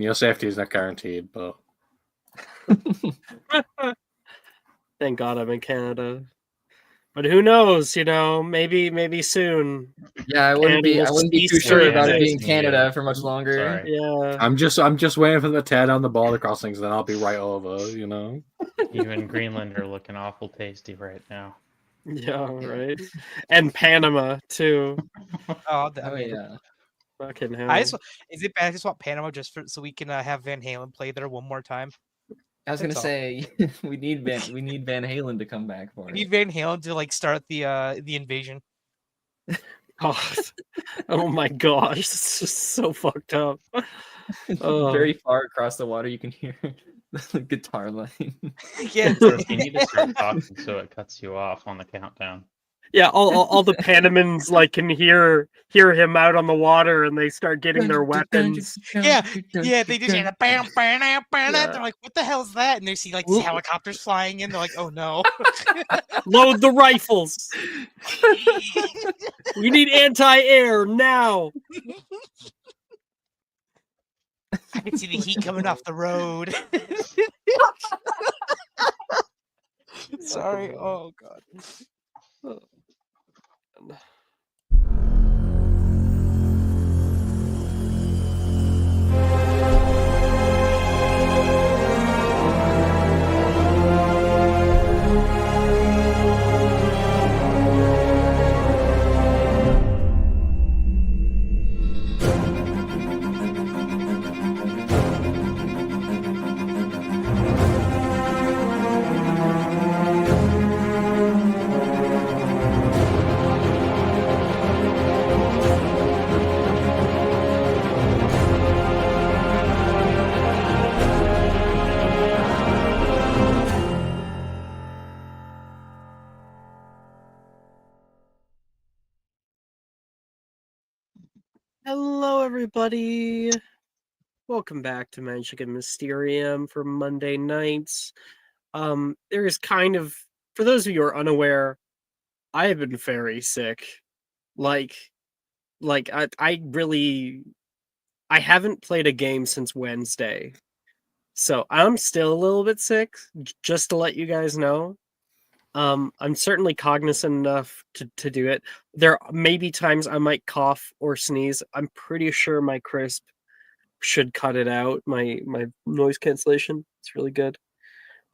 mean, your safety is not guaranteed, but Thank God I'm in Canada. But who knows? Maybe soon. Yeah, I wouldn't be too sure about it being Canada for much longer. Sorry. Yeah. I'm just waiting for them to tear down the border crossings, then I'll be right over. You and Greenland are looking awful tasty right now. Yeah, right. And Panama too. Yeah. Fucking hell. Is it bad? I just want Panama so we can have Van Halen play there one more time. I was gonna say we need Van Halen to come back for it. We need Van Halen to start the invasion. Oh my gosh, it's just so fucked up. Very far across the water, you can hear the guitar line. Yeah, you need to start talking so it cuts you off on the countdown. Yeah, all the Panamans can hear him out on the water, and they start getting their weapons. Yeah, they just hear the bam, bam, bam, bam. They're like, "What the hell is that?" And they see helicopters flying in. They're like, "Oh no!" Load the rifles. We need anti-air now. I can see the heat coming off the road. Sorry. Oh God. Hello, everybody. Welcome back to Magic and Mysterium for Monday nights. There is for those of you who are unaware, I have been very sick. I haven't played a game since Wednesday. So I'm still a little bit sick, just to let you guys know. I'm certainly cognizant enough to do it. There may be times I might cough or sneeze. I'm pretty sure my crisp should cut it out. My noise cancellation. It's really good.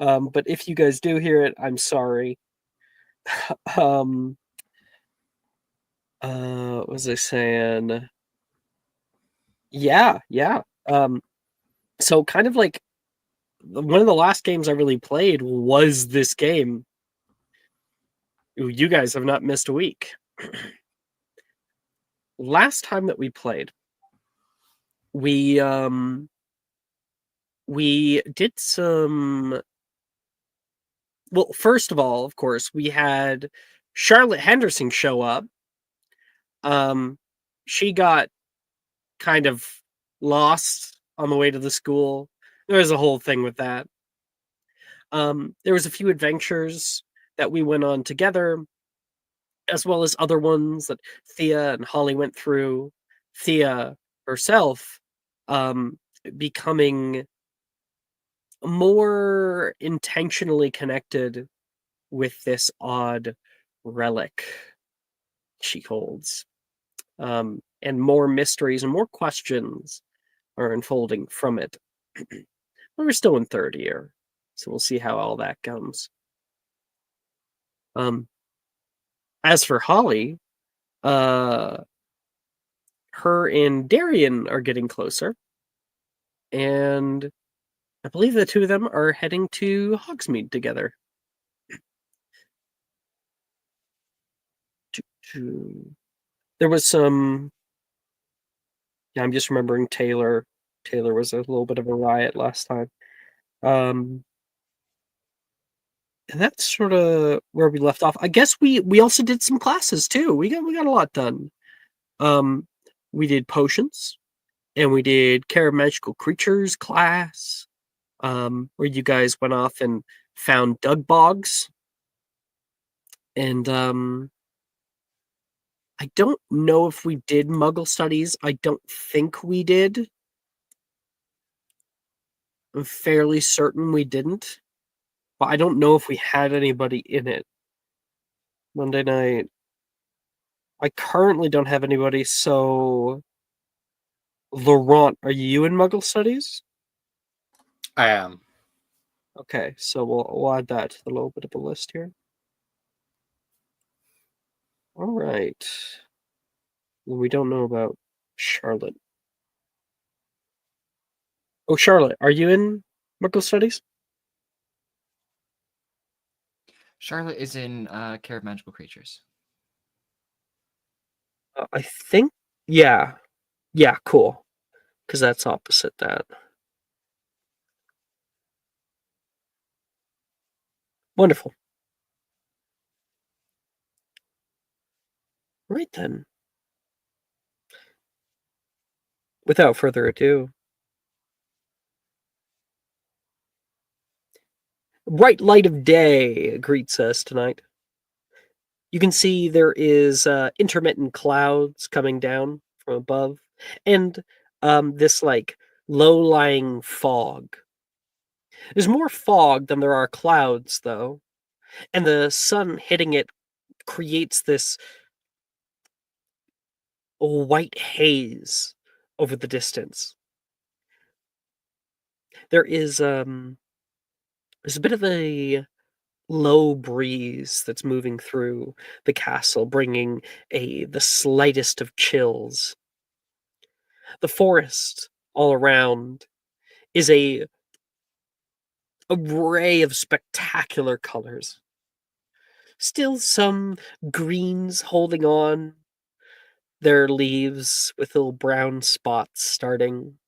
But if you guys do hear it, I'm sorry. What was I saying? Yeah. So kind of one of the last games I really played was this game. You guys have not missed a week. Last time that we played, we did some. Well, first of all, of course, we had Charlotte Henderson show up. She got kind of lost on the way to the school. There was a whole thing with that. There was a few adventures that we went on together, as well as other ones that Thea and Holly went through. Thea herself becoming more intentionally connected with this odd relic she holds. And more mysteries and more questions are unfolding from it. We're still in third year, so we'll see how all that comes. As for Holly, her and Darian are getting closer, and I believe the two of them are heading to Hogsmeade together. There was some... Yeah, I'm just remembering Taylor. Taylor was a little bit of a riot last time. And that's sort of where we left off. I guess we also did some classes too. We got a lot done. We did potions, and we did Care of Magical Creatures class, where you guys went off and found Doug Boggs. And I don't know if we did Muggle Studies. I don't think we did. I'm fairly certain we didn't, but I don't know if we had anybody in it. Monday night. I currently don't have anybody, so Laurent, are you in Muggle Studies? I am. Okay, so we'll add that to the little bit of a list here. All right. Well, we don't know about Charlotte. Oh, Charlotte, are you in Muggle Studies? Charlotte is in Care of Magical Creatures. I think, yeah. Yeah, cool. Because that's opposite that. Wonderful. Right then. Without further ado. Bright light of day greets us tonight. You can see there is intermittent clouds coming down from above, and this like low-lying fog. There's more fog than there are clouds, though, and the sun hitting it creates this white haze over the distance. There's a bit of a low breeze that's moving through the castle, bringing the slightest of chills. The forest all around is a array of spectacular colors. Still some greens holding on their leaves with little brown spots starting.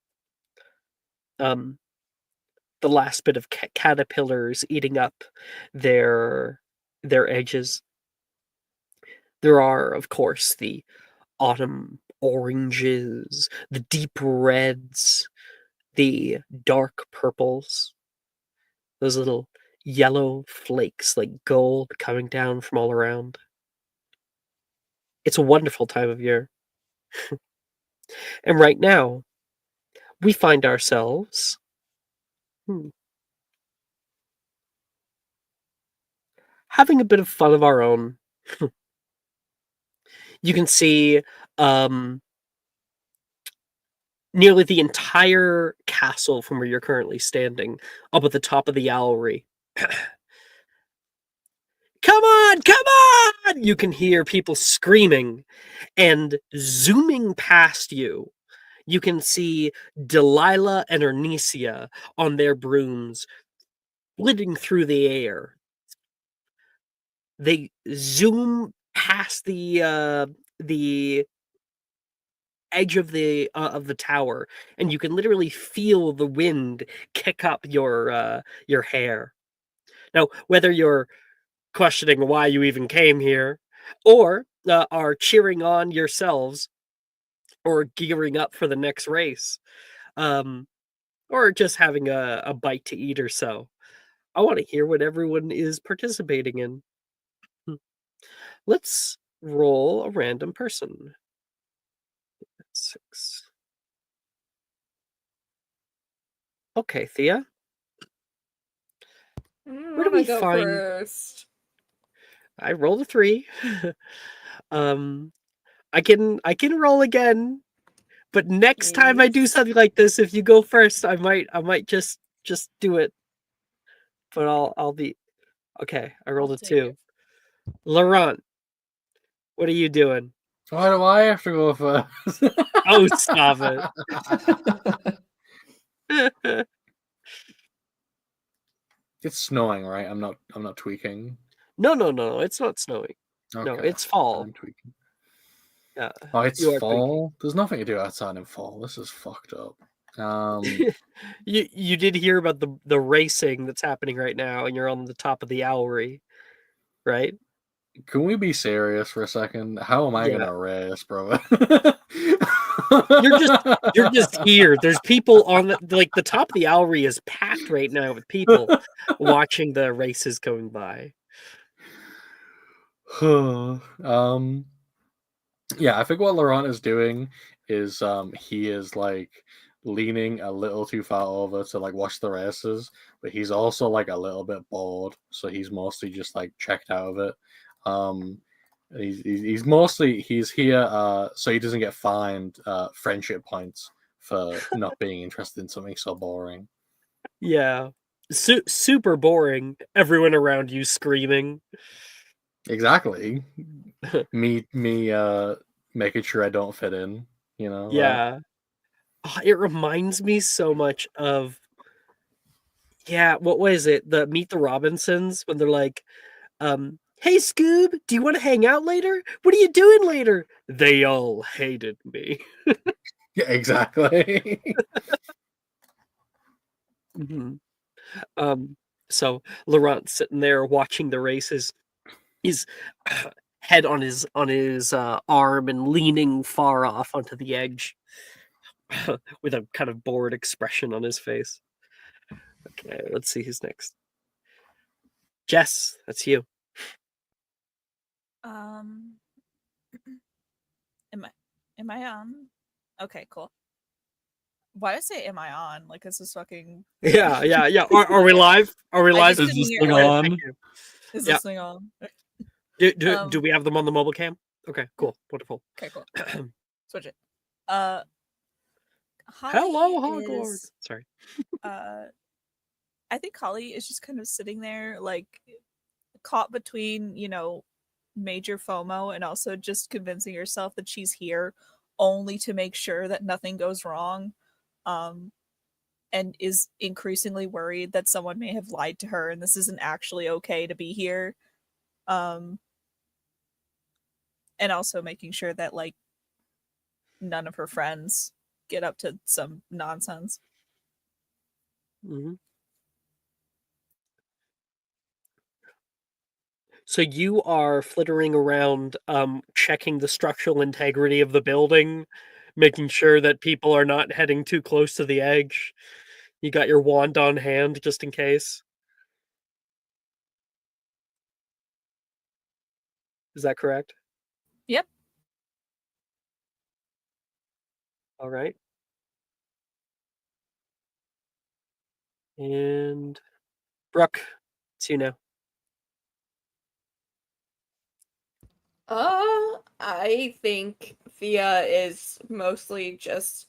The last bit of caterpillars eating up their edges. There are, of course, the autumn oranges, the deep reds, the dark purples, those little yellow flakes like gold coming down from all around. It's a wonderful time of year. And right now, we find ourselves having a bit of fun of our own. You can see nearly the entire castle from where you're currently standing, up at the top of the owlry. Come on, come on! You can hear people screaming, and zooming past you, you can see Delilah and Ernesia on their brooms, flitting through the air. They zoom past the edge of the tower, and you can literally feel the wind kick up your hair. Now, whether you're questioning why you even came here, or are cheering on yourselves, or gearing up for the next race, or just having a bite to eat or so, I want to hear what everyone is participating in. Let's roll a random person. 6. Okay, Thea. Where do we go find? first? I rolled a 3. I can roll again, but next time I do Please. something like this, if you go first, I might just do it. But I'll be okay. I rolled I'll a take 2. it. Laurent, what are you doing? Why do I have to go first? Oh, stop it! It's snowing, right? I'm not tweaking. No. It's not snowing. Okay. No, it's fall. I'm tweaking. Yeah. Oh, it's You are fall. There's nothing to do outside in fall. This is fucked up. You did hear about the racing that's happening right now, and you're on the top of the owlry, right? Can we be serious for a second? How am I Yeah. gonna race, bro? You're just here. There's people on the top of the owlry is packed right now with people watching the races going by. Yeah, I think what Laurent is doing is he is like leaning a little too far over to like watch the races, but he's also like a little bit bored, so he's mostly just like checked out of it. He's mostly he's here so he doesn't get fined friendship points for not being interested in something so boring. Yeah. Super boring. Everyone around you screaming. Exactly. me making sure I don't fit in, you know. Yeah. It reminds me so much of what was it? The Meet the Robinsons when they're like, hey Scoob, do you want to hang out later? What are you doing later? They all hated me. Yeah, exactly. Mm-hmm. So Laurent's sitting there watching the races. His head on his arm and leaning far off onto the edge with a kind of bored expression on his face. Okay, let's see who's next. Jess, that's you. Am I on? Okay, cool. Why did I say am I on? Like this is fucking Yeah. Are we live? Are we I live? just Is didn't this hear- thing like, on? Thank you. Is Yeah. this thing on? Do we have them on the mobile cam? Okay, cool. Wonderful. Okay, cool. Switch it. Holly Hello, Hogwarts. is, Sorry. I think Holly is just kind of sitting there, like caught between, major FOMO and also just convincing herself that she's here only to make sure that nothing goes wrong. And is increasingly worried that someone may have lied to her and this isn't actually okay to be here. And also making sure that like none of her friends get up to some nonsense. Mm-hmm. So you are flittering around, checking the structural integrity of the building, making sure that people are not heading too close to the edge. You got your wand on hand just in case. Is that correct? Yep. All right. And Brooke, it's you now. I think Thea is mostly just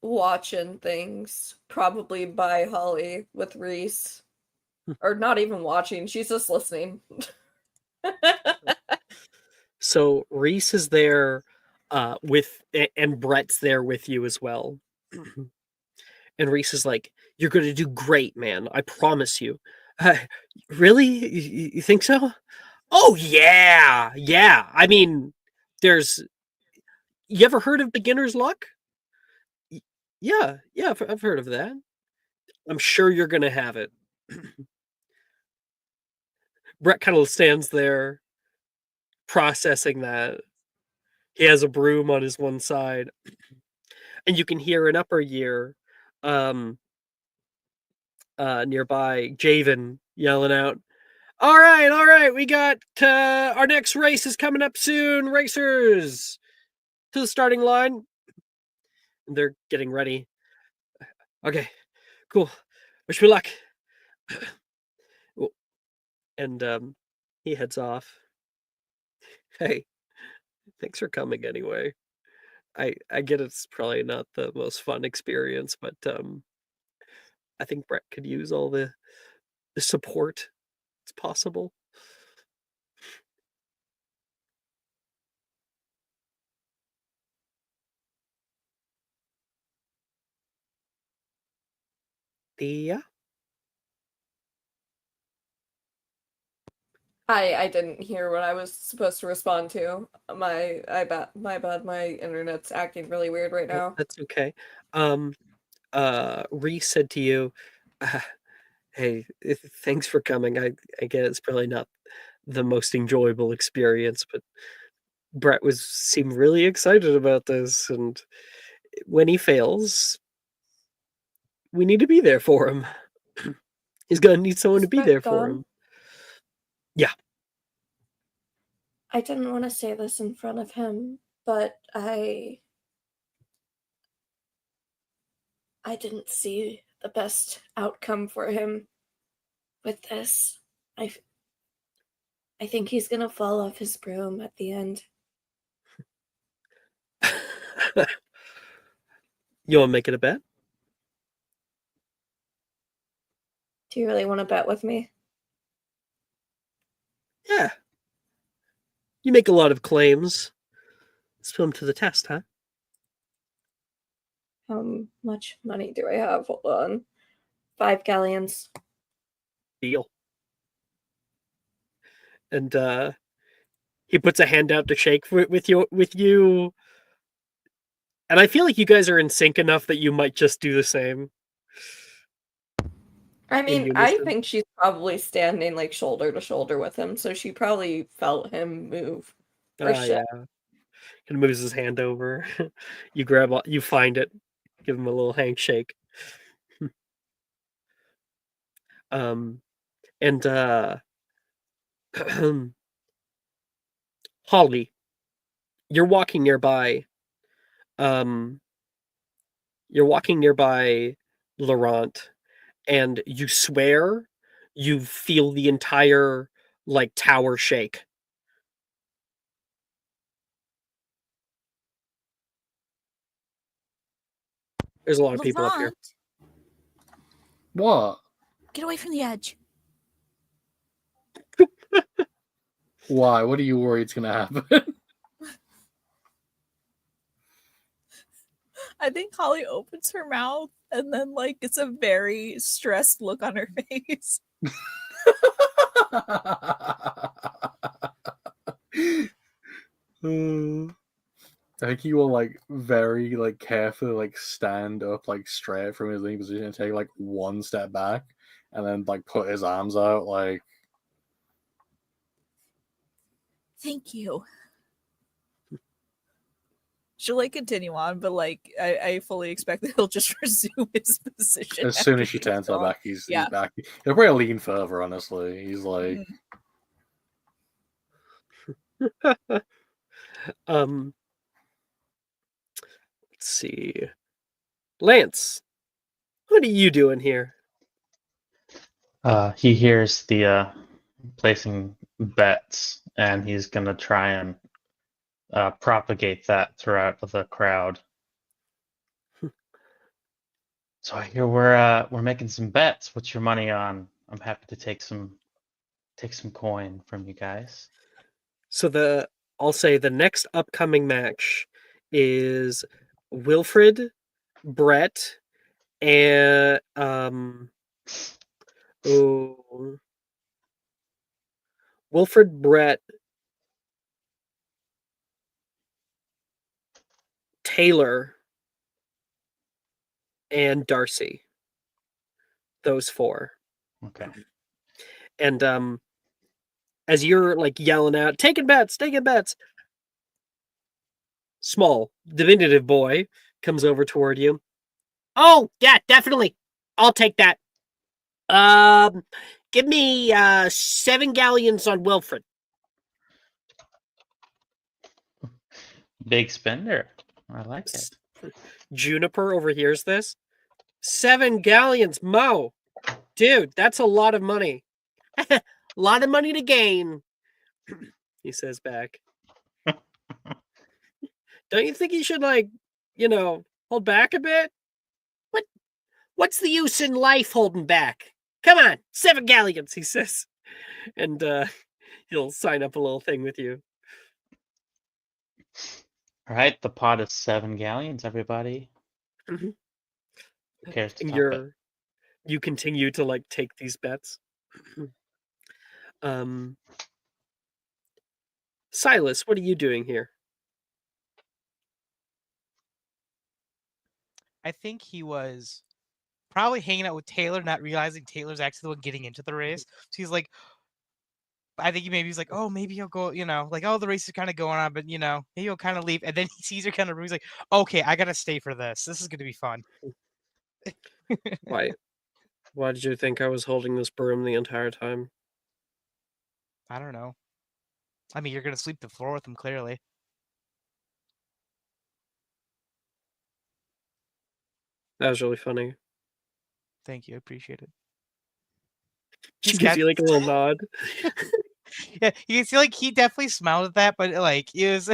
watching things, probably by Holly with Reese. Or not even watching, she's just listening. So Reese is there and Brett's there with you as well. And Reese is like, "You're going to do great, man. I promise you." Really? You think so? Oh yeah. Yeah. I mean, you ever heard of beginner's luck? Yeah. I've heard of that. I'm sure you're going to have it. Brett kind of stands there processing that. He has a broom on his one side. And you can hear an upper year nearby, Javen yelling out, all right, we got our next race is coming up soon, racers, to the starting line. And they're getting ready. Okay, cool. Wish me luck. And he heads off. Hey, thanks for coming anyway. I get it's probably not the most fun experience, but I think Brett could use all the support it's possible. Yeah. I didn't hear what I was supposed to respond to. My bad. My internet's acting really weird right now. That's okay. Reese said to you, "Hey, thanks for coming. I get it's probably not the most enjoyable experience, but Brett seemed really excited about this, and when he fails, we need to be there for him. He's gonna need someone to be there for him." Yeah. I didn't want to say this in front of him, but I I didn't see the best outcome for him with this. I think he's gonna fall off his broom at the end. You want to make it a bet? Do you really want to bet with me? Yeah. You make a lot of claims. Let's put them to the test, huh? How much money do I have? Hold on. 5 galleons. Deal. And he puts a hand out to shake with you. And I feel like you guys are in sync enough that you might just do the same. I In mean, I unison. think she's probably standing like shoulder to shoulder with him, so she probably felt him move. Or shit. Yeah. He moves his hand over. You find it, give him a little handshake. And Holly, you're walking nearby. You're walking nearby Laurent, and you swear you feel the entire like tower shake. There's a lot of people up here. Laurent, What? get away from the edge. Why? What are you worried is gonna happen? I think Holly opens her mouth and then like it's a very stressed look on her face. I think he will like very like carefully like stand up like straight from his lean position and take like one step back and then like put his arms out like Thank you. She'll like continue on, but like I fully expect that he'll just resume his position. as soon after as she she's turns her gone. back, he's Yeah. back. He'll probably lean further, honestly. He's like Let's see. Lance, what are you doing here? He hears the placing bets, and he's gonna try and propagate that throughout the crowd. So I hear we're making some bets. What's your money on? I'm happy to take some coin from you guys. So I'll say the next upcoming match is Wilfred, Brett, and Wilfred, Brett, Taylor, and Darcy. Those four. Okay. And as you're like yelling out, taking bets, small, diminutive boy comes over toward you. Oh, yeah, definitely. I'll take that. Give me 7 galleons on Wilfred. Big spender. I like it. Juniper overhears this. 7 galleons, Mo. Dude, that's a lot of money. A lot of money to gain, he says back. Don't you think you should, like, hold back a bit? What's the use in life holding back? Come on, 7 galleons, he says. And he'll sign up a little thing with you. All right, the pot is 7 galleons, everybody. Mhm. Who cares to And top it? you continue to like take these bets. Silas, what are you doing here? I think he was probably hanging out with Taylor, not realizing Taylor's actually the one getting into the race. So he's like, I think maybe he's like, oh, maybe he'll go, like, oh, the race is kind of going on, but maybe he'll kind of leave. And then he sees her kind of, he's like, okay, I gotta stay for this. This is gonna be fun. Why did you think I was holding this broom the entire time? I don't know. I mean, you're gonna sweep the floor with him, clearly. That was really funny. Thank you, appreciate it. She This gives cat- you like a little nod. Yeah, you can see like he definitely smiled at that, but like it was,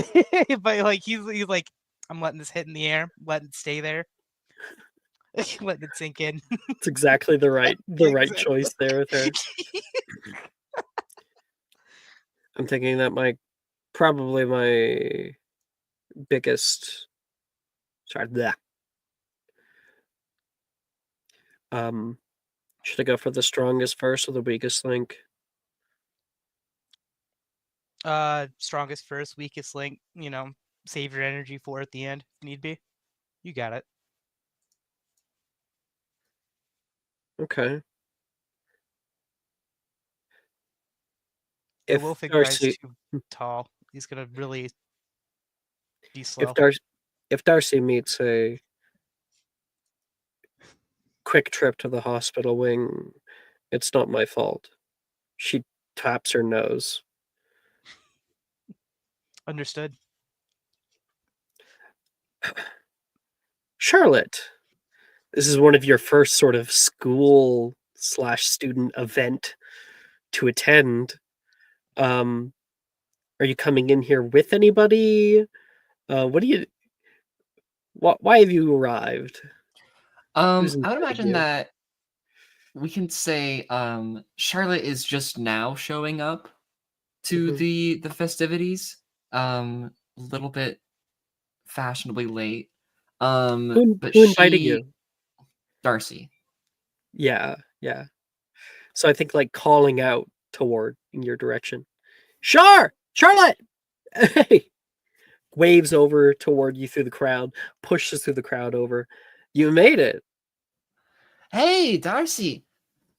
but like he's like, I'm letting this hit in the air, letting it stay there, letting it sink in. It's exactly the right Exactly. choice there with her. I'm thinking that probably my biggest sorry that should I go for the strongest first or the weakest link? Strongest first, weakest link. Save your energy for at the end if need be. You got it. Okay. The If Wolfing guy's Darcy too tall. He's gonna really be if slow. Darcy meets a quick trip to the hospital wing, it's not my fault. She taps her nose. Understood. Charlotte, this is one of your first sort of school/student event to attend. Are you coming in here with anybody? What do you? Why have you arrived? I Who's would invited imagine you? that we can say Charlotte is just now showing up to Mhm. the festivities. A little bit fashionably late. But Who invited you? Darcy. Yeah. So I think like calling out toward in your direction. Charlotte! Hey! Waves over toward you through the crowd, pushes through the crowd over. You made it. Hey, Darcy.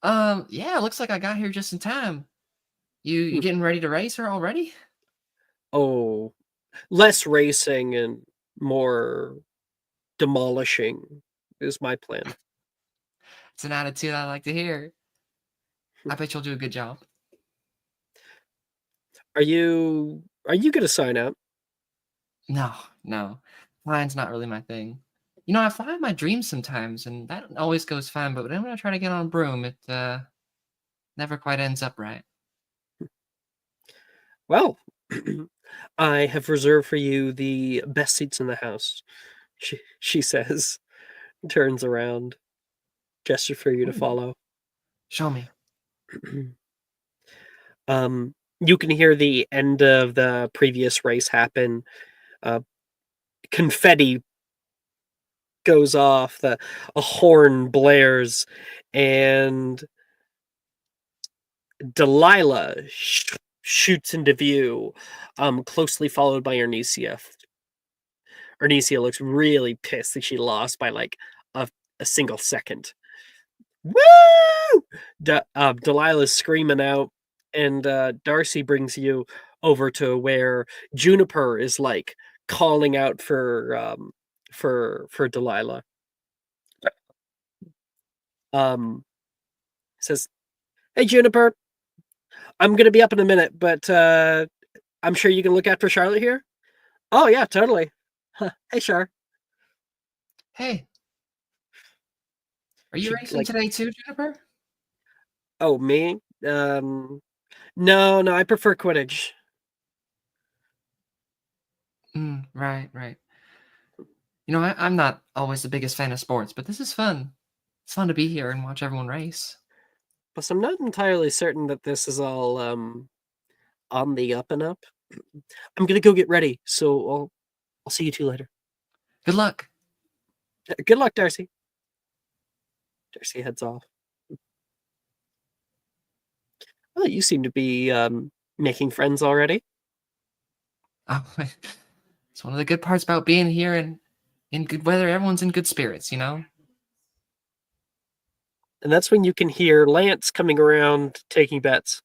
Yeah, looks like I got here just in time. You Hmm. getting ready to race her already? Oh, less racing and more demolishing is my plan. It's an attitude I like to hear. I bet you'll do a good job. Are you gonna sign up? No. Flying's not really my thing. I fly in my dreams sometimes, and that always goes fine, but when I try to get on a broom, it never quite ends up right. Well, I have reserved for you the best seats in the house. She says, turns around, gesture for you to Ooh. follow. Show me. You can hear the end of the previous race happen. Confetti goes off, a horn blares, and Delilah shoots into view, closely followed by Ernesia. Ernesia looks really pissed that she lost by like a single second. Woo! Delilah's screaming out, and Darcy brings you over to where Juniper is like calling out for Delilah. Says, "Hey Juniper, I'm gonna be up in a minute, but I'm sure you can look after Charlotte here." Oh yeah, totally. Huh. Hey Char. Hey, are you She racing like, today too, Juniper? oh me? No, I prefer Quidditch. Right. I'm not always the biggest fan of sports, but this is fun. It's fun to be here and watch everyone race. Plus, I'm not entirely certain that this is all on the up and up. I'm gonna go get ready, so I'll see you two later. Good luck. Good luck, Darcy. Darcy heads off. Well, you seem to be making friends already. Oh, it's one of the good parts about being here and in good weather. Everyone's in good spirits, And that's when you can hear Lance coming around taking bets.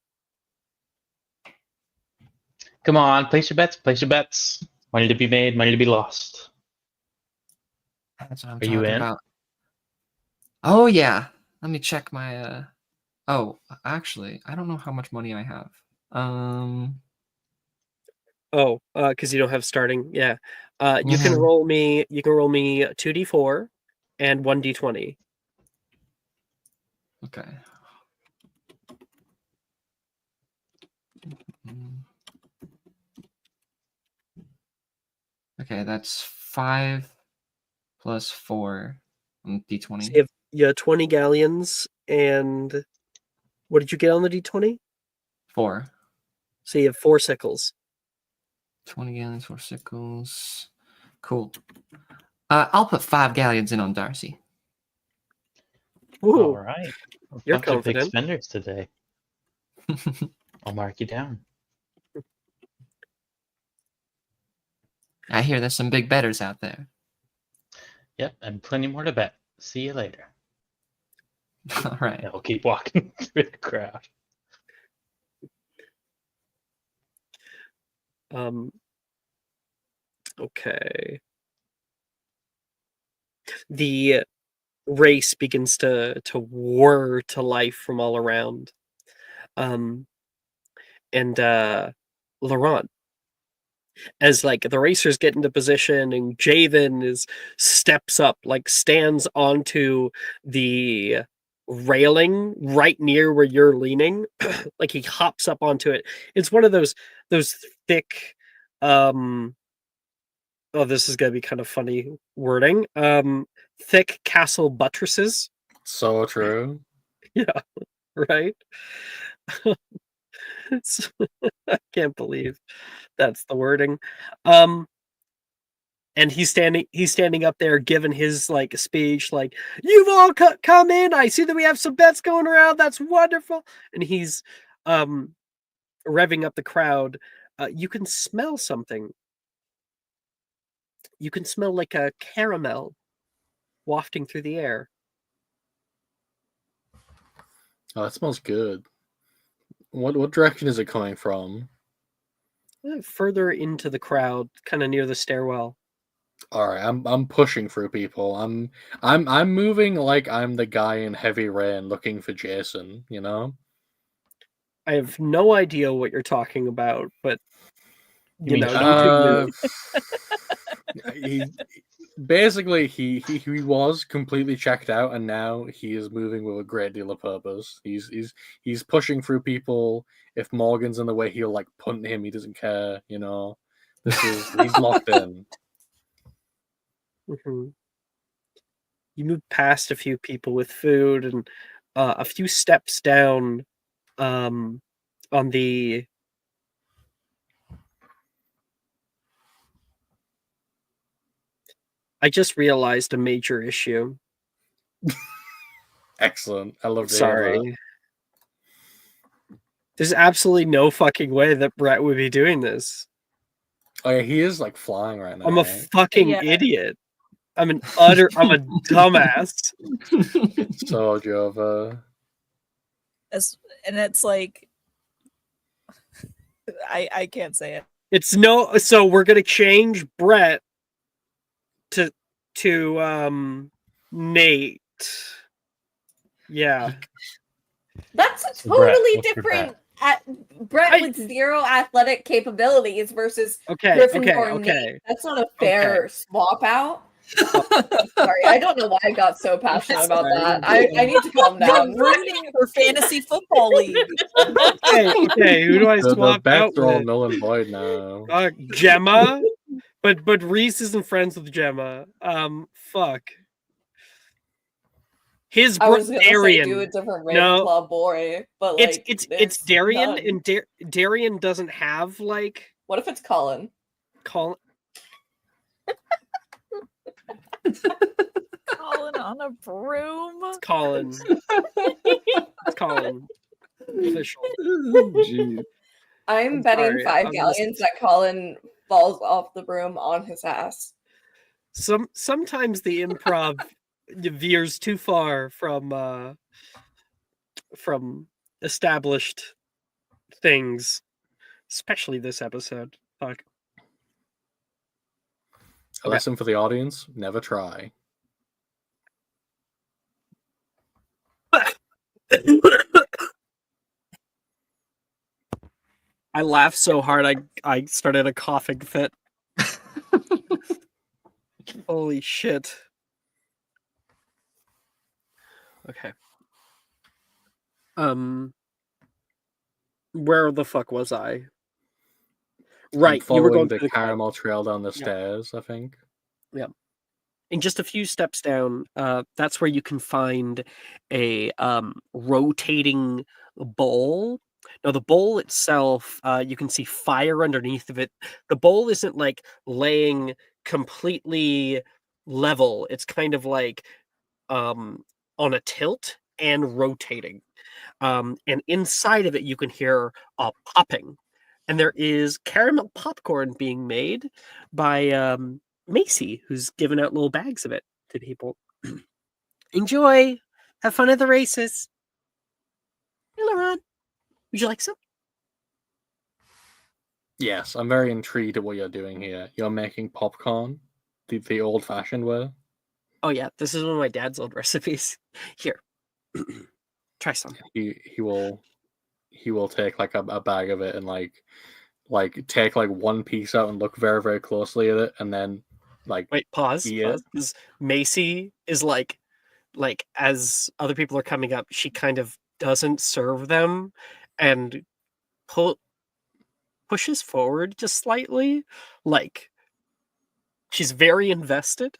Come on, place your bets. Place your bets. Money to be made, money to be lost. That's what I'm Are you talking in? about. Oh yeah. Let me check my Oh, actually, I don't know how much money I have. Oh, because you don't have starting. Yeah. You can Yeah. roll me 2d4, and 1d20. Okay. Okay, that's 5 plus 4 on So d20. you have 20 galleons, and what did you get on the d20? 4. So you have 4 sickles. 20 galleons, 4 sickles. Cool. I'll put 5 galleons in on Darcy. Ooh, All right. A you're bunch of big confident. spenders today. I'll mark you down. I hear there's some big bettors out there. Yep, and plenty more to bet. See you later. All right. And we'll keep walking through the crowd. Okay. The race begins to whir to life from all around. And Laurent, as like the racers get into position and Javen steps up, like stands onto the railing right near where you're leaning. Like he hops up onto it. It's one of those thick oh, this is gonna be kind of funny wording. Thick castle buttresses. So true. Yeah, right. I can't believe that's the wording. And he's standing up there giving his like speech, like, "You've all come in. I see that we have some bets going around. That's wonderful." And he's revving up the crowd. You can smell something. You can smell like a caramel wafting through the air. Oh, that smells good. What direction is it coming from? Further into the crowd, kind of near the stairwell. All right, I'm pushing through people. I'm moving like I'm the guy in Heavy Rain looking for Jason. You know. I have no idea what you're talking about, but You mean you can move. he basically he was completely checked out, and now he is moving with a great deal of purpose. He's pushing through people. If Morgan's in the way, he'll like punt him. He doesn't care. You know, he's locked in. Mm-hmm. You move past a few people with food, and a few steps down on the I just realized a major issue. Excellent. I love to hear that. Sorry. There's absolutely no fucking way that Brett would be doing this. Oh yeah, he is like flying right now. I'm a right? fucking Yeah. idiot. I'm a dumbass. So Jova. And it's like I can't say it. It's no, so we're gonna change Brett to Nate. Yeah. That's a So Brett, totally what's your different. Brett with 0 athletic capabilities versus Gryffindor Okay. Nate. That's not a fair swap out. Sorry, I don't know why I got so passionate about that. I need to calm down. You're rooting for fantasy football league. Okay. Who do I The swap out bets are all with? null and void now. Gemma, but Reese isn't friends with Gemma. Fuck. His I was gonna say Darian. do a different No. Ravenclaw boy, but like it's Darian, none. and Darian doesn't have like What if it's Colin? Colin. Colin on a broom. It's Colin. It's Colin. Official. Jeez. I'm I'm betting sorry, 5 I'm galleons that Colin falls off the broom on his ass. Sometimes the improv veers too far from established things, especially this episode. Fuck. A lesson for the audience: never try. I laughed so hard I started a coughing fit. Holy shit. Okay. Where the fuck was I? I'm Right, you were following going the through the caramel trail down the Yeah. stairs, I think. And just a few steps down, that's where you can find a rotating bowl. Now, the bowl itself, you can see fire underneath of it. The bowl isn't like laying completely level. It's kind of like on a tilt and rotating. And inside of it, you can hear popping. And there is caramel popcorn being made by Macy, who's giving out little bags of it to people. Enjoy. Have fun at the races. Hey, Laurent, would you like some? Yes, I'm very intrigued at what you're doing here. You're making popcorn, the old-fashioned way. Oh yeah, this is one of my dad's old recipes. Here, try some. He will take like a bag of it and like take like one piece out and look very, very closely at it, and then like Wait, pause. eat it. Pause. 'Cause Macy is like as other people are coming up, she kind of doesn't serve them and pushes forward just slightly, like she's very invested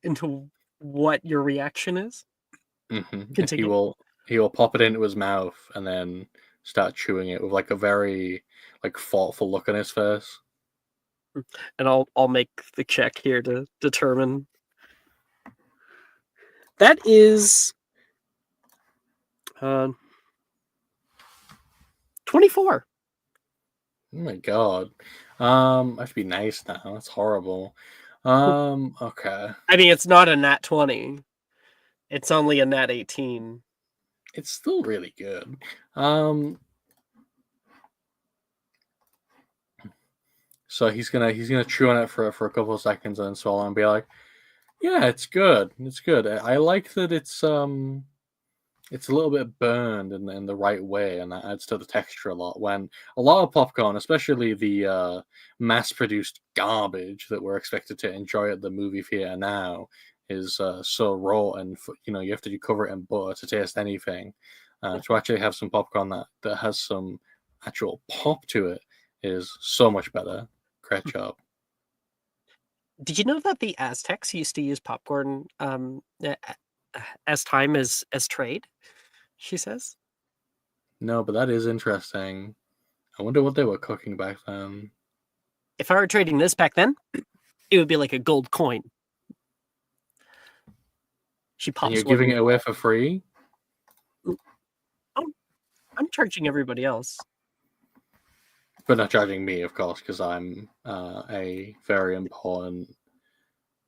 into what your reaction is. And Continue. he will pop it into his mouth and then start chewing it with like a very like thoughtful look on his face. And I'll make the check here to determine. That is 24. Oh my god. I should be nice now. That's horrible. Okay. I mean, it's not a nat 20. It's only a nat 18. It's still really good. So he's gonna chew on it for a couple of seconds and then swallow and be like, "Yeah, it's good. It's good. I like that it's a little bit burned in the right way, and that adds to the texture a lot. When a lot of popcorn, especially the mass-produced garbage that we're expected to enjoy at the movie theater now, is so raw, and you have to cover it in butter to taste anything. To actually have some popcorn that has some actual pop to it is so much better. Great job. Did you know that the Aztecs used to use popcorn as time as trade? She says. No, but that is interesting. I wonder what they were cooking back then. If I were trading this back then, it would be like a gold coin. She pops. And you're one giving in. it away for free? I'm charging everybody else. But not charging me, of course, because I'm a very important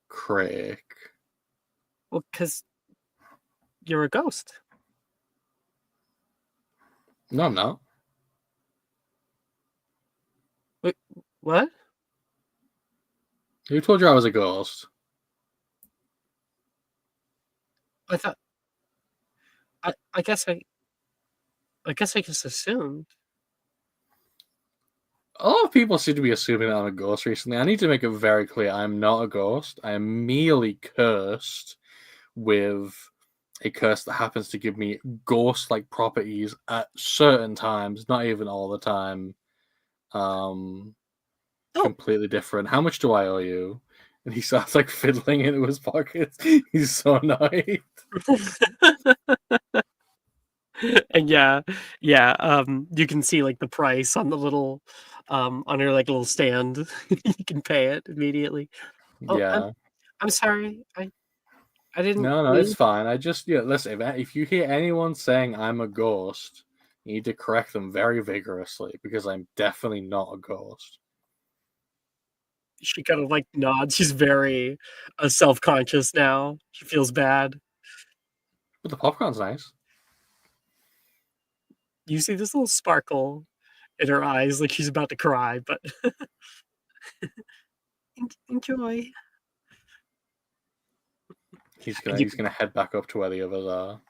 critic. Well, because you're a ghost. No, I'm not. Wait, what? Who told you I was a ghost? I thought. I guess I just assumed. A lot of people seem to be assuming that I'm a ghost recently. I need to make it very clear I'm not a ghost. I am merely cursed with a curse that happens to give me ghost-like properties at certain times, not even all the time. Completely different. How much do I owe you? And he starts like fiddling into his pockets. He's so annoyed. And yeah, you can see like the price on the little on her like little stand. You can pay it immediately. Oh, Yeah. I'm sorry. I didn't No, mean- it's fine. I just listen. If you hear anyone saying I'm a ghost, you need to correct them very vigorously because I'm definitely not a ghost. She kind of like nods. She's very self-conscious now. She feels bad. But the popcorn's nice. You see this little sparkle in her eyes, like she's about to cry, but enjoy. He's And you gonna head back up to where the others are.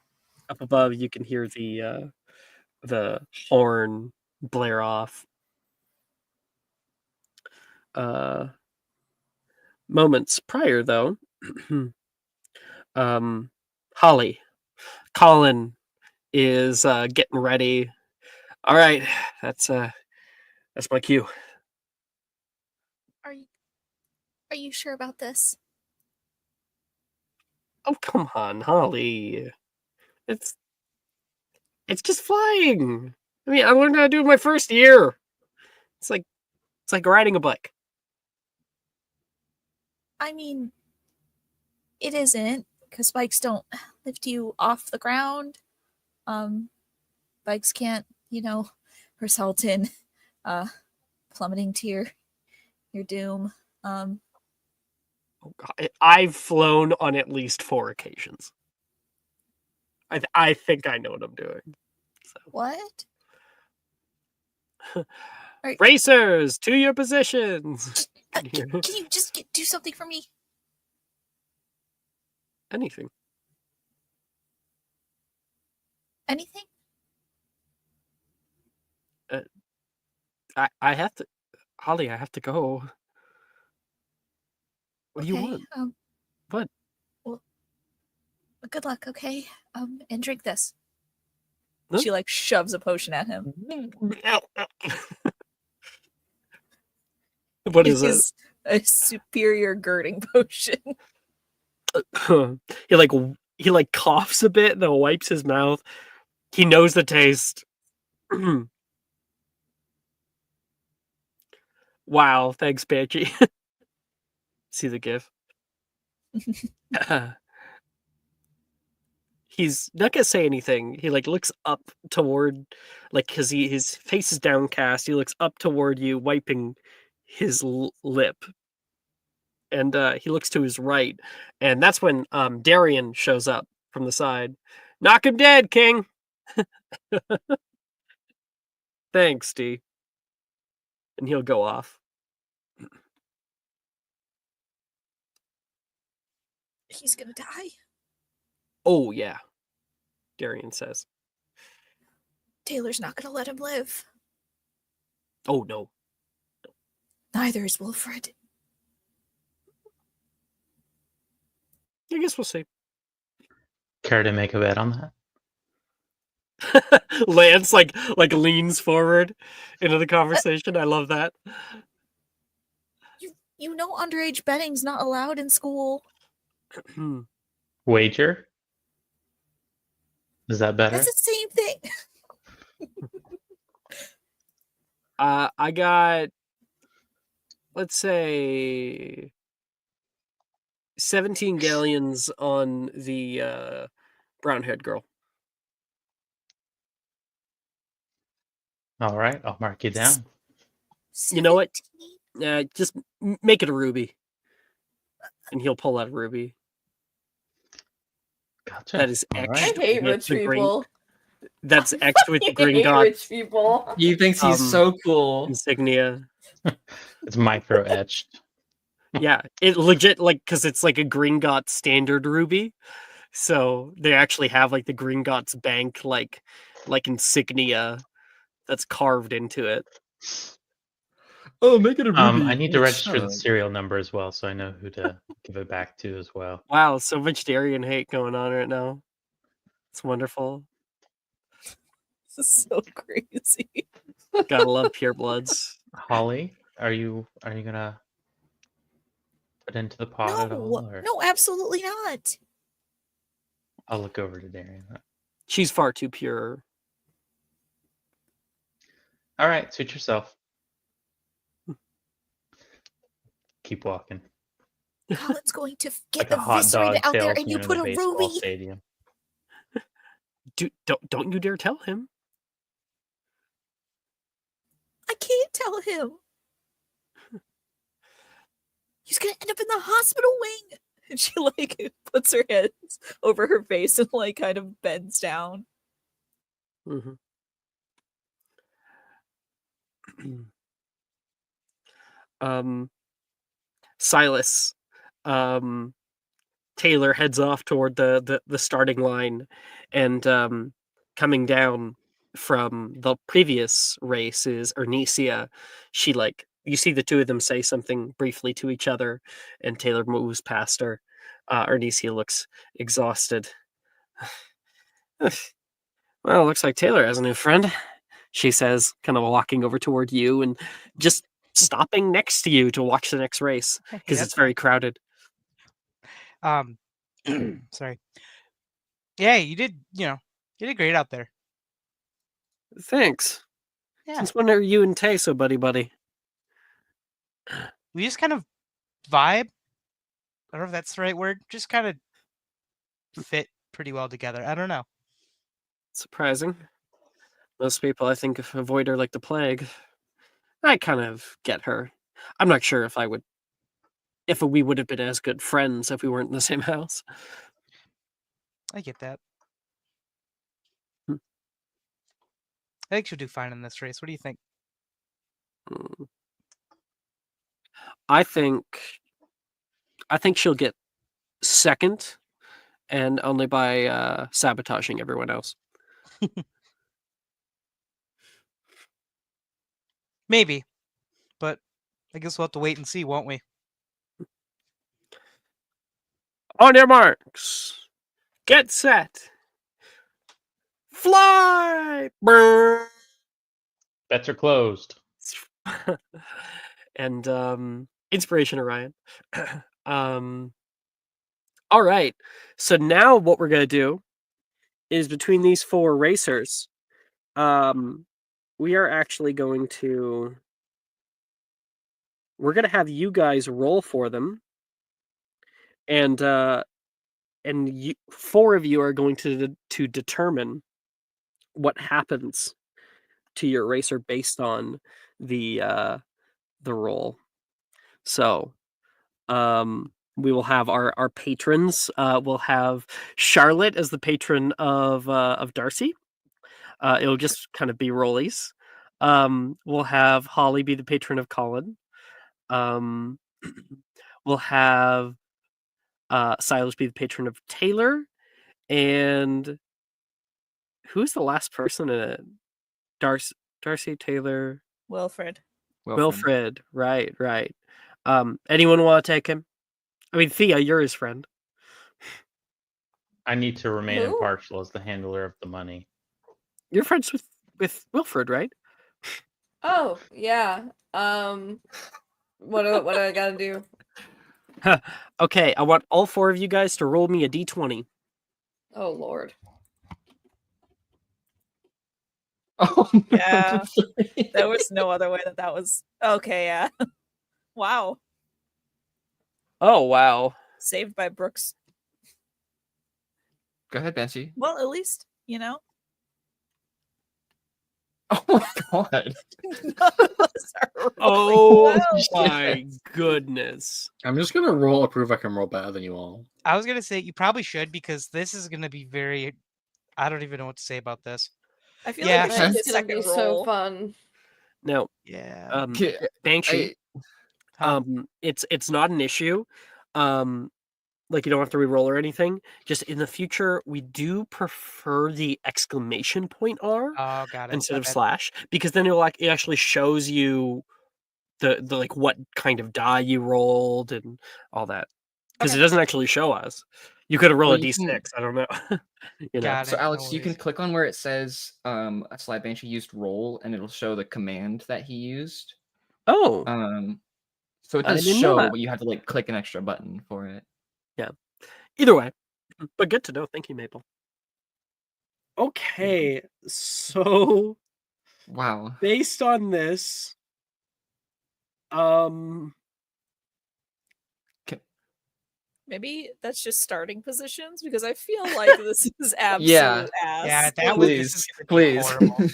Up above, you can hear the horn blare off. Moments prior, though, Holly, Colin is getting ready. All right, that's my cue. Are you sure about this? Oh, come on, Holly. It's just flying. I mean, I learned how to do it my first year. It's like riding a bike. I mean, it isn't, because bikes don't lift you off the ground. Bikes can't, result in plummeting to your doom. Oh, God. I've flown on at least 4 occasions. I think I know what I'm doing. So. What? Racers, to your positions. Can you just do something for me? Anything. Anything? I have to, Holly. I have to go. What do you want? What? Well, good luck, okay? And drink this. Huh? She like shoves a potion at him. What is it? Is a superior girding potion. He coughs a bit and then wipes his mouth. He knows the taste. Wow, thanks, Banshee. See the gif. He's not gonna say anything. He looks up toward, because his face is downcast. He looks up toward you, wiping his lip, and he looks to his right, and that's when Darian shows up from the side. Knock him dead, King. Thanks, D. And he'll go off. He's gonna die. Oh yeah, Darian says. Taylor's not gonna let him live. Oh no. Neither is Wilfred. I guess we'll see. Care to make a bet on that? Lance leans forward into the conversation. I love that. You know underage betting's not allowed in school. Wager? Is that better? That's the same thing. I got, let's say, 17 galleons on the brown-haired girl. All right, I'll mark you down. You know what? Just make it a ruby. And he'll pull out a ruby. Gotcha. That is All X. right. I hate with rich the green- people. That's X with the I green hate dot rich people. He thinks he's so cool. insignia. It's micro etched. Yeah, it legit, because it's a Gringotts standard ruby. So they actually have the Gringotts bank insignia that's carved into it. Oh, make it a ruby. I need to register Shut the up. serial number as well, so I know who to give it back to as well. Wow, so much Darian hate going on right now. It's wonderful. This is so crazy. Gotta love purebloods. Holly, are you gonna put into the pot at all? Or No, absolutely not. I'll look over to Darian. She's far too pure. All right, suit yourself. Keep walking. Colin's going to Like get a hot dog eviscerated out there, and salesman you in put a a baseball ruby. stadium. Don't you dare tell him. I can't tell him. He's gonna end up in the hospital wing. And she puts her hands over her face and kind of bends down. Mm-hmm. Silas, Taylor heads off toward the starting line, and coming down from the previous race is Ernisia. She you see the two of them say something briefly to each other, and Taylor moves past her. Ernisia looks exhausted. Well, it looks like Taylor has a new friend, she says, kind of walking over toward you and just stopping next to you to watch the next race Hey, because that's it's very crowded. fine. Sorry. Yeah, you did great out there. Thanks. Yeah. Since when are you and Tay so buddy? We just kind of vibe. I don't know if that's the right word. Just kind of fit pretty well together. I don't know. Surprising. Most people, I think, avoid her like the plague. I kind of get her. I'm not sure if we would have been as good friends if we weren't in the same house. I get that. Hmm. I think she'll do fine in this race. What do you think? I think she'll get second, and only by sabotaging everyone else. Maybe, but I guess we'll have to wait and see, won't we? On your marks, get set, fly! Brrr. Bets are closed. And inspiration, Orion. All right. So now what we're gonna do is between these 4 racers, we are actually going to have you guys roll for them, and you, 4 of you are going to determine what happens to your racer based on the roll. So, we will have our patrons. We'll have Charlotte as the patron of Darcy. It'll just kind of be rollies. We'll have Holly be the patron of Colin. We'll have Silas be the patron of Taylor, and who's the last person in it? Darcy, Taylor, Wilfred. Wilfred. Right. Anyone want to take him? I mean, Thea, you're his friend. I need to remain Who? impartial as the handler of the money. You're friends with Wilfred, right? Oh, yeah. What do I gotta do? Okay, I want all 4 of you guys to roll me a d20. Oh Lord. Oh, Yeah. no. There was no other way that was okay. Yeah. Wow. Oh, wow. Saved by Brooks. Go ahead, Banshee. Well, at least Oh my god. none of us are rolling Oh well. my goodness. I'm just gonna roll to prove I can roll better than you all. I was gonna say you probably should because this is gonna be very. I don't even know what to say about this. I feel Yeah. like this is It's a gonna be second so roll. fun. Now, Yeah. Banshee, Huh. it's not an issue. Like you don't have to re-roll or anything. Just in the future, we do prefer the exclamation point R Oh, got it. instead My of bad. slash, because then it actually shows you the like what kind of die you rolled and all that. Because Okay. it doesn't actually show us. You could have rolled Well, a you d6. can- I don't know. You know. Got So it. Alex, No you can worries. click on where it says a Sly Banshee used roll, and it'll show the command that he used. Oh, So it I does didn't know show, that. but you have to like click an extra button for it. either way, but good to know. Thank you, Maple. Okay, so Wow. based on this, Maybe that's just starting positions because I feel like this is absolute Yeah. ass. Yeah, that Like, was. This is Please, gonna be please. horrible.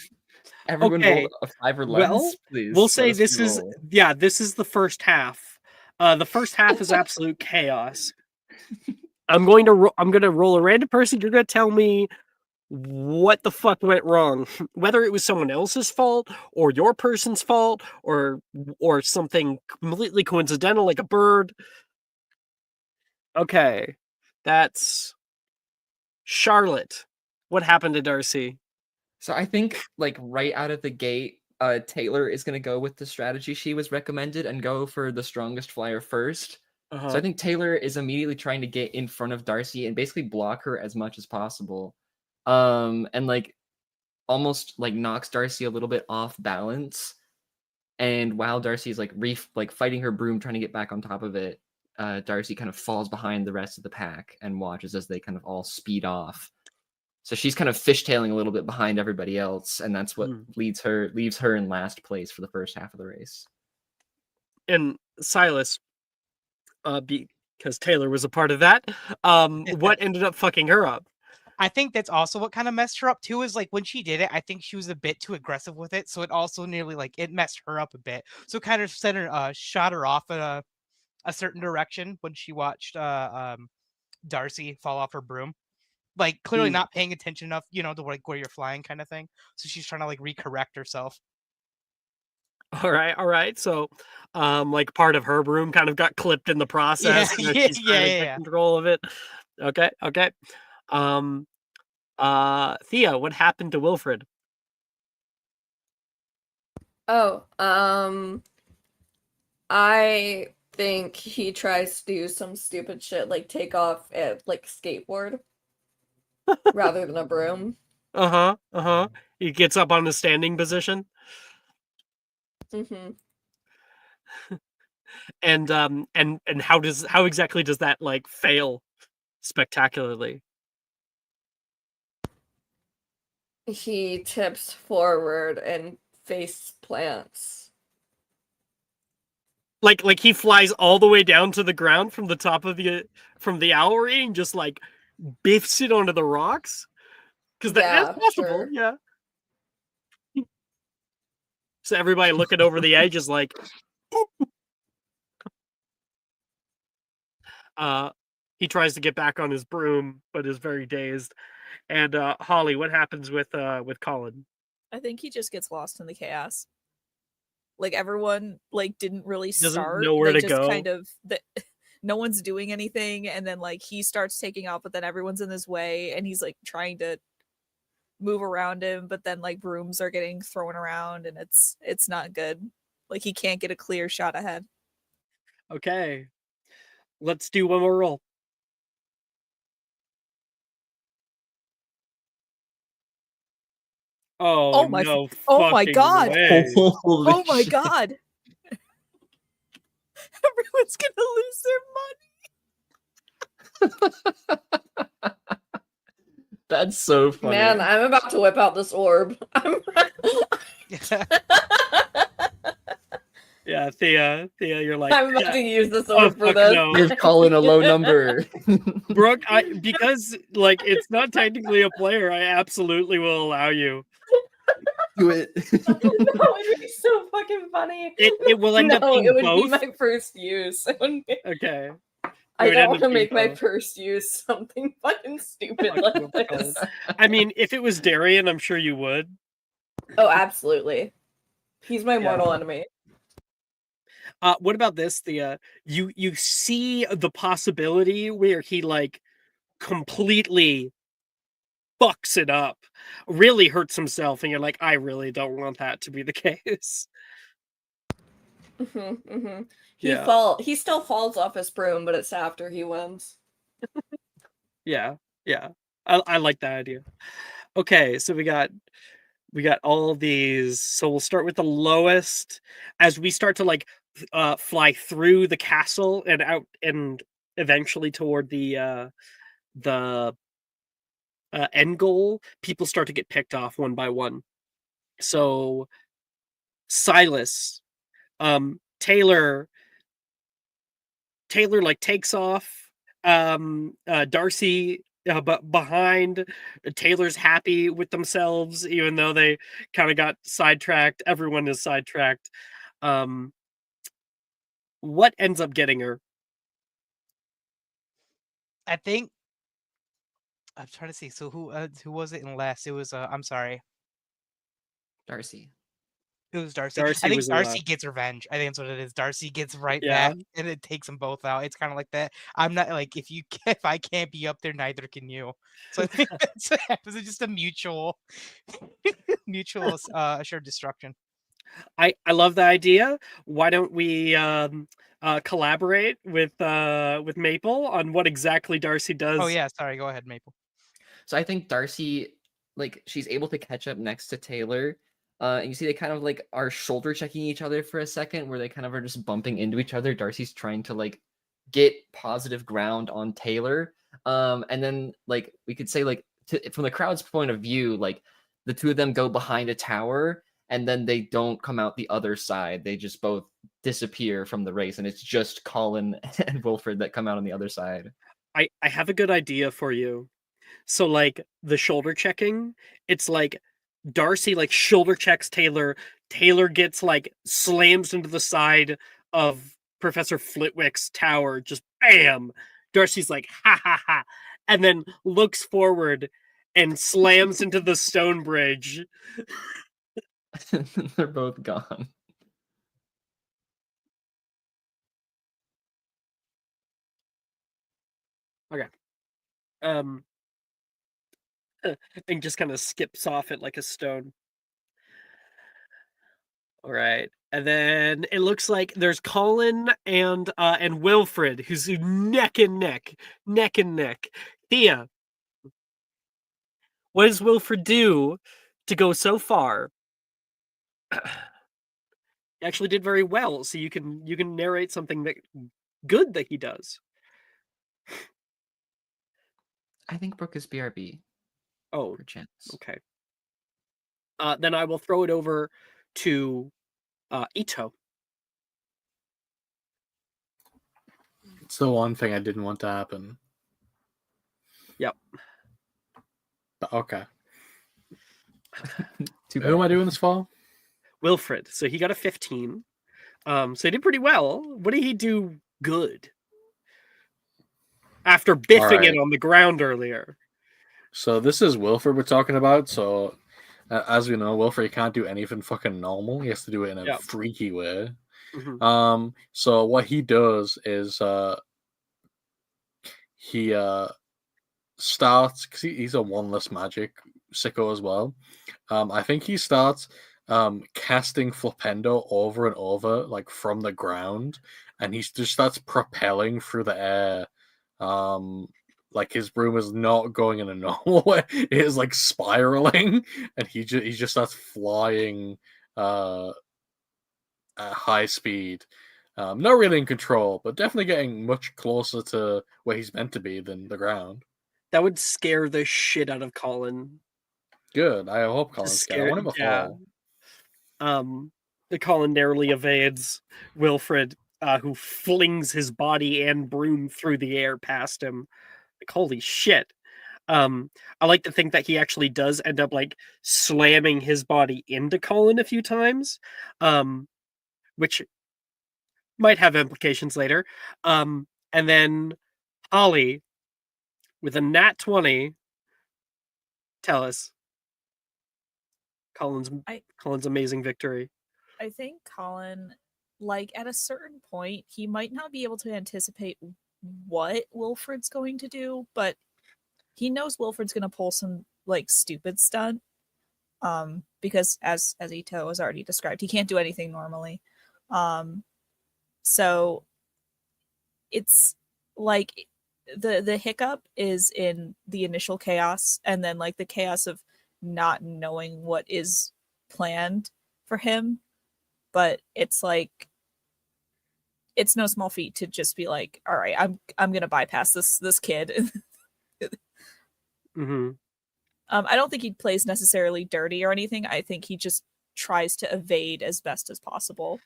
Everyone Okay, roll a 5 or well, less, please. we'll Let say us this is re-roll. this is the first half. The first half is absolute chaos. I'm going to roll a random person. You're going to tell me what the fuck went wrong, whether it was someone else's fault or your person's fault or something completely coincidental like a bird. Okay, that's Charlotte. What happened to Darcy? So I think like right out of the gate, Taylor is gonna go with the strategy she was recommended and go for the strongest flyer first. So I think Taylor is immediately trying to get in front of Darcy and basically block her as much as possible. and like almost like knocks Darcy a little bit off balance. And while Darcy's like fighting her broom, trying to get back on top of it, Darcy kind of falls behind the rest of the pack and watches as they kind of all speed off. So she's kind of fishtailing a little bit behind everybody else, and that's what leaves her in last place for the first half of the race. And Silas, because Taylor was a part of that, what ended up fucking her up? I think that's also what kind of messed her up too, is like when she did it, I think she was a bit too aggressive with it. So it also nearly like it messed her up a bit. So it kind of sent her, shot her off in a certain direction when she watched Darcy fall off her broom. Like clearly not paying attention enough, to like where you're flying kind of thing. So she's trying to like recorrect herself. All right. So, like part of her broom kind of got clipped in the process. Yeah, She's trying to get control of it. Okay. Thea, what happened to Wilfred? Oh, I think he tries to do some stupid shit like take off a like skateboard rather than a broom. He gets up on a standing position. Mm-hmm. And how exactly does that like fail spectacularly? He tips forward and face plants. Like he flies all the way down to the ground from the top of the owlry and just like biffs it onto the rocks? Because that's possible, sure. yeah. So everybody looking over the edge is like, he tries to get back on his broom, but is very dazed. And Holly, what happens with Colin? I think he just gets lost in the chaos. Like everyone like didn't really Doesn't start. know where They to just go. kind of no one's doing anything, and then like he starts taking off, but then everyone's in his way, and he's like trying to move around him, but then like brooms are getting thrown around, and it's not good. Like he can't get a clear shot ahead. Okay, let's do one more roll. Oh my! no! Oh my god! Way. Oh my god! Everyone's gonna lose their money. That's so funny. Man, I'm about to whip out this orb. Yeah, Thea, you're like, I'm about to use this orb for this. No. Give Colin a low number. Brooke, because like it's not technically a player, I absolutely will allow you. Do it. No, it would be so fucking funny. It will end up being it would both. be my first use. Okay. I don't want to make my first use something fucking stupid like this. I mean, if it was Darian, I'm sure you would. Oh, absolutely. He's my mortal enemy. What about this? Thea? You see the possibility where he like completely fucks it up, really hurts himself, and you're like, I really don't want that to be the case. He still falls off his broom, but it's after he wins. Yeah. I like that idea. Okay, so we got all of these. So we'll start with the lowest as we start to like fly through the castle and out and eventually toward the end goal. People start to get picked off one by one. So Silas, Taylor like takes off. Darcy but behind. Taylor's happy with themselves, even though they kind of got sidetracked. Everyone is sidetracked. What ends up getting her? I think I'm trying to see. So who was it in last? It was I'm sorry. Darcy. It was Darcy. Darcy I think was Darcy alive. gets revenge. I think that's what it is. Darcy gets right Yeah. back, and it takes them both out. It's kind of like that. I'm not like if I can't be up there, neither can you. So I think that's what happens. It's just a mutual assured destruction. I love the idea. Why don't we collaborate with Maple on what exactly Darcy does? Oh yeah, sorry. Go ahead, Maple. So I think Darcy, like, she's able to catch up next to Taylor. And you see they kind of like are shoulder checking each other for a second, where they kind of are just bumping into each other. Darcy's trying to like get positive ground on Taylor. And then like we could say like from the crowd's point of view, like the two of them go behind a tower and then they don't come out the other side. They just both disappear from the race, and it's just Colin and Wilfred that come out on the other side. I have a good idea for you. So like the shoulder checking, it's like Darcy like shoulder checks Taylor. Taylor gets like slams into the side of Professor Flitwick's tower. Just bam. Darcy's like ha ha ha, and then looks forward and slams into the stone bridge. They're both gone. Um, and just kind of skips off it like a stone. All right. And then it looks like there's Colin and Wilfred, who's neck and neck. Thea, what does Wilfred do to go so far? He actually did very well, so you can narrate something that good that he does. I think Brooke is BRB. Oh, Perchance. okay. Then I will throw it over to Ito. It's the one thing I didn't want to happen. Yep. But okay. Too Who am bad. I doing this for? Wilfred. So he got a 15. So he did pretty well. What did he do good? After biffing it Alright. on the ground earlier. So this is Wilfred we're talking about. So as we know, Wilfred can't do anything fucking normal. He has to do it in a Yep. freaky way. Mhm. So what he does is he starts, because he's a one-less magic sicko as well. I think he starts casting Flipendo over and over, like from the ground, and he just starts propelling through the air. Like his broom is not going in a normal way; it is like spiraling, and he just starts flying at high speed. Not really in control, but definitely getting much closer to where he's meant to be than the ground. That would scare the shit out of Colin. Good. I hope To Colin's scared. I want him to yeah. fall. The Colin narrowly evades Wilfred, who flings his body and broom through the air past him. Like, holy shit. I like to think that he actually does end up like slamming his body into Colin a few times, which might have implications later. And then Holly with a nat 20. Tell us Colin's amazing victory. I think Colin, like at a certain point, he might not be able to anticipate what Wilfred's going to do, but he knows Wilfred's going to pull some like stupid stunt. Because as Ito has already described, he can't do anything normally. So it's like the hiccup is in the initial chaos, and then like the chaos of not knowing what is planned for him. But it's like it's no small feat to just be like, all right, I'm gonna bypass this kid. Mm-hmm. I don't think he plays necessarily dirty or anything. I think he just tries to evade as best as possible.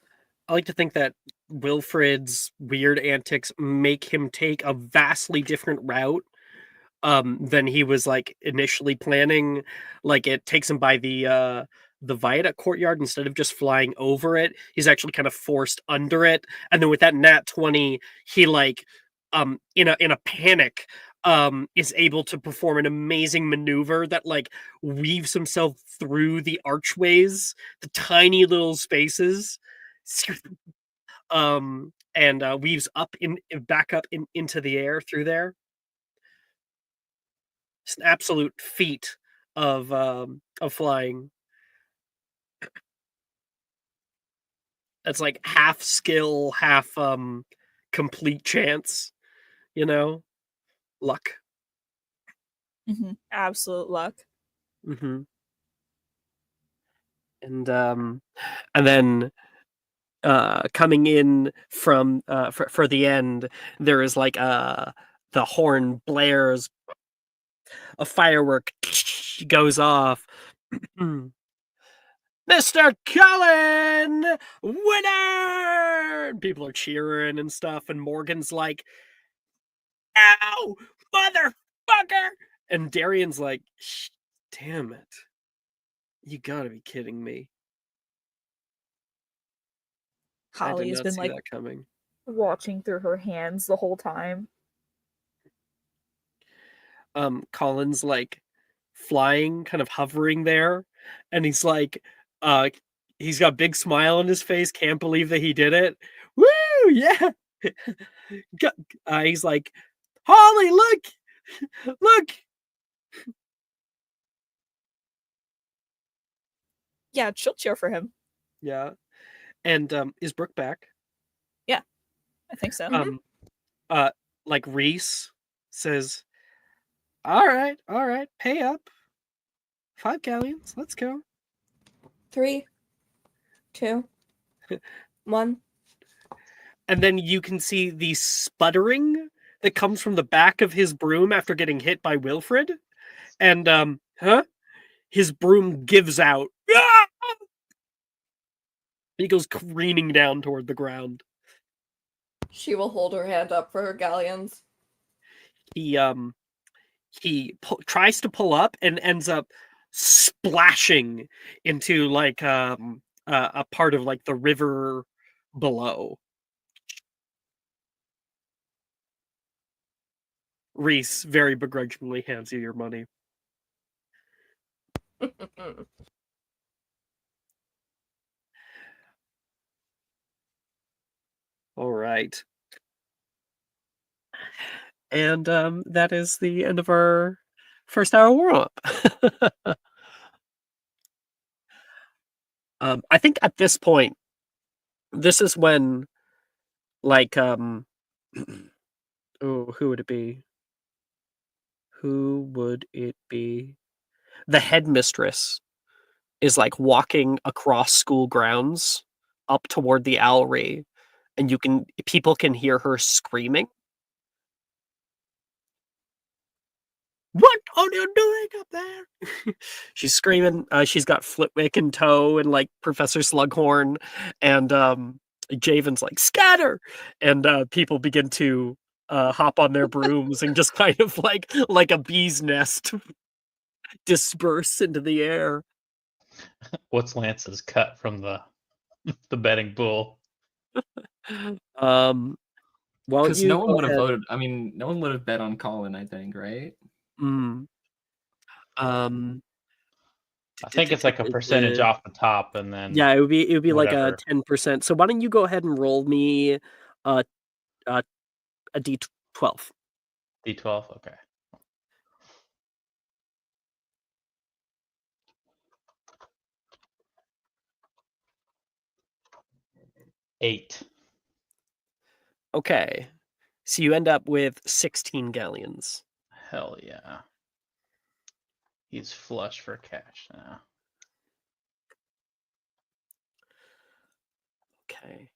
I like to think that Wilfred's weird antics make him take a vastly different route than he was like initially planning. Like it takes him by the viaduct courtyard instead of just flying over it. He's actually kind of forced under it, and then with that nat 20, he like in a panic is able to perform an amazing maneuver that like weaves himself through the archways, the tiny little spaces, and weaves up back up into the air through there. It's an absolute feat of flying. That's like half skill, half complete chance, luck. Absolute luck. Mm-hmm. And then coming in from for the end, there is like the horn blares, a firework goes off. Mr. Cullen, winner! And people are cheering and stuff, and Morgan's like, "Ow, motherfucker!" And Darian's like, "Damn it! You gotta be kidding me!" I Holly did has not been see like that coming. watching through her hands the whole time. Colin's like flying, kind of hovering there, and he's like, he's got a big smile on his face, can't believe that he did it. Woo, yeah. He's like, Holly, look. Yeah, she'll cheer for him. Yeah. And is Brooke back? Yeah, I think so. Like Reese says, all right, pay up. 5 galleons, let's go. 3, 2, 1. And then you can see the sputtering that comes from the back of his broom after getting hit by Wilfred. And his broom gives out. Ah! He goes careening down toward the ground. She will hold her hand up for her galleons. He tries to pull up and ends up splashing into like a part of like the river below. Reese very begrudgingly hands you your money. All right. And that is the end of our first hour warm-up. I think at this point, this is when, like, oh, who would it be? Who would it be? The headmistress is like walking across school grounds up toward the owlry, and people can hear her screaming. What are you doing up there? She's screaming. She's got Flitwick in tow and like Professor Slughorn, and Javen's like scatter, and people begin to hop on their brooms and just kind of like a bee's nest disperse into the air. What's Lance's cut from the betting pool? Well, Because you no one go would have ahead. voted. I mean, no one would have bet on Colin, I think, right? I think it's like a percentage off the top, and then Yeah, it would be whatever. like a 10%. So why don't you go ahead and roll me a D12. D12. Okay. Eight. Okay. So you end up with 16 galleons. Hell yeah. He's flush for cash now. Okay.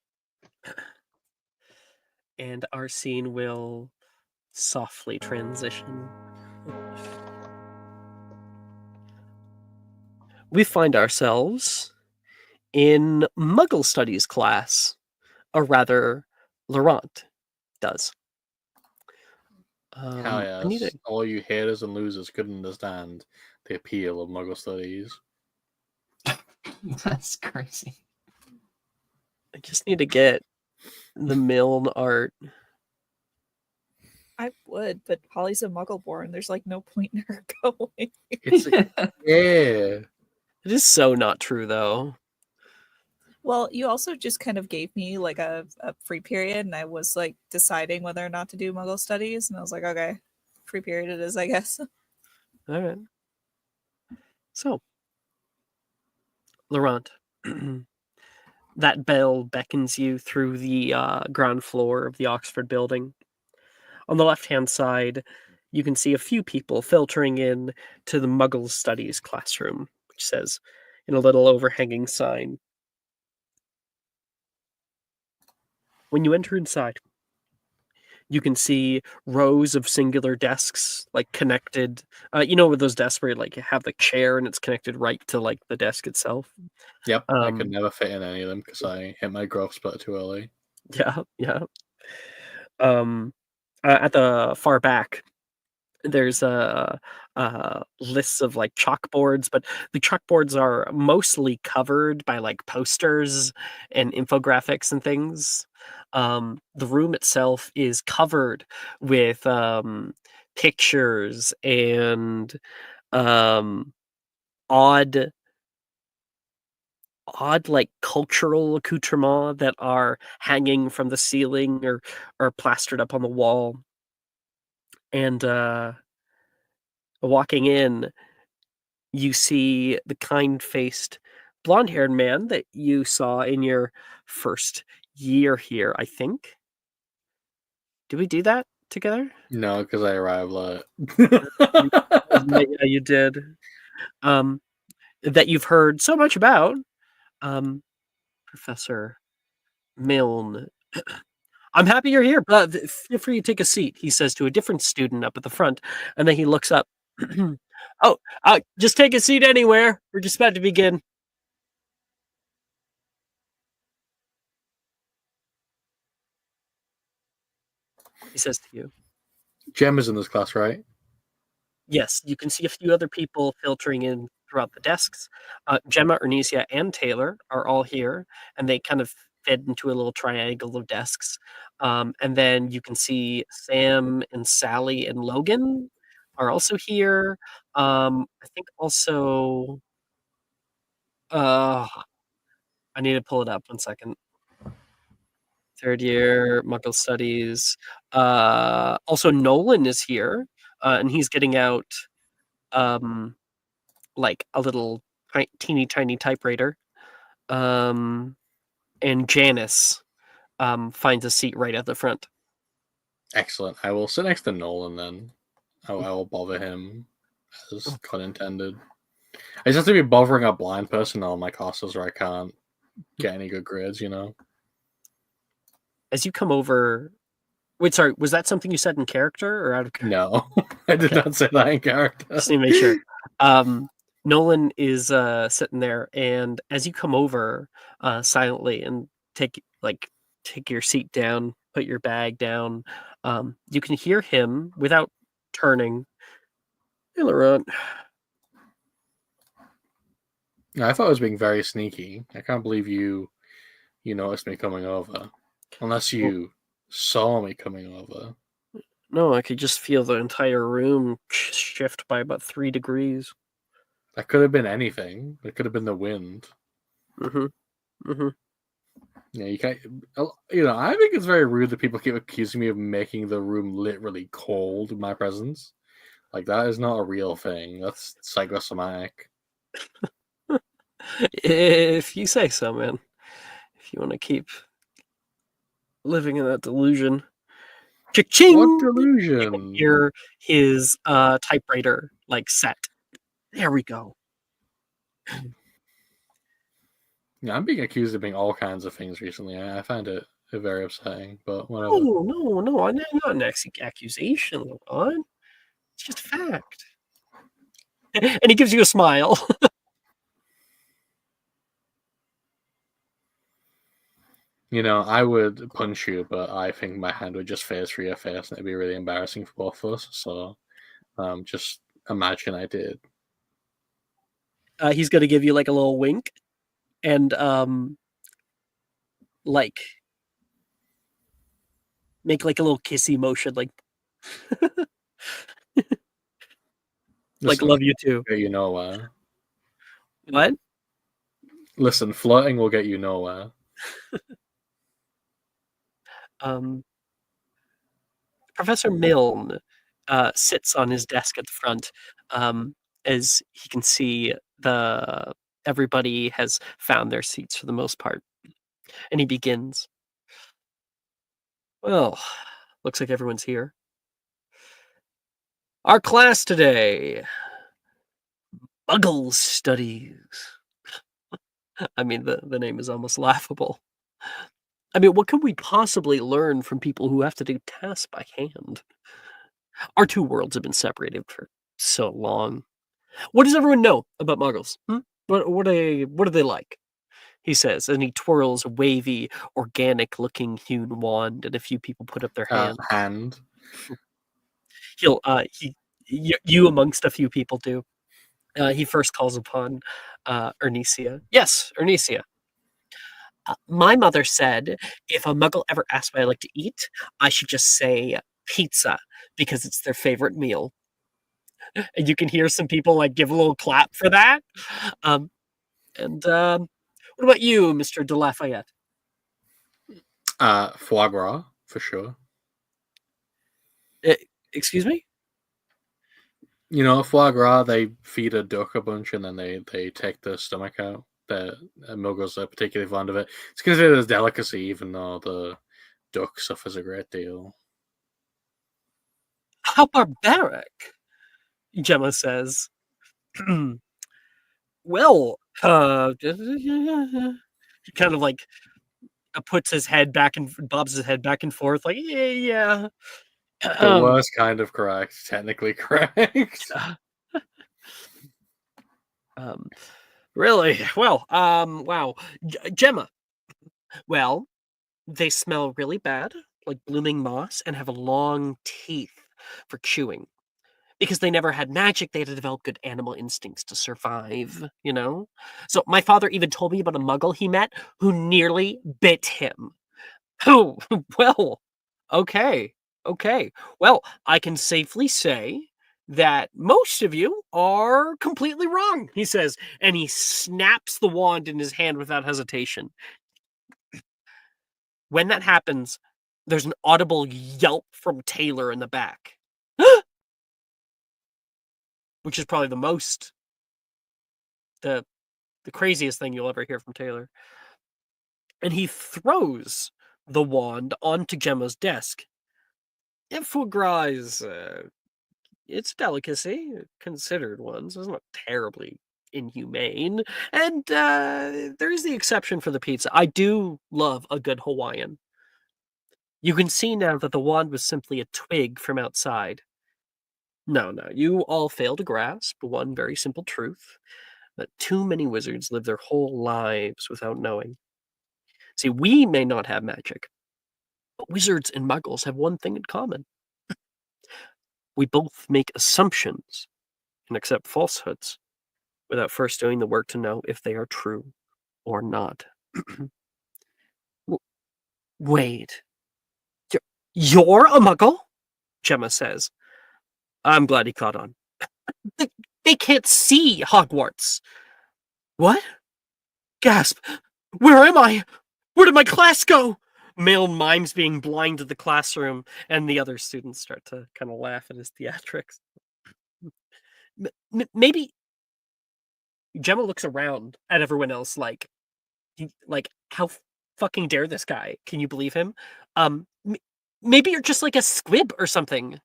And our scene will softly transition. We find ourselves in Muggle Studies class, or rather, Laurent does. Hell yes. All you haters and losers couldn't understand the appeal of Muggle studies. That's crazy. I just need to get the Milne art. I would, but Holly's a Muggle born. There's like no point in her going. Yeah. It is so not true, though. Well, you also just kind of gave me like a free period, and I was like deciding whether or not to do Muggle studies, and I was like, okay, free period it is, I guess. All right. So, Laurent, that bell beckons you through the ground floor of the Oxford building. On the left-hand side, you can see a few people filtering in to the Muggle Studies classroom, which says in a little overhanging sign. When you enter inside, you can see rows of singular desks, like connected. With those desks where like you have the chair and it's connected right to like the desk itself. Yep, I could never fit in any of them because I hit my growth spurt too early. Yeah. At the far back, there's lists of like chalkboards, but the chalkboards are mostly covered by like posters and infographics and things. The room itself is covered with pictures and odd like cultural accoutrements that are hanging from the ceiling or plastered up on the wall. And walking in, you see the kind-faced, blonde-haired man that you saw in your first year here, I think. Did we do that together? No, because I arrived late. Yeah, you did. That you've heard so much about. Professor Milne. I'm happy you're here, but feel free to take a seat, he says to a different student up at the front, and then he looks up. Oh, just take a seat anywhere. We're just about to begin. He says to you. Jem is in this class, right? Yes, you can see a few other people filtering in throughout the desks. Gemma, Ernesia, and Taylor are all here, and they kind of fit into a little triangle of desks. And then you can see Sam and Sally and Logan are also here. I think also... I need to pull it up 1 second. Third year, Muggle Studies. Also, Nolan is here, and he's getting out like a little teeny tiny typewriter. And Janice finds a seat right at the front. Excellent. I will sit next to Nolan then. I will bother him, as God intended. I just have to be bothering a blind person on my classes where I can't get any good grades, As you come over... Wait, sorry, was that something you said in character or out of character? No, I did not say that in character. Just need to make sure. Nolan is sitting there, and as you come over silently and take your seat down, put your bag down, you can hear him without turning. Hey, Laurent. I thought I was being very sneaky. I can't believe you noticed me coming over. Unless you saw me coming over. No, I could just feel the entire room shift by about 3 degrees. That could have been anything. It could have been the wind. Yeah, you can't. I think it's very rude that people keep accusing me of making the room literally cold in my presence. Like, that is not a real thing. That's psychosomatic. If you say so, man. If you want to keep living in that delusion. Cha-ching! What delusion? Hear his typewriter set. There we go. Yeah, I'm being accused of being all kinds of things recently. I find it very upsetting, but whatever. Oh, no, not an accusation, Laurent. It's just fact. And he gives you a smile. I would punch you, but I think my hand would just phase through your face, and it'd be really embarrassing for both of us. So, just imagine I did. He's going to give you a little wink, and make a little kissy motion, Listen, love you too. get you nowhere. What? Listen, flirting will get you nowhere. Professor Milne sits on his desk at the front, as he can see everybody has found their seats for the most part. And he begins. Well, looks like everyone's here. Our class today, Muggle Studies. I mean, the name is almost laughable. I mean, what could we possibly learn from people who have to do tasks by hand? Our two worlds have been separated for so long. What does everyone know about Muggles? What are they like? He says, and he twirls a wavy, organic-looking hewn wand, and a few people put up their hands. Hand. You amongst a few people do. He first calls upon Ernesia. Yes, Ernesia. My mother said if a Muggle ever asks what I like to eat, I should just say pizza because it's their favorite meal. And you can hear some people like give a little clap for that. What about you, Mr. De Lafayette? Foie gras, for sure. Excuse me? You know, foie gras, they feed a duck a bunch and then they take the stomach out. The Muggles are particularly fond of it. It's considered a delicacy, even though the duck suffers a great deal. How barbaric, Gemma says. Well, he kind of like puts his head back and bobs his head back and forth, like, yeah. The worst kind of correct, technically correct. Really? Well, wow. Gemma. Well, they smell really bad, like blooming moss, and have long teeth for chewing. Because they never had magic, they had to develop good animal instincts to survive, you know? So my father even told me about a Muggle he met who nearly bit him. Oh, well, okay. Well, I can safely say that most of you are completely wrong, he says, and he snaps the wand in his hand without hesitation. When that happens, there's an audible yelp from Taylor in the back. Which is probably the craziest thing you'll ever hear from Taylor. And he throws the wand onto Gemma's desk. And foie gras is, it's a delicacy, considered one, so it's not terribly inhumane. And there is the exception for the pizza. I do love a good Hawaiian. You can see now that the wand was simply a twig from outside. No, you all fail to grasp one very simple truth, that too many wizards live their whole lives without knowing. See, we may not have magic, but wizards and muggles have one thing in common. We both make assumptions and accept falsehoods without first doing the work to know if they are true or not. Wait. You're a muggle? Gemma says. I'm glad he caught on. They can't see Hogwarts. What? Gasp. Where am I? Where did my class go? Male mimes being blind to the classroom, and the other students start to kind of laugh at his theatrics. Maybe Gemma looks around at everyone else like how fucking dare this guy? Can you believe him? Maybe you're just like a squib or something.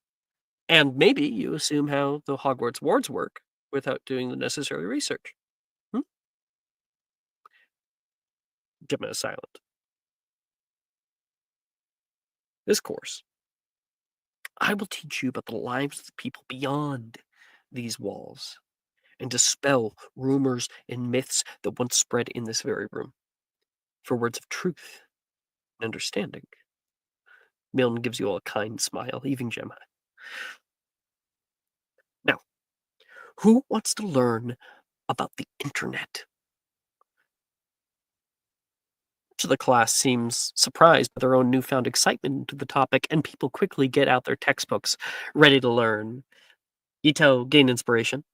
And maybe you assume how the Hogwarts wards work without doing the necessary research. Gemma is silent. This course, I will teach you about the lives of the people beyond these walls and dispel rumors and myths that once spread in this very room for words of truth and understanding. Milne gives you all a kind smile, even Gemma. Now, who wants to learn about the internet? Much of the class seems surprised by their own newfound excitement to the topic, and people quickly get out their textbooks, ready to learn. Ito, gain inspiration.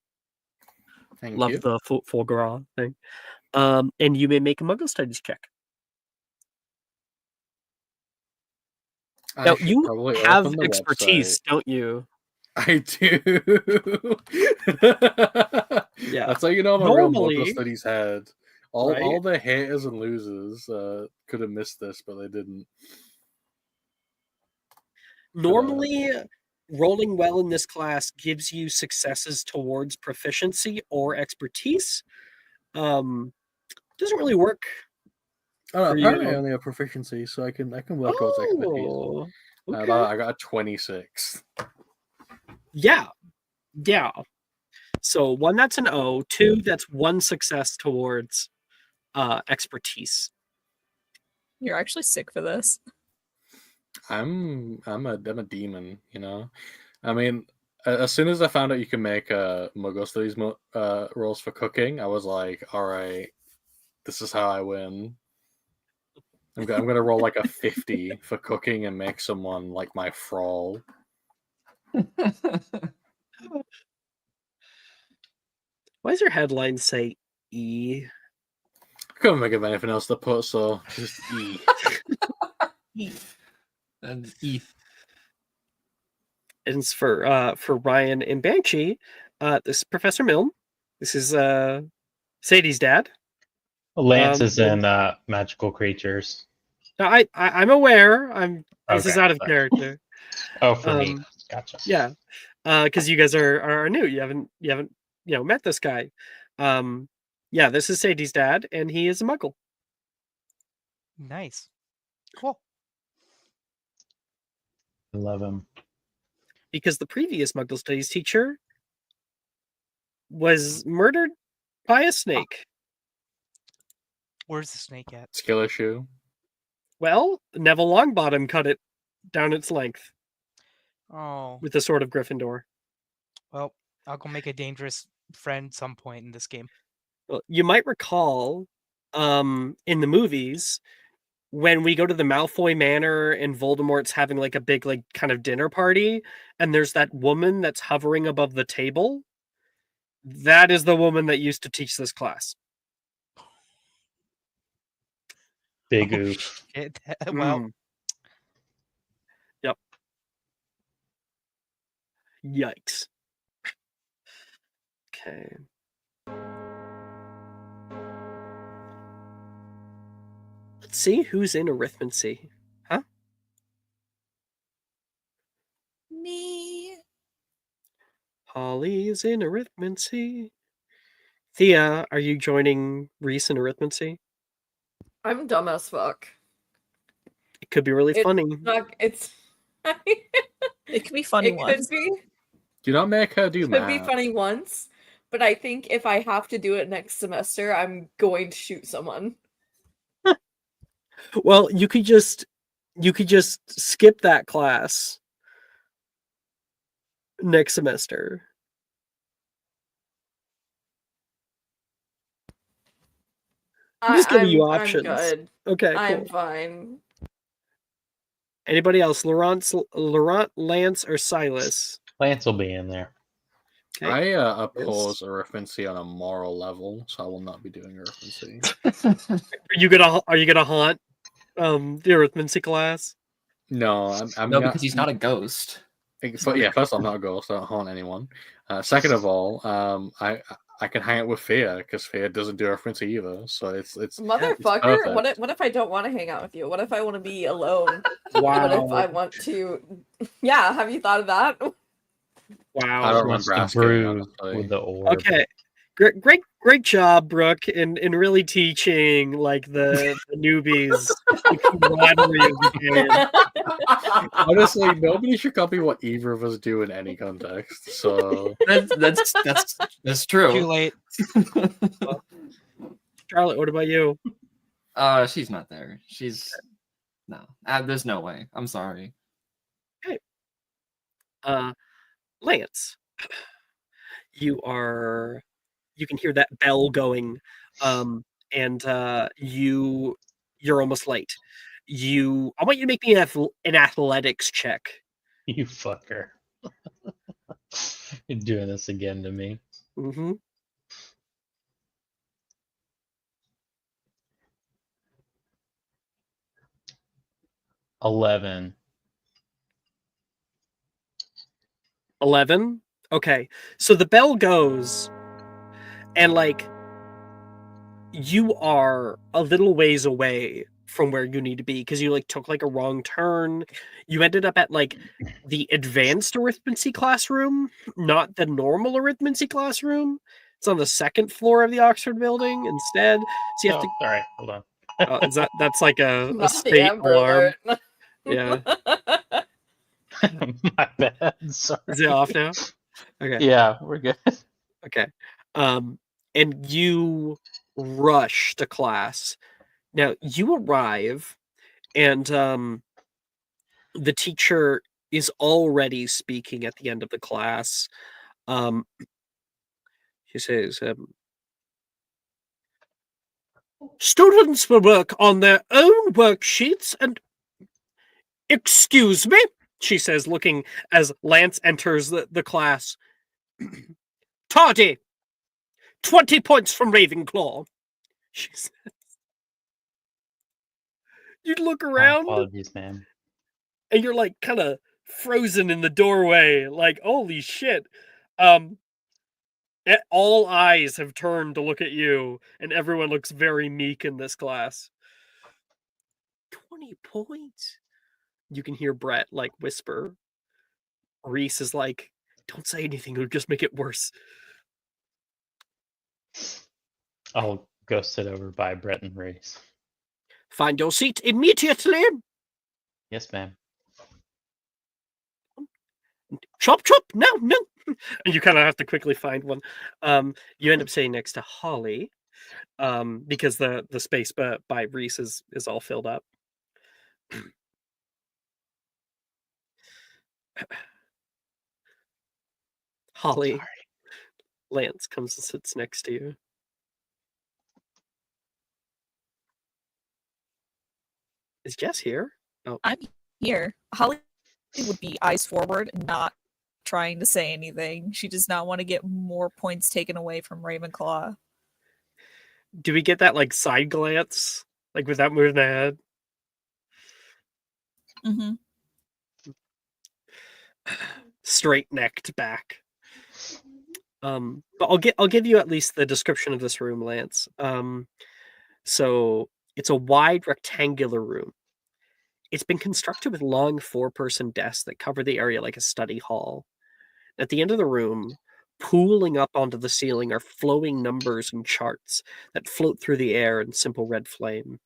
Thank Love you. the foie gras thing. And you may make a Muggle Studies check. Now, you have expertise, don't you? I do. Yeah. That's how you know I'm a real Normally- Muggle Studies head. All Right? the haters and losers could have missed this, but they didn't. Normally, rolling well in this class gives you successes towards proficiency or expertise. Doesn't really work. Oh, For apparently you. I only have proficiency, so I can work towards expertise. Oh, I okay. got a 26. Yeah. So 1, that's an O. 2, that's 1 success towards expertise. You're actually sick for this. I'm a demon, you know. I mean, as soon as I found out you can make Muggle Studies rolls for cooking, I was like, all right, this is how I win. I'm gonna roll like a 50 for cooking and make someone like my thrall. Why does your headline say E? I couldn't think of anything else to put, so just E. And ETH. And it's for Ryan and Banshee. This is Professor Milne. This is Sadie's dad. Lance is in Magical Creatures. Now, I'm aware. This is Okay, out of sorry. character. Oh, for me. Gotcha. Yeah, because you guys are new. You haven't met this guy. Yeah, this is Sadie's dad, and he is a Muggle. Nice. Cool. I love him. Because the previous Muggle Studies teacher was murdered by a snake. Where's the snake at? Skill issue. Well, Neville Longbottom cut it down its length Oh, with the sword of Gryffindor. well, I'll go make a dangerous friend some point in this game. Well, you might recall in the movies when we go to the Malfoy Manor and Voldemort's having like a big like kind of dinner party, and there's that woman that's hovering above the table. That is the woman that used to teach this class. Big oof. Shit. Well, Mm. Yep. Yikes. Okay. Let's see who's in arithmancy. Huh? Me. Holly is in arithmancy. Thea, are you joining Reese in arithmancy? I'm dumb as fuck. It could be really It's funny. It's It could be funny it once. could be Do not make her do could be math. funny once, but I think if I have to do it next semester, I'm going to shoot someone. Well, you could just skip that class next semester. I'm just giving you options. I'm good. Okay, I'm cool. fine. Anybody else? Laurent, Lance, or Silas? Lance will be in there. Okay. I oppose arithmancy on a moral level, so I will not be doing arithmancy. Are you gonna haunt the arithmancy class? No, I'm No, not, because he's not a ghost. First, I'm not a ghost. I don't haunt anyone. Second of all, I can hang out with Fia because Fia doesn't do arithmancy either. So it's Motherfucker, perfect. what if I don't want to hang out with you? What if I want to be alone? Wow. What if I want to Yeah, have you thought of that? Wow. I don't Wants remember to asking, brew honestly. with the orb. Okay. Great job, Brooke, in really teaching like the newbies the camaraderie of the game. Honestly, nobody should copy what either of us do in any context. So That's true. too late. Charlotte, what about you? She's not there. No. There's no way. I'm sorry. Lance, you can hear that bell going, and you're almost late. I want you to make me an athletics check. You fucker. You're doing this again to me. Mm-hmm. $11. 11. Okay, so the bell goes, and like you are a little ways away from where you need to be because you like took like a wrong turn. You ended up at like the advanced arithmancy classroom, not the normal arithmancy classroom. It's on the second floor of the Oxford building instead. So you have Oh, to. sorry. Hold on. That's like a Not the state Amber alarm. Alert. Yeah. My bad. Sorry. Is it off now? Okay. Yeah, we're good. Okay. And you rush to class. Now you arrive, and the teacher is already speaking at the end of the class. She says, students will work on their own worksheets and excuse me, she says, looking as Lance enters the class. Tardy. 20 points from Ravenclaw. She says. You look My around apologies, ma'am. and you're like kind of frozen in the doorway, like holy shit. All eyes have turned to look at you, and everyone looks very meek in this class. 20 points. You can hear Brett like whisper. Reese is like, don't say anything, it'll just make it worse. I'll go sit over by Brett and Reese. Find your seat immediately. Yes, ma'am. Chop, chop, no. And you kind of have to quickly find one. You end up sitting next to Holly, because the space by Reese is all filled up. Holly, Sorry. Lance comes and sits next to you. Is Jess here? Oh, I'm here. Holly would be eyes forward, not trying to say anything. She does not want to get more points taken away from Ravenclaw. do we get that like side glance, like without moving the head? Mm-hmm. Straight necked back. But I'll give you at least the description of this room, Lance. So it's a wide rectangular room. It's been constructed with long 4-person desks that cover the area like a study hall. At the end of the room, pooling up onto the ceiling, are flowing numbers and charts that float through the air in simple red flame.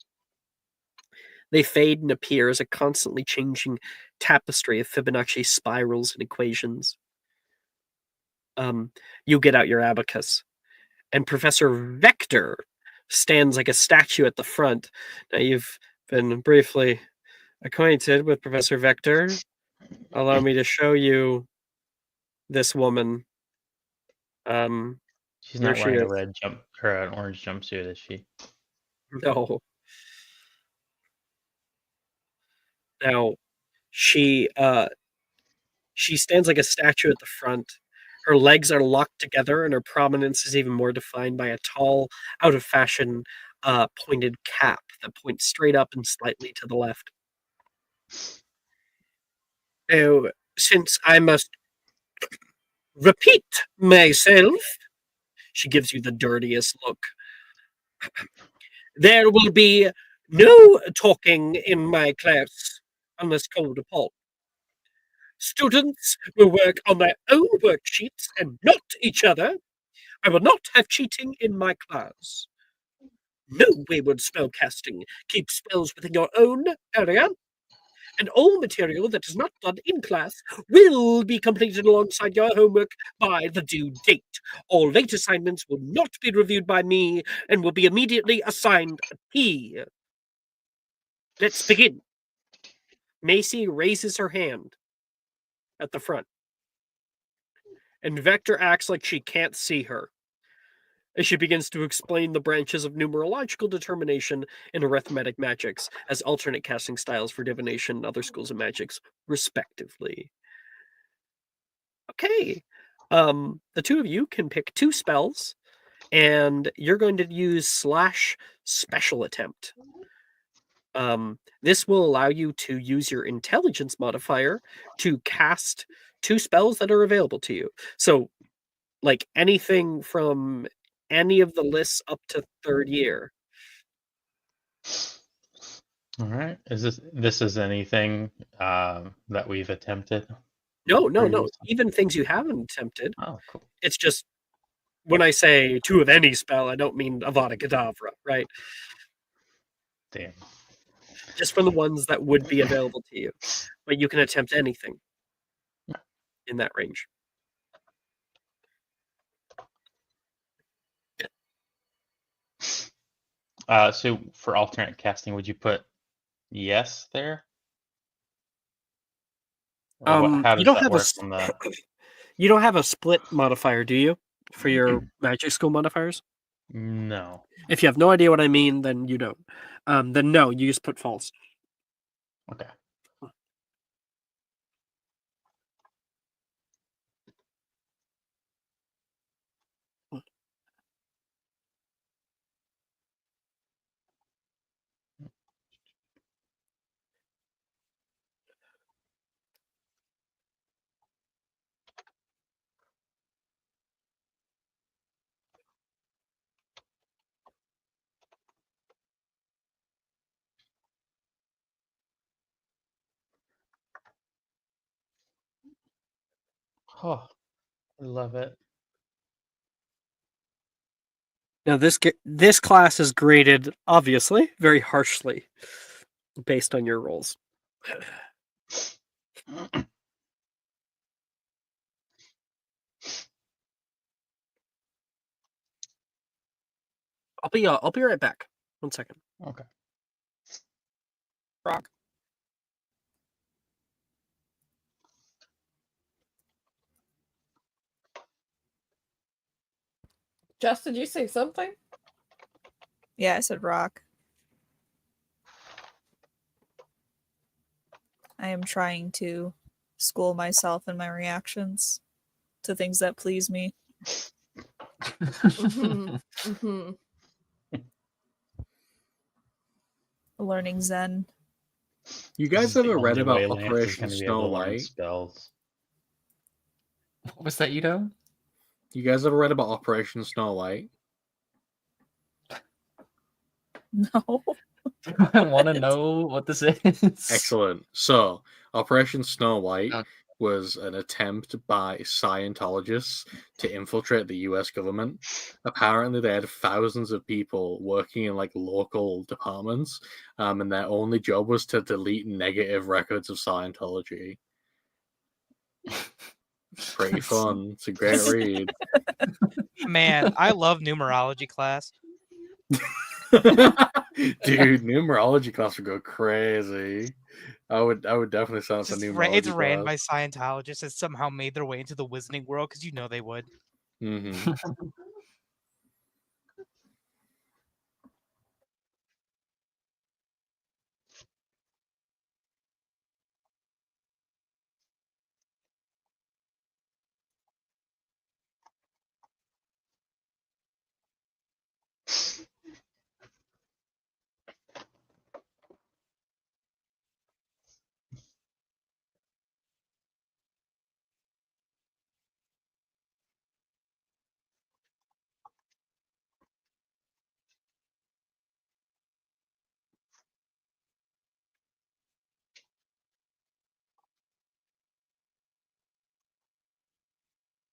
They fade and appear as a constantly changing tapestry of Fibonacci spirals and equations. You get out your abacus, and Professor Vector stands like a statue at the front. Now, you've been briefly acquainted with Professor Vector. Allow me to show you this woman. She's Here not she wearing a is. red jump or an orange jumpsuit, is she? No. Now, she stands like a statue at the front. Her legs are locked together, and her prominence is even more defined by a tall, out-of-fashion, pointed cap that points straight up and slightly to the left. Now, since I must repeat myself, she gives you the dirtiest look. There will be no talking in my class unless called upon. Students will work on their own worksheets and not each other. I will not have cheating in my class. No wayward spell casting. Keep spells within your own area. And all material that is not done in class will be completed alongside your homework by the due date. All late assignments will not be reviewed by me and will be immediately assigned a P. Let's begin. Macy raises her hand at the front, and Vector acts like she can't see her as she begins to explain the branches of numerological determination and arithmetic magics as alternate casting styles for divination and other schools of magics, respectively. Okay. The two of you can pick 2 spells, and you're going to use /special attempt. This will allow you to use your intelligence modifier to cast 2 spells that are available to you. So, like anything from any of the lists up to 3rd year. All right. This is anything that we've attempted? No. previously? Even things you haven't attempted. Oh, cool. It's just when I say 2 of any spell, I don't mean Avada Kedavra, right? Damn. Just from the ones that would be available to you. But you can attempt anything in that range. So for alternate casting, would you put yes there? Or how You does don't that have work on the? you don't have a split modifier, do you? For your magic school modifiers? No. If you have no idea what I mean, then you don't. Then no, you just put false. Okay. Oh, I love it. Now this class is graded obviously very harshly based on your rolls. I'll be right back. 1 second. Okay. Rock. Jess, did you say something? Yeah, I said rock. I am trying to school myself in my reactions to things that please me. Mm-hmm. Learning Zen. You This guys is the ever read only about way Lance is Operation going to be Snow able to learn White? spells. What was that, Ito? You guys ever read about Operation Snow White? No. I want to know what this is. Excellent. So, Operation Snow White Okay. was an attempt by Scientologists to infiltrate the US government. Apparently, they had thousands of people working in like local departments, and their only job was to delete negative records of Scientology. It's pretty fun. It's a great read. Man, I love numerology class. Dude, numerology class would go crazy. I would definitely sign up for numerology It's ran by class. Scientologists that somehow made their way into the wizarding world because you know they would. Mm-hmm.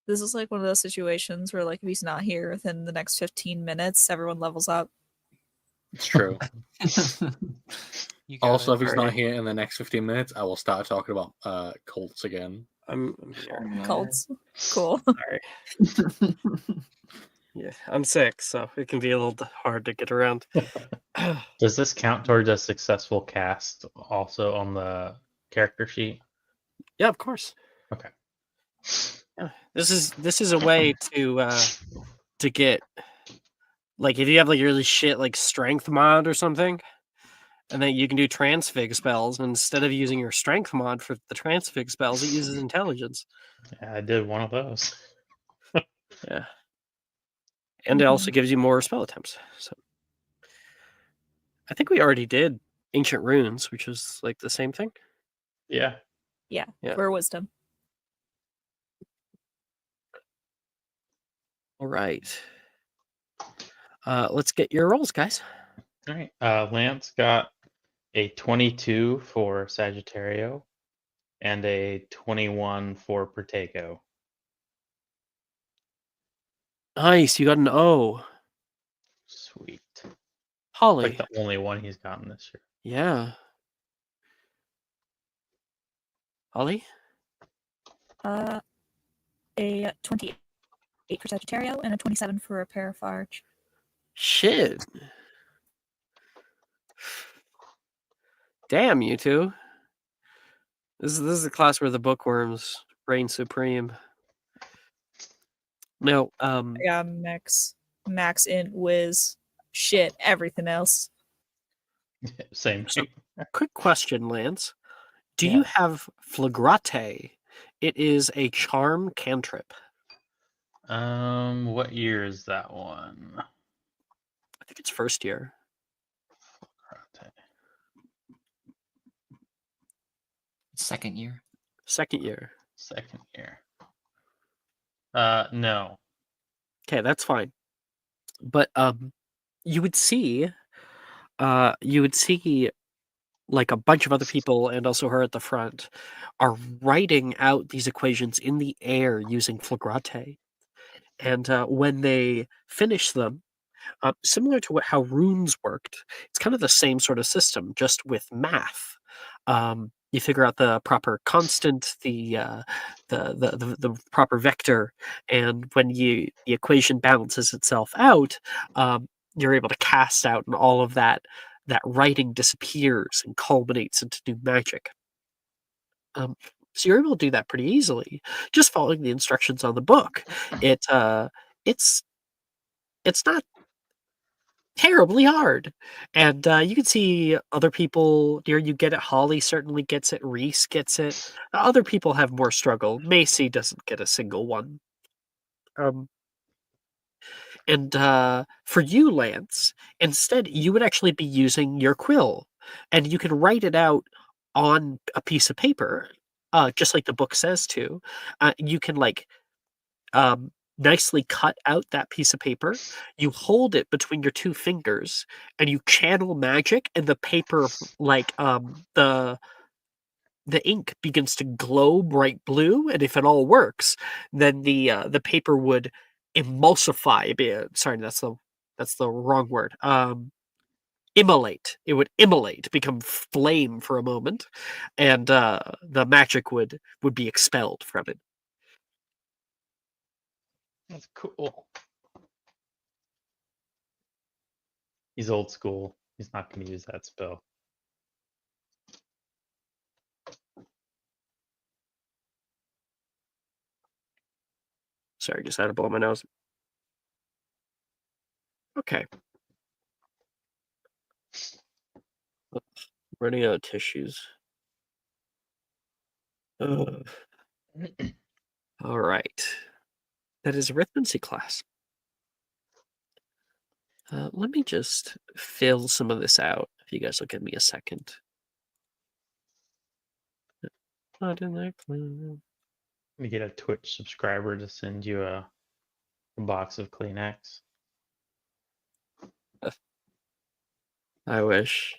This is like one of those situations where, like, if he's not here within the next 15 minutes, everyone levels up. It's true. You got Also, it. if he's not Alright. here in the next 15 minutes, I will start talking about cults again. I'm here. Cults. Cool. Sorry. Yeah, I'm sick, so it can be a little hard to get around. Does this count towards a successful cast also on the character sheet? Yeah, of course. Okay. Yeah. This is a way to get, like, if you have like a really shit like strength mod or something, and then you can do transfig spells, and instead of using your strength mod for the transfig spells, it uses intelligence. Yeah, I did one of those. Yeah. And it also gives you more spell attempts. So I think we already did ancient runes, which is like the same thing. Yeah. Yeah. Yeah. For wisdom. All right. Let's get your rolls, guys. All right. Lance got a 22 for Sagittario, and a 21 for Protego. Nice, you got an O. Sweet. Holly. Like the only one he's gotten this year. Yeah. Holly? A 28 for Sagittario and a 27 for a Parafarge. Shit. Damn, you two. This is a class where the bookworms reign supreme. No, Yeah, Max in Wiz. Shit, everything else. Same So- thing. quick question, Lance. Do Yeah. you have Flagrate? It is a charm cantrip. What year is that one? I think it's first year. Second year. Second year. Second year. No. Okay, that's fine. But you would see like a bunch of other people and also her at the front are writing out these equations in the air using Flagrate. And when they finish them, similar to how runes worked, it's kind of the same sort of system, just with math. You figure out the proper constant, the proper vector, and when the equation balances itself out, you're able to cast out, and all of that writing disappears and culminates into new magic. So you're able to do that pretty easily, just following the instructions on the book. It's not terribly hard, and you can see other people here. You get it. Holly certainly gets it. Reese gets it. Other people have more struggle. Macy doesn't get a single one. And for you, Lance, instead you would actually be using your quill, and you can write it out on a piece of paper, just like the book says to. You can nicely cut out that piece of paper. You hold it between your two fingers, and you channel magic, and the paper, the ink begins to glow bright blue, and if it all works, then the paper would emulsify. Sorry, that's the wrong word. Immolate. It would immolate, become flame for a moment, and the magic would be expelled from it. That's cool. He's old school. He's not going to use that spell. Sorry, just had to blow my nose. Okay. Running out of tissues. Ugh. All right. That is arithmancy class. Let me just fill some of this out. If you guys will give me a second. Not in there. You get a Twitch subscriber to send you a box of Kleenex. I wish.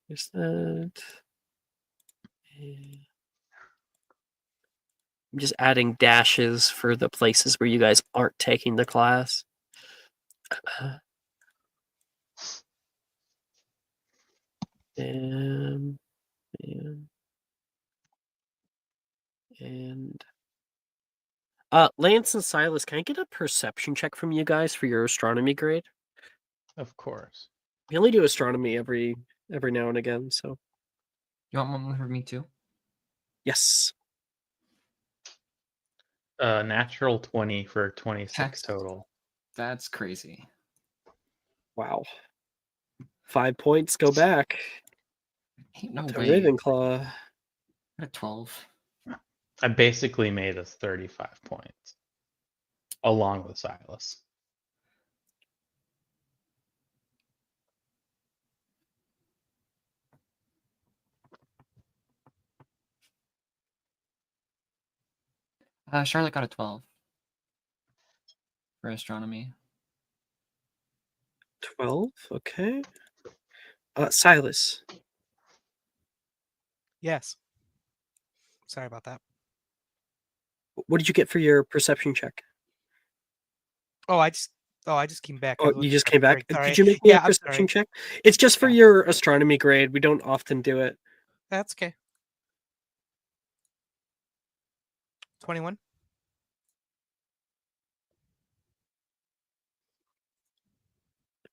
Is that? I'm just adding dashes for the places where you guys aren't taking the class. And Lance and Silas, can I get a perception check from you guys for your astronomy grade? Of course. We only do astronomy every now and again, so You want one for me too? yes. Natural 20 for 26 Text. total. That's crazy. Wow. 5 points go back Ain't no to way. Ravenclaw. At a 12. I basically made us 35 points, along with Silas. Charlotte got a 12 for astronomy. 12, okay. Silas. Yes. Sorry about that. What did you get for your perception check? Oh, I just came back. I Oh, was you looking just for a came back. break. Sorry. Could you make me a Yeah, I'm perception sorry. check? It's just for Yeah. your astronomy grade. We don't often do it. That's okay. 21.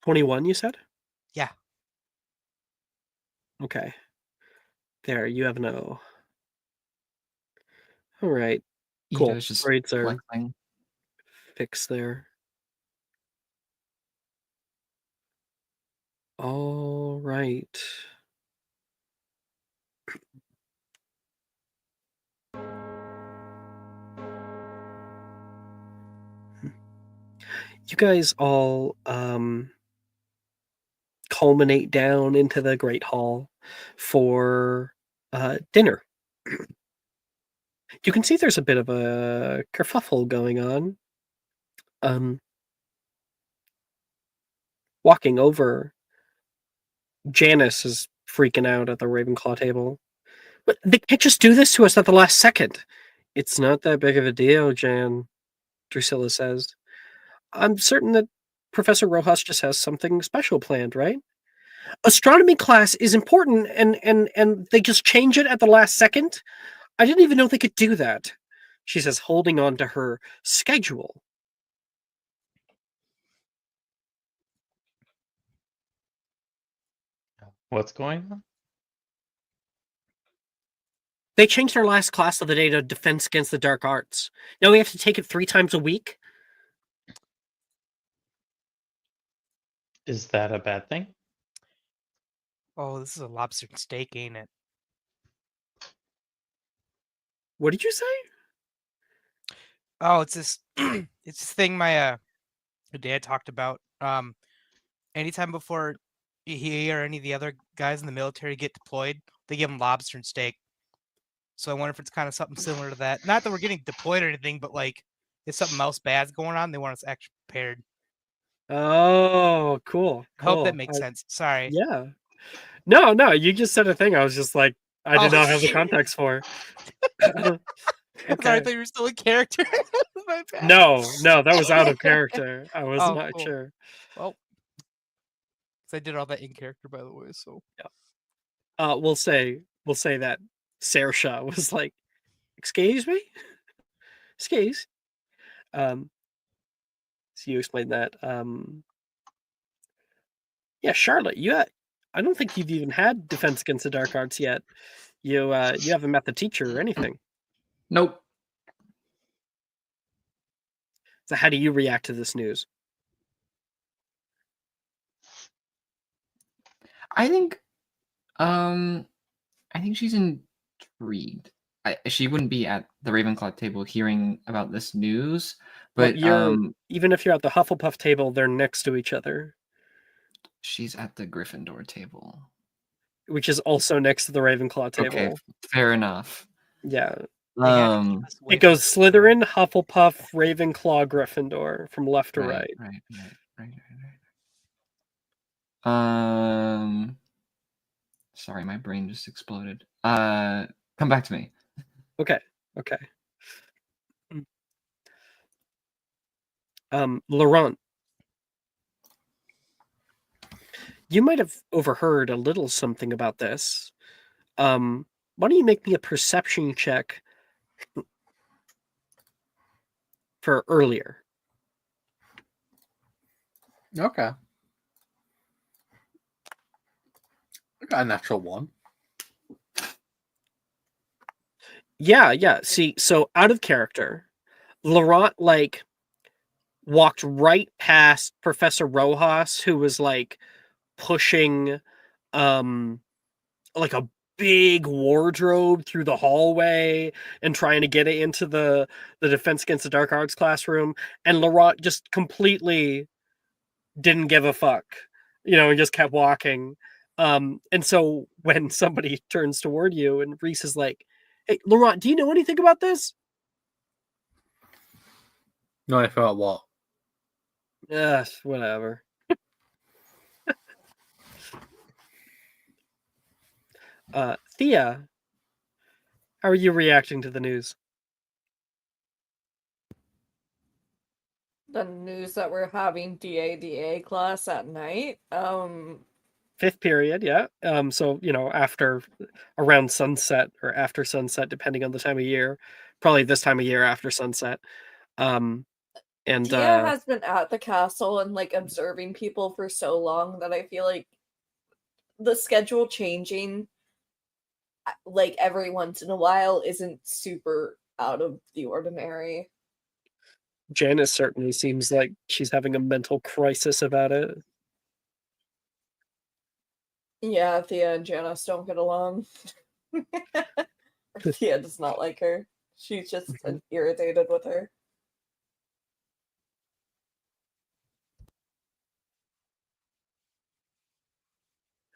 21, you said? Yeah. Okay. There, you have an O. All right. Cool. Ito's just Grades are flexing. fixed there. All right. You guys all culminate down into the Great Hall for dinner. You can see there's a bit of a kerfuffle going on. Walking over, Janice is freaking out at the Ravenclaw table. But they can't just do this to us at the last second. It's not that big of a deal, Jan, Drusilla says. I'm certain that Professor Rojas just has something special planned, right? Astronomy class is important and they just change it at the last second? I didn't even know they could do that. She says, holding on to her schedule. What's going on? They changed our last class of the day to Defense Against the Dark Arts. Now we have to take it 3 times a week? Is that a bad thing? Oh, this is a lobster and steak, ain't it? What did you say? Oh, it's this it's this thing my dad talked about. Anytime before he or any of the other guys in the military get deployed, they give them lobster and steak. So I wonder if it's kind of something similar to that. Not that we're getting deployed or anything, but like if something else bad's going on, they want us extra prepared. Oh, cool. I hope that Cool. makes sense. Sorry. Yeah. No, you just said a thing. I was just like, I did Oh. not have the context for. Sorry, I Okay. thought you were still in character. My bad. No, that was out of character. I was Oh, not cool. sure. Well, 'cause I did all that in character, by the way. So We'll say that Saoirse was like, "Excuse me, excuse." So you explained that. Yeah, Charlotte, I don't think you've even had Defense Against the Dark Arts yet. You haven't met the teacher or anything. Nope. So how do you react to this news? I think she's intrigued. She wouldn't be at the Ravenclaw table hearing about this news, but even if you're at the Hufflepuff table, they're next to each other, she's at the Gryffindor table, which is also next to the Ravenclaw table. Okay, fair enough. Yeah. they had to keep us away It goes from each other. Slytherin, Hufflepuff, Ravenclaw, Gryffindor from left to right. Right. Sorry, my brain just exploded. Come back to me. Okay. Laurent, you might have overheard a little something about this. Why don't you make me a perception check for earlier? Okay. I got a natural 1. Yeah. See, so out of character, Laurent walked right past Professor Rojas, who was pushing a big wardrobe through the hallway and trying to get it into the Defense Against the Dark Arts classroom, and Laurent just completely didn't give a fuck, and just kept walking. And so when somebody turns toward you and Reese is like, "Hey, Laurent, do you know anything about this?" No, I thought what? Whatever. Thea, how are you reacting to the news? The news that we're having DADA class at night. 5th period, yeah. So after around sunset or after sunset, depending on the time of year. Probably this time of year after sunset. And Tia has been at the castle and like observing people for so long that I feel like the schedule changing like every once in a while isn't super out of the ordinary. Janice certainly seems like she's having a mental crisis about it. Yeah, Thea and Janice don't get along. Thea does not like her. She's just irritated with her.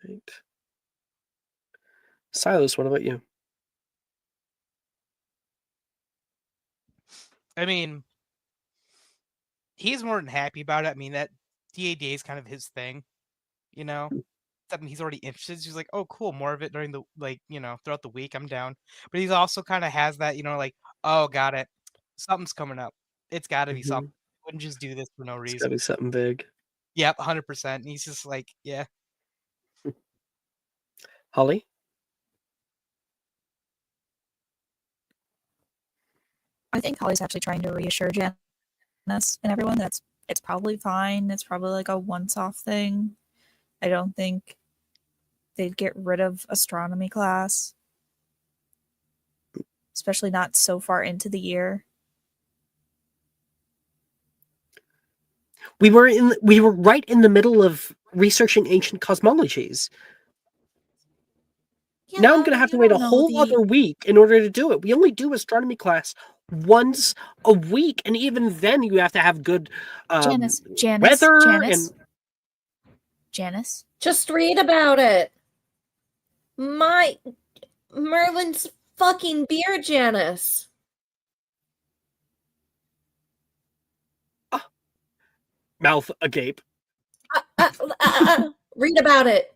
Right. Silas, what about you? I mean, he's more than happy about it. I mean, that DADA is kind of his thing, you know. Something he's already interested. He's like, oh, cool, more of it during the throughout the week. I'm down. But he's also kind of has that, like, oh, got it. Something's coming up. It's got to be something. Wouldn't just do this for no It's reason. gotta be something big. Yep, 100%. He's just like, yeah. Holly? I think Holly's actually trying to reassure Janice and everyone that it's probably fine. It's probably like a once-off thing. I don't think they'd get rid of astronomy class, especially not so far into the year. We were right in the middle of researching ancient cosmologies. Yeah, now I'm going to have to wait a whole other week in order to do it. We only do astronomy class once a week, and even then you have to have good weather Janice. Just read about it. Merlin's fucking beer, Janice. Mouth agape. Read about it.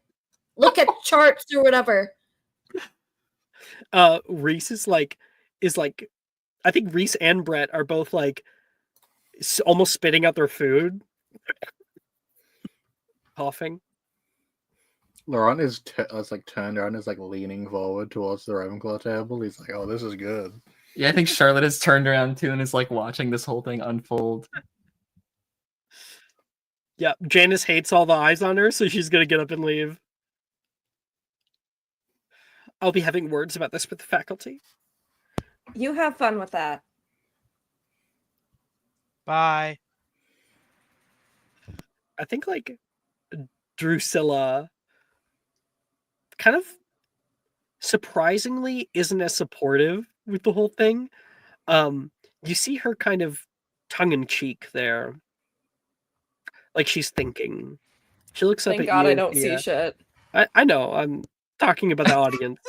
Look at charts or whatever. Reese is like, I think Reese and Brett are both like almost spitting out their food, coughing. Laurent is like turned around, is like leaning forward towards the Ravenclaw table. He's like, "Oh, this is good." Yeah, I think Charlotte has turned around too and is like watching this whole thing unfold. Yeah, Janice hates all the eyes on her, so she's gonna get up and leave. I'll be having words about this with the faculty. You have fun with that. Bye. I think like Drusilla kind of surprisingly isn't as supportive with the whole thing. You see her kind of tongue-in-cheek there. Like she's thinking. She looks up Thank at God you. I don't see shit. I know. I'm talking about the audience.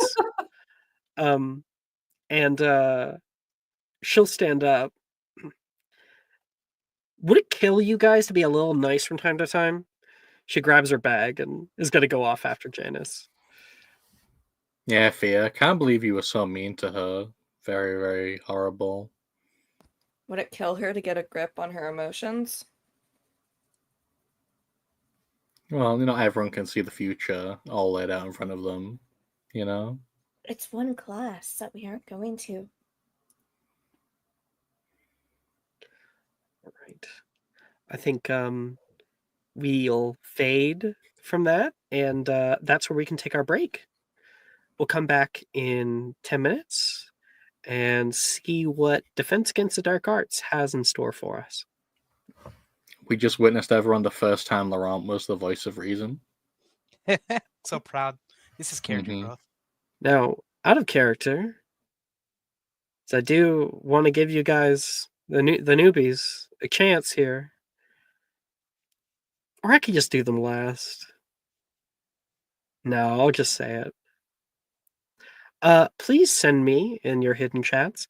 And she'll stand up. Would it kill you guys to be a little nice from time to time? She grabs her bag and is going to go off after Janice. Yeah, Fia. Can't believe you were so mean to her. Very, very horrible. Would it kill her to get a grip on her emotions? Well, everyone can see the future all laid out in front of them, It's one class that we aren't going to. Right. I think we'll fade from that, and that's where we can take our break. We'll come back in 10 minutes and see what Defense Against the Dark Arts has in store for us. We just witnessed everyone the first time Laurent was the voice of reason. So proud. This is character growth. Now, out of character, so I do want to give you guys, the newbies, a chance here. Or I could just do them last. No, I'll just say it. Please send me in your hidden chats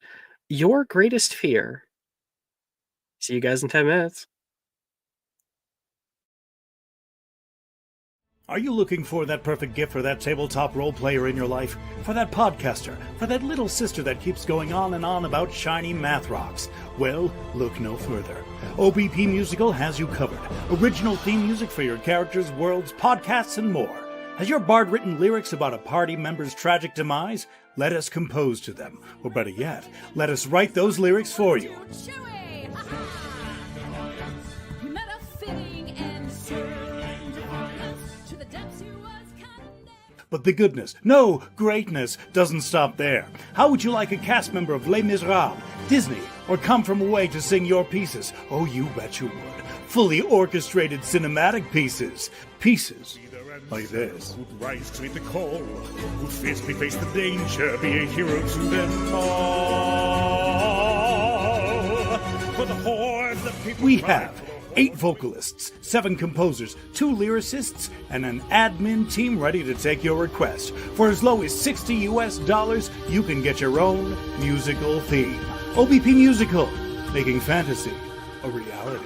your greatest fear. See you guys in 10 minutes. Are you looking for that perfect gift for that tabletop role player in your life? For that podcaster? For that little sister that keeps going on and on about shiny math rocks? Well, look no further. OBP Musical has you covered. Original theme music for your characters, worlds, podcasts, and more. Has your bard written lyrics about a party member's tragic demise? Let us compose to them. Or better yet, let us write those lyrics for you. But the goodness, no, greatness, doesn't stop there. How would you like a cast member of Les Miserables, Disney, or Come From Away to sing your pieces? Oh, you bet you would. Fully orchestrated cinematic pieces. Pieces like this. Who'd rise to meet the call, who'd fiercely face the danger, be a hero to them all. For the hordes of people We have 8 vocalists, 7 composers, 2 lyricists, and an admin team ready to take your request. For as low as $60 US, you can get your own musical theme. OBP Musical, making fantasy a reality.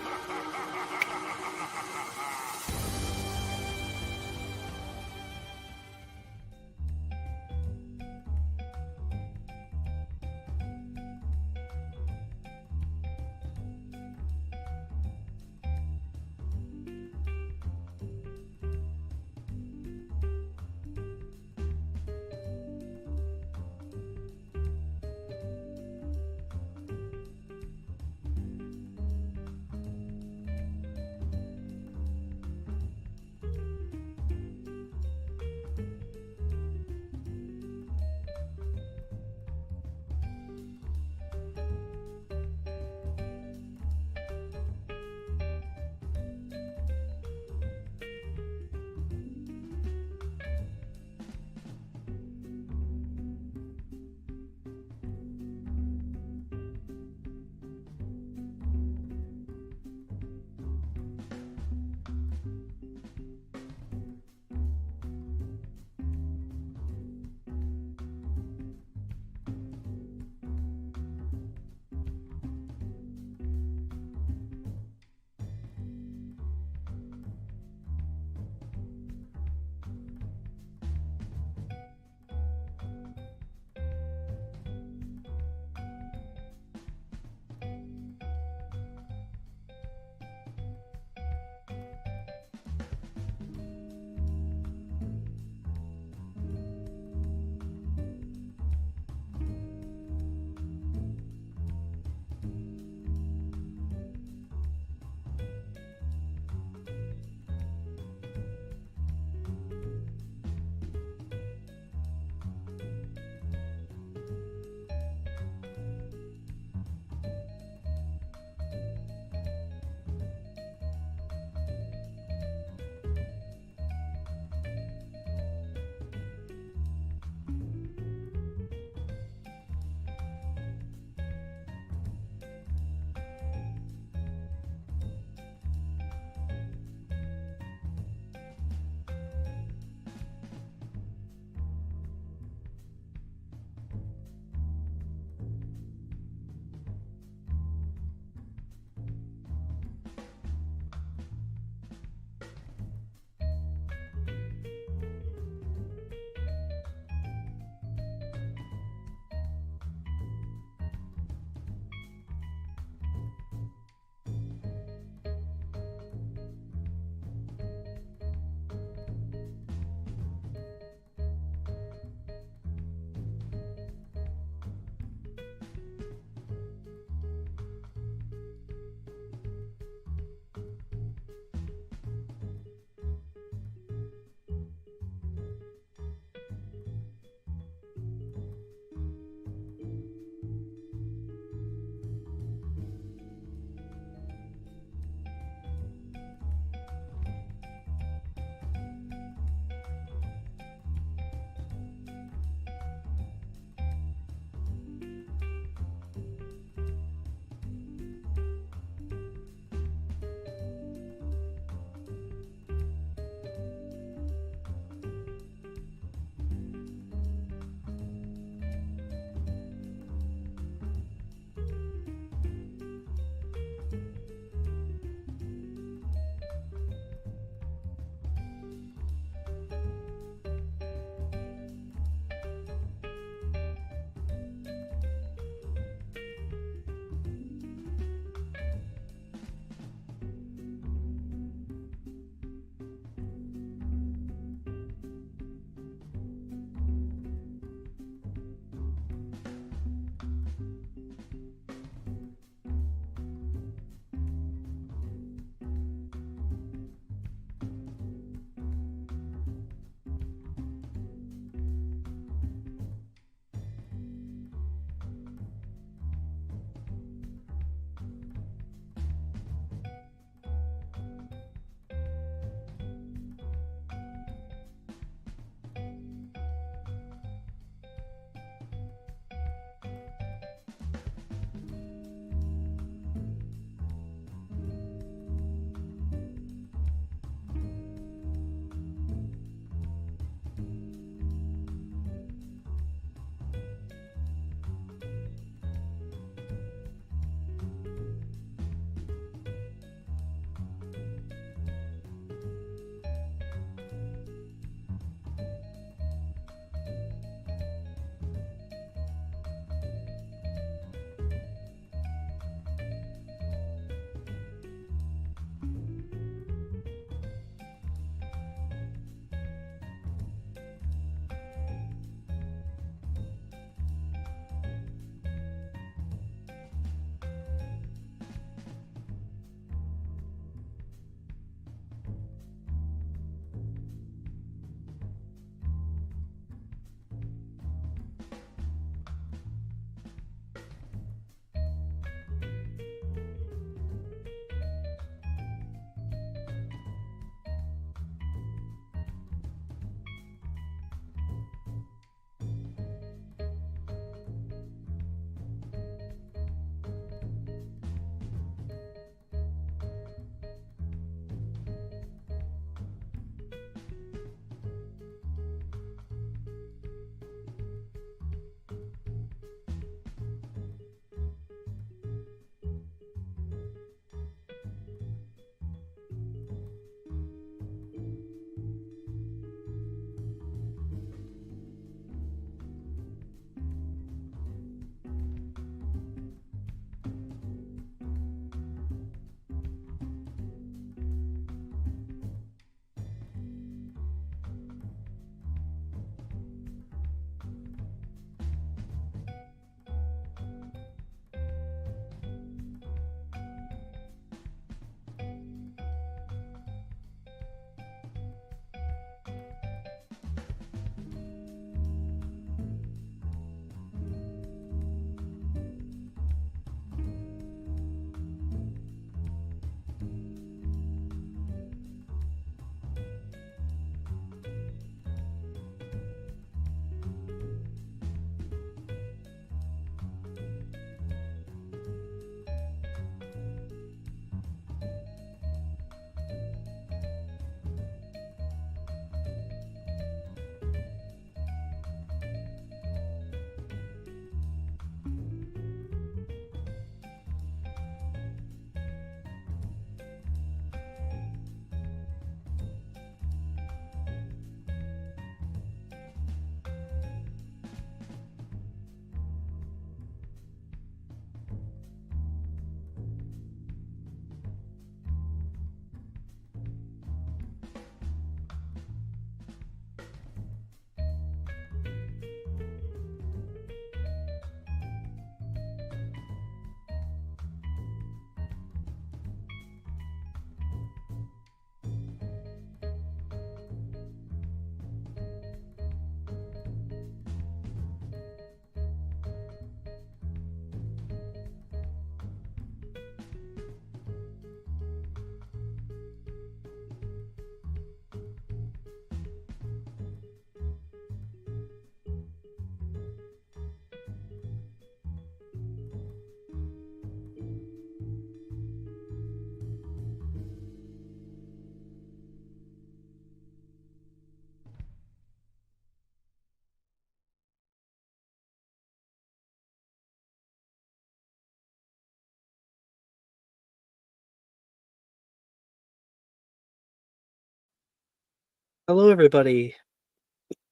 Hello, everybody.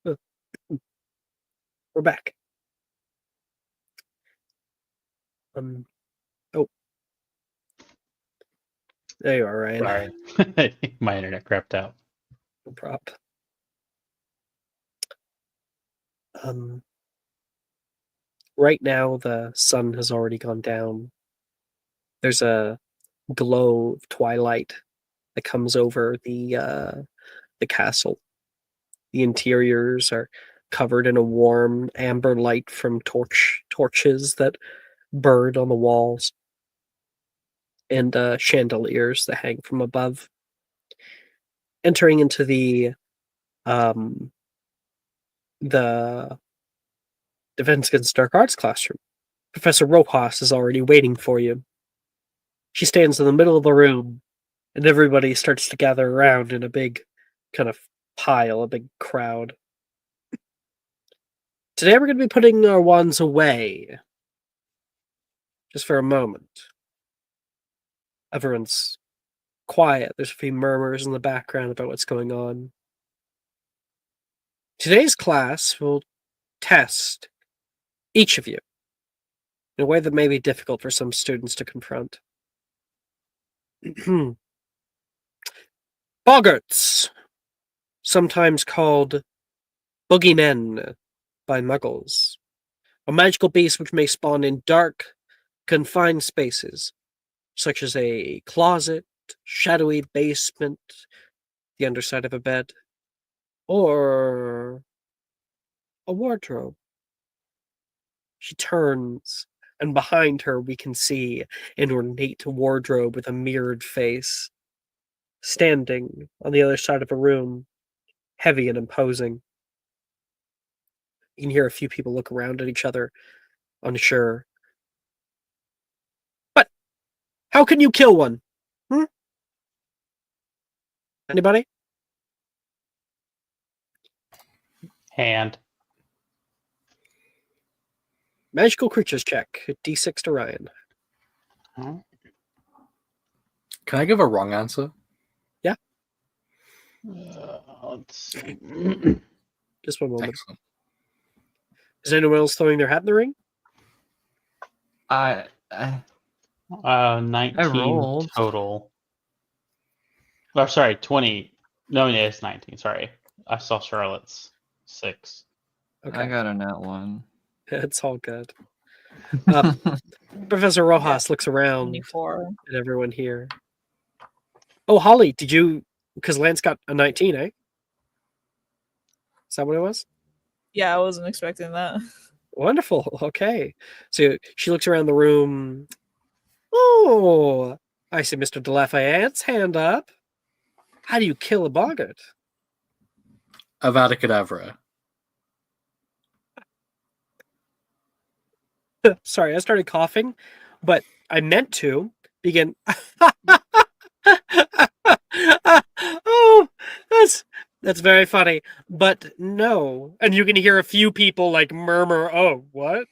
We're back. Oh, there you are, Ryan. Sorry, my internet crapped out. No problem. Right now the sun has already gone down. There's a glow of twilight that comes over the castle. The interiors are covered in a warm amber light from torches that burn on the walls, and chandeliers that hang from above. Entering into the Defense Against Dark Arts classroom, Professor Rojas is already waiting for you. She stands in the middle of the room, and everybody starts to gather around in a big kind of pile, a big crowd. Today we're going to be putting our wands away. Just for a moment. Everyone's quiet. There's a few murmurs in the background about what's going on. Today's class will test each of you in a way that may be difficult for some students to confront. Boggarts, sometimes called boogeymen by muggles, a magical beast which may spawn in dark, confined spaces, such as a closet, shadowy basement, the underside of a bed, or a wardrobe. She turns, and behind her we can see an ornate wardrobe with a mirrored face, standing on the other side of a room, heavy and imposing. You can hear a few people look around at each other, unsure. But how can you kill one? Anybody? Hand. Magical creatures check. D6 to Ryan. Can I give a wrong answer? Yeah. Let's see. Just one moment. Excellent. Is anyone else throwing their hat in the ring? 19 rolled. total. Oh, sorry, 20. No, yeah, it's 19. Sorry. I saw Charlotte's 6. Okay. I got a nat one. It's all good. Professor Rojas looks around 24. at everyone here. Oh, Holly, did you... Because Lance got a 19, eh? Is that what it was? Yeah, I wasn't expecting that. Wonderful. Okay. So she looks around the room. Oh, I see Mr. de Lafayette's hand up. How do you kill a boggart? Avada Kedavra. Sorry, I started coughing, but I meant to begin. Oh, that's very funny, but no. And you can hear a few people like murmur, "Oh, what?"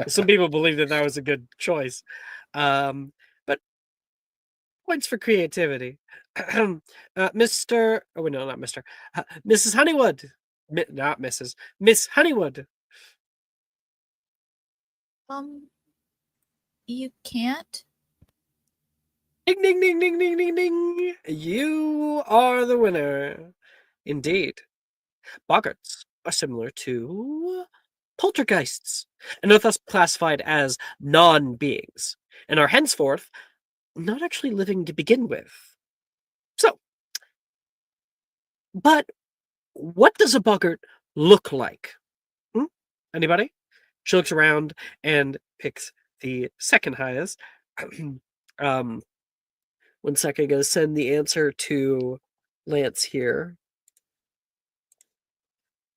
Some people believe that was a good choice, but points for creativity. Mr. Oh, no, not Mr. Mrs. Honeywood, not Mrs. Miss Honeywood. You can't. Ding, ding, ding, ding, ding, ding, ding. You are the winner. Indeed. Boggarts are similar to poltergeists, and are thus classified as non-beings, and are henceforth not actually living to begin with. So, but what does a boggart look like? Anybody? She looks around and picks the second highest. 1 second, I'm going to send the answer to Lance here.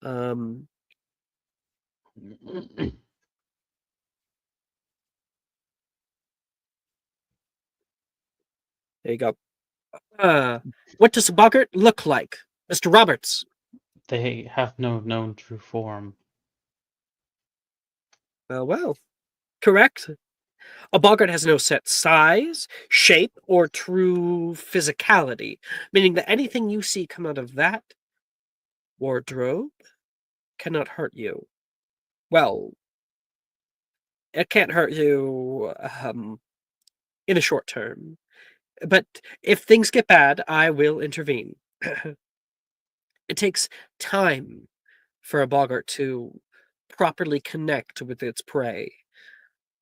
There you go. What does a boggart look like, Mr. Roberts? They have no known true form. Well, correct. A boggart has no set size, shape, or true physicality, meaning that anything you see come out of that wardrobe cannot hurt you. Well, it can't hurt you in the short term. But if things get bad, I will intervene. It takes time for a boggart to properly connect with its prey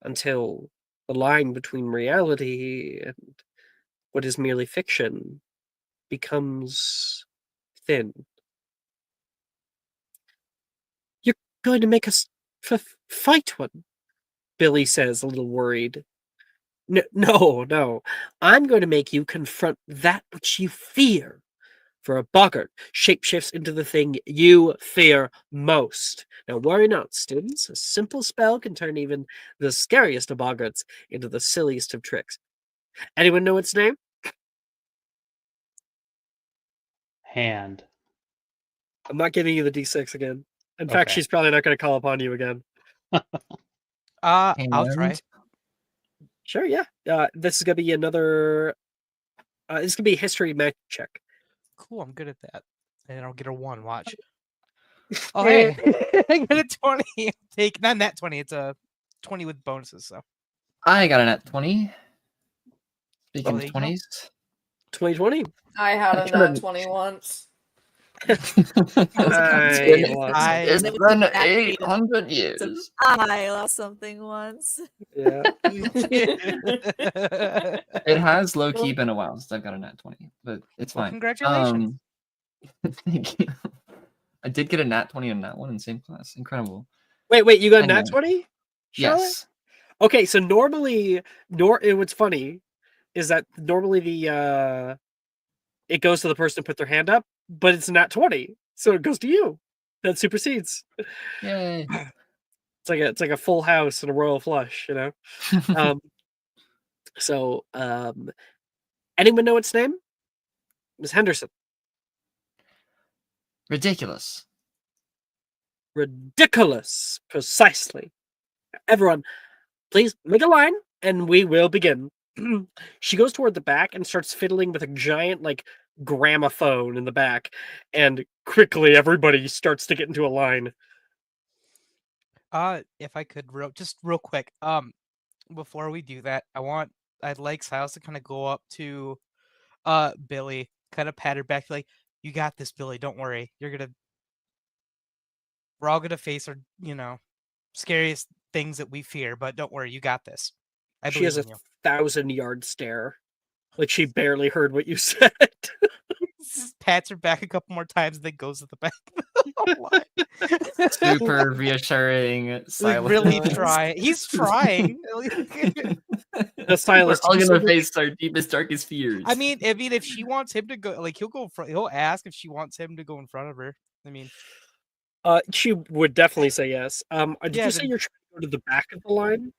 until the line between reality and what is merely fiction becomes thin. You're going to make us fight one, Billy says, a little worried. No. I'm going to make you confront that which you fear. For a boggart shapeshifts into the thing you fear most. Now, worry not, students. A simple spell can turn even the scariest of boggarts into the silliest of tricks. Anyone know its name? Hand. I'm not giving you the D6 again. In fact, Okay. she's probably not going to call upon you again. I'll try. And Sure, yeah. This is going to be another. This is going to be a history magic check. Cool, I'm good at that. And then I'll get a 1. Watch. Oh, hey, I got a 20. Take not that 20. It's a 20 with bonuses. So I got a nat 20. Speaking there of you go. 20s. 2020. I had a I could've- nat 20 once. It's I been, lost I- it's It was been that 800 years. So I lost something once. Yeah. It has low key been a while since I've got a nat 20, but it's Well, fine. congratulations. Thank you. I did get a nat 20 and nat 1 in the same class. Incredible. Wait, you got I nat know. 20? Yes. Okay, so normally, what's funny is that normally the it goes to the person who put their hand up, but it's nat 20, so it goes to you. That supersedes. Yay. It's like a full house and a royal flush, you know. Anyone know its name? Miss Henderson. Ridiculous. Ridiculous, precisely. Everyone, please make a line, and we will begin. She goes toward the back and starts fiddling with a giant, like, gramophone in the back, and quickly everybody starts to get into a line. If I could just real quick, before we do that, I'd like Silas to kind of go up to Billy, kind of pat her back, like, you got this, Billy, don't worry. We're all gonna face our, scariest things that we fear, but don't worry, you got this. I She has believe a in you. 1,000-yard stare. Like she barely heard what you said. Just pats her back a couple more times, then goes to the back of the line. Super reassuring. Like, Silence. really try. He's trying. The Silas, We're all do you gonna see- face our deepest, darkest fears. I mean, if she wants him to go, like, he'll go. He'll ask if she wants him to go in front of her. I mean, she would definitely say yes. Did Yeah, you say then- you're trying to go to the back of the line?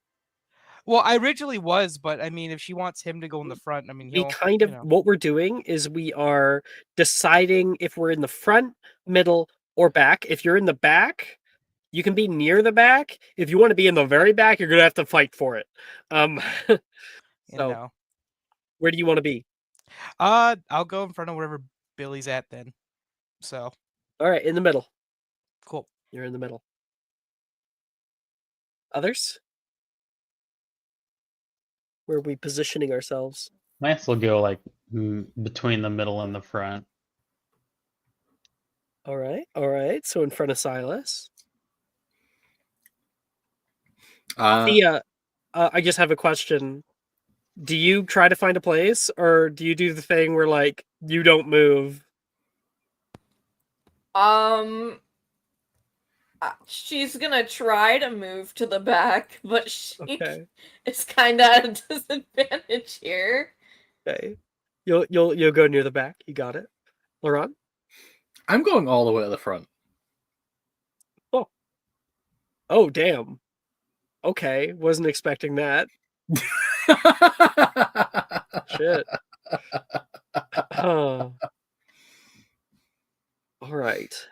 well, I originally was, but I mean, if she wants him to go in the front, I mean, We he'll kind of what we're doing is we are deciding if we're in the front, middle, or back. If you're in the back, you can be near the back. If you want to be in the very back, you're gonna have to fight for it. So where do you want to be? I'll go in front of wherever Billy's at then. So All right, in the middle. cool. You're in the middle. Others? Where are we positioning ourselves? Lance will go like between the middle and the front. All right. So in front of Silas. Thea, I just have a question. Do you try to find a place, or do you do the thing where, like, you don't move? She's gonna try to move to the back, but she Okay. is kind of at a disadvantage here. Okay. You'll go near the back. You got it. Laurent? I'm going all the way to the front. Oh, damn. Okay. Wasn't expecting that. Shit. Huh. All right.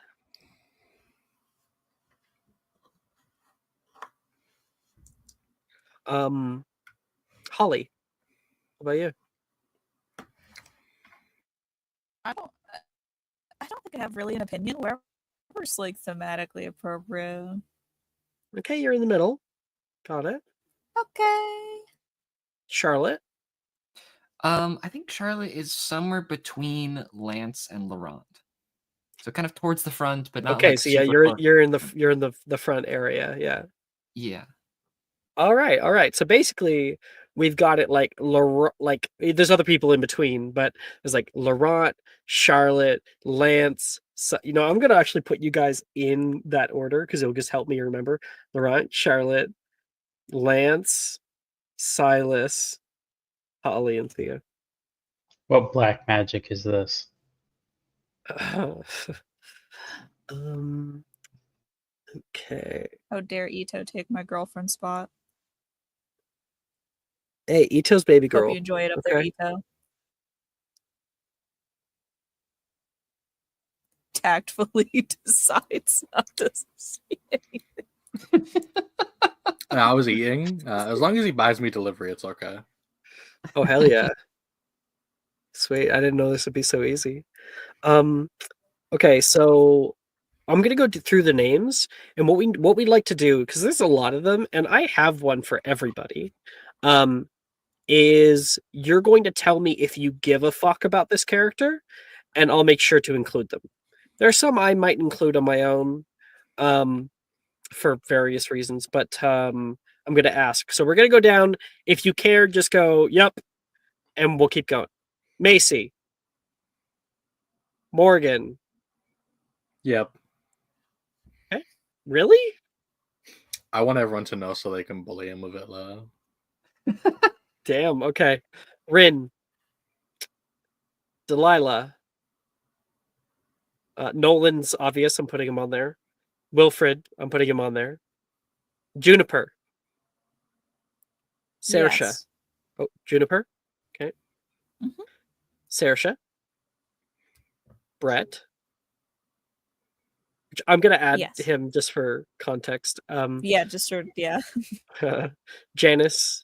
Holly, how about you? I don't think I have really an opinion. Wherever's like thematically appropriate. Okay, you're in the middle. Got it. Okay. Charlotte. I think Charlotte is somewhere between Lance and Laurent. So kind of towards the front, but not Okay, like so yeah, super far. you're in the front area. Yeah. Yeah. All right. So basically, we've got it like like there's other people in between, but there's like Laurent, Charlotte, Lance. So, I'm gonna actually put you guys in that order because it'll just help me remember. Laurent, Charlotte, Lance, Silas, Holly, and Thea. What black magic is this? Okay. How dare Ito take my girlfriend's spot? Hey, Ito's baby girl. Hope you enjoy it up there, Okay. Ito. Tactfully decides not to see anything. I was eating. As long as he buys me delivery, it's okay. Oh hell yeah. Sweet. I didn't know this would be so easy. Okay, so I'm gonna go through the names and what we'd like to do, because there's a lot of them, and I have one for everybody. Is you're going to tell me if you give a fuck about this character, and I'll make sure to include them. There are some I might include on my own, for various reasons, but I'm gonna ask. So we're gonna go down. If you care, just go, yep, and we'll keep going. Macy. Morgan. Yep. Okay. Really? I want everyone to know so they can bully him with it later. Damn, okay. Rin. Delilah. Nolan's obvious, I'm putting him on there. Wilfred, I'm putting him on there. Juniper. Saoirse. Yes. Oh, Juniper. Okay. Mhm. Saoirse. Brett. Which I'm gonna add Yes. him just for context. Yeah, just sort of, yeah. Janice.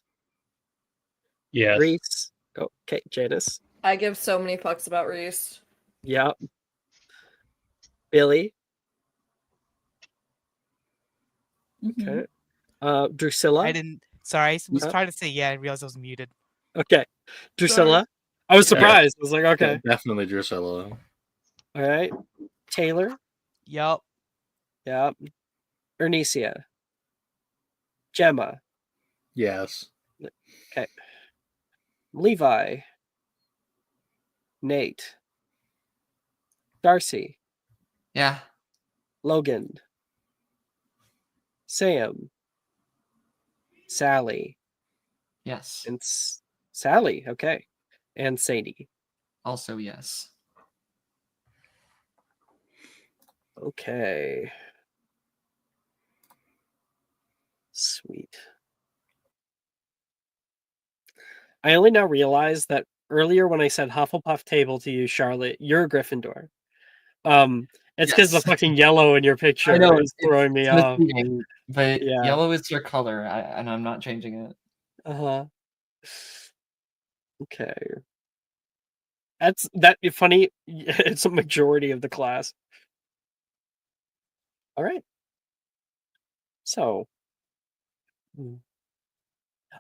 Yes. Reese. Oh, okay, Janice. I give so many fucks about Reese. Yeah. Billy. Mhm. Okay. Drusilla. I didn't. Sorry, I was Yeah. trying to say yeah. I realized I was muted. Okay. Drusilla. I was Yeah. surprised. I was like, okay. Definitely Drusilla. All right. Taylor. Yup. Yeah. Ernesia. Gemma. Yes. Okay. Levi. Nate. Darcy. Yeah. Logan. Sam. Sally. Yes. And Sally. Okay. And Sadie. Also yes. Okay. Sweet. I only now realize that earlier when I said Hufflepuff table to you, Charlotte, you're a Gryffindor. It's because the Yes. fucking yellow in your picture I know is throwing me off. misleading, but Yeah. yellow is your color, and I'm not changing it. Uh-huh. Okay. That's funny. It's a majority of the class. All right. So.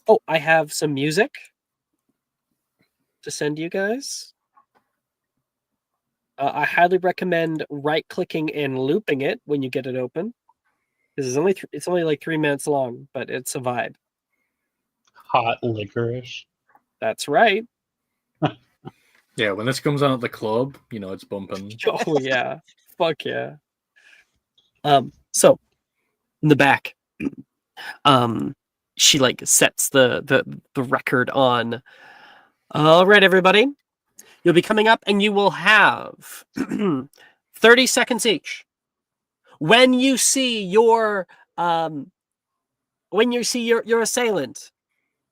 Oh, I have some music to send you guys. I highly recommend right-clicking and looping it when you get it open. This is it's only like 3 minutes long, but it's a vibe. Hot licorice. That's right. Yeah, when this comes on at the club, it's bumping. Oh yeah. Fuck yeah. So in the back, she like sets the record on. All right, everybody. You'll be coming up and you will have 30 seconds each. When you see your assailant,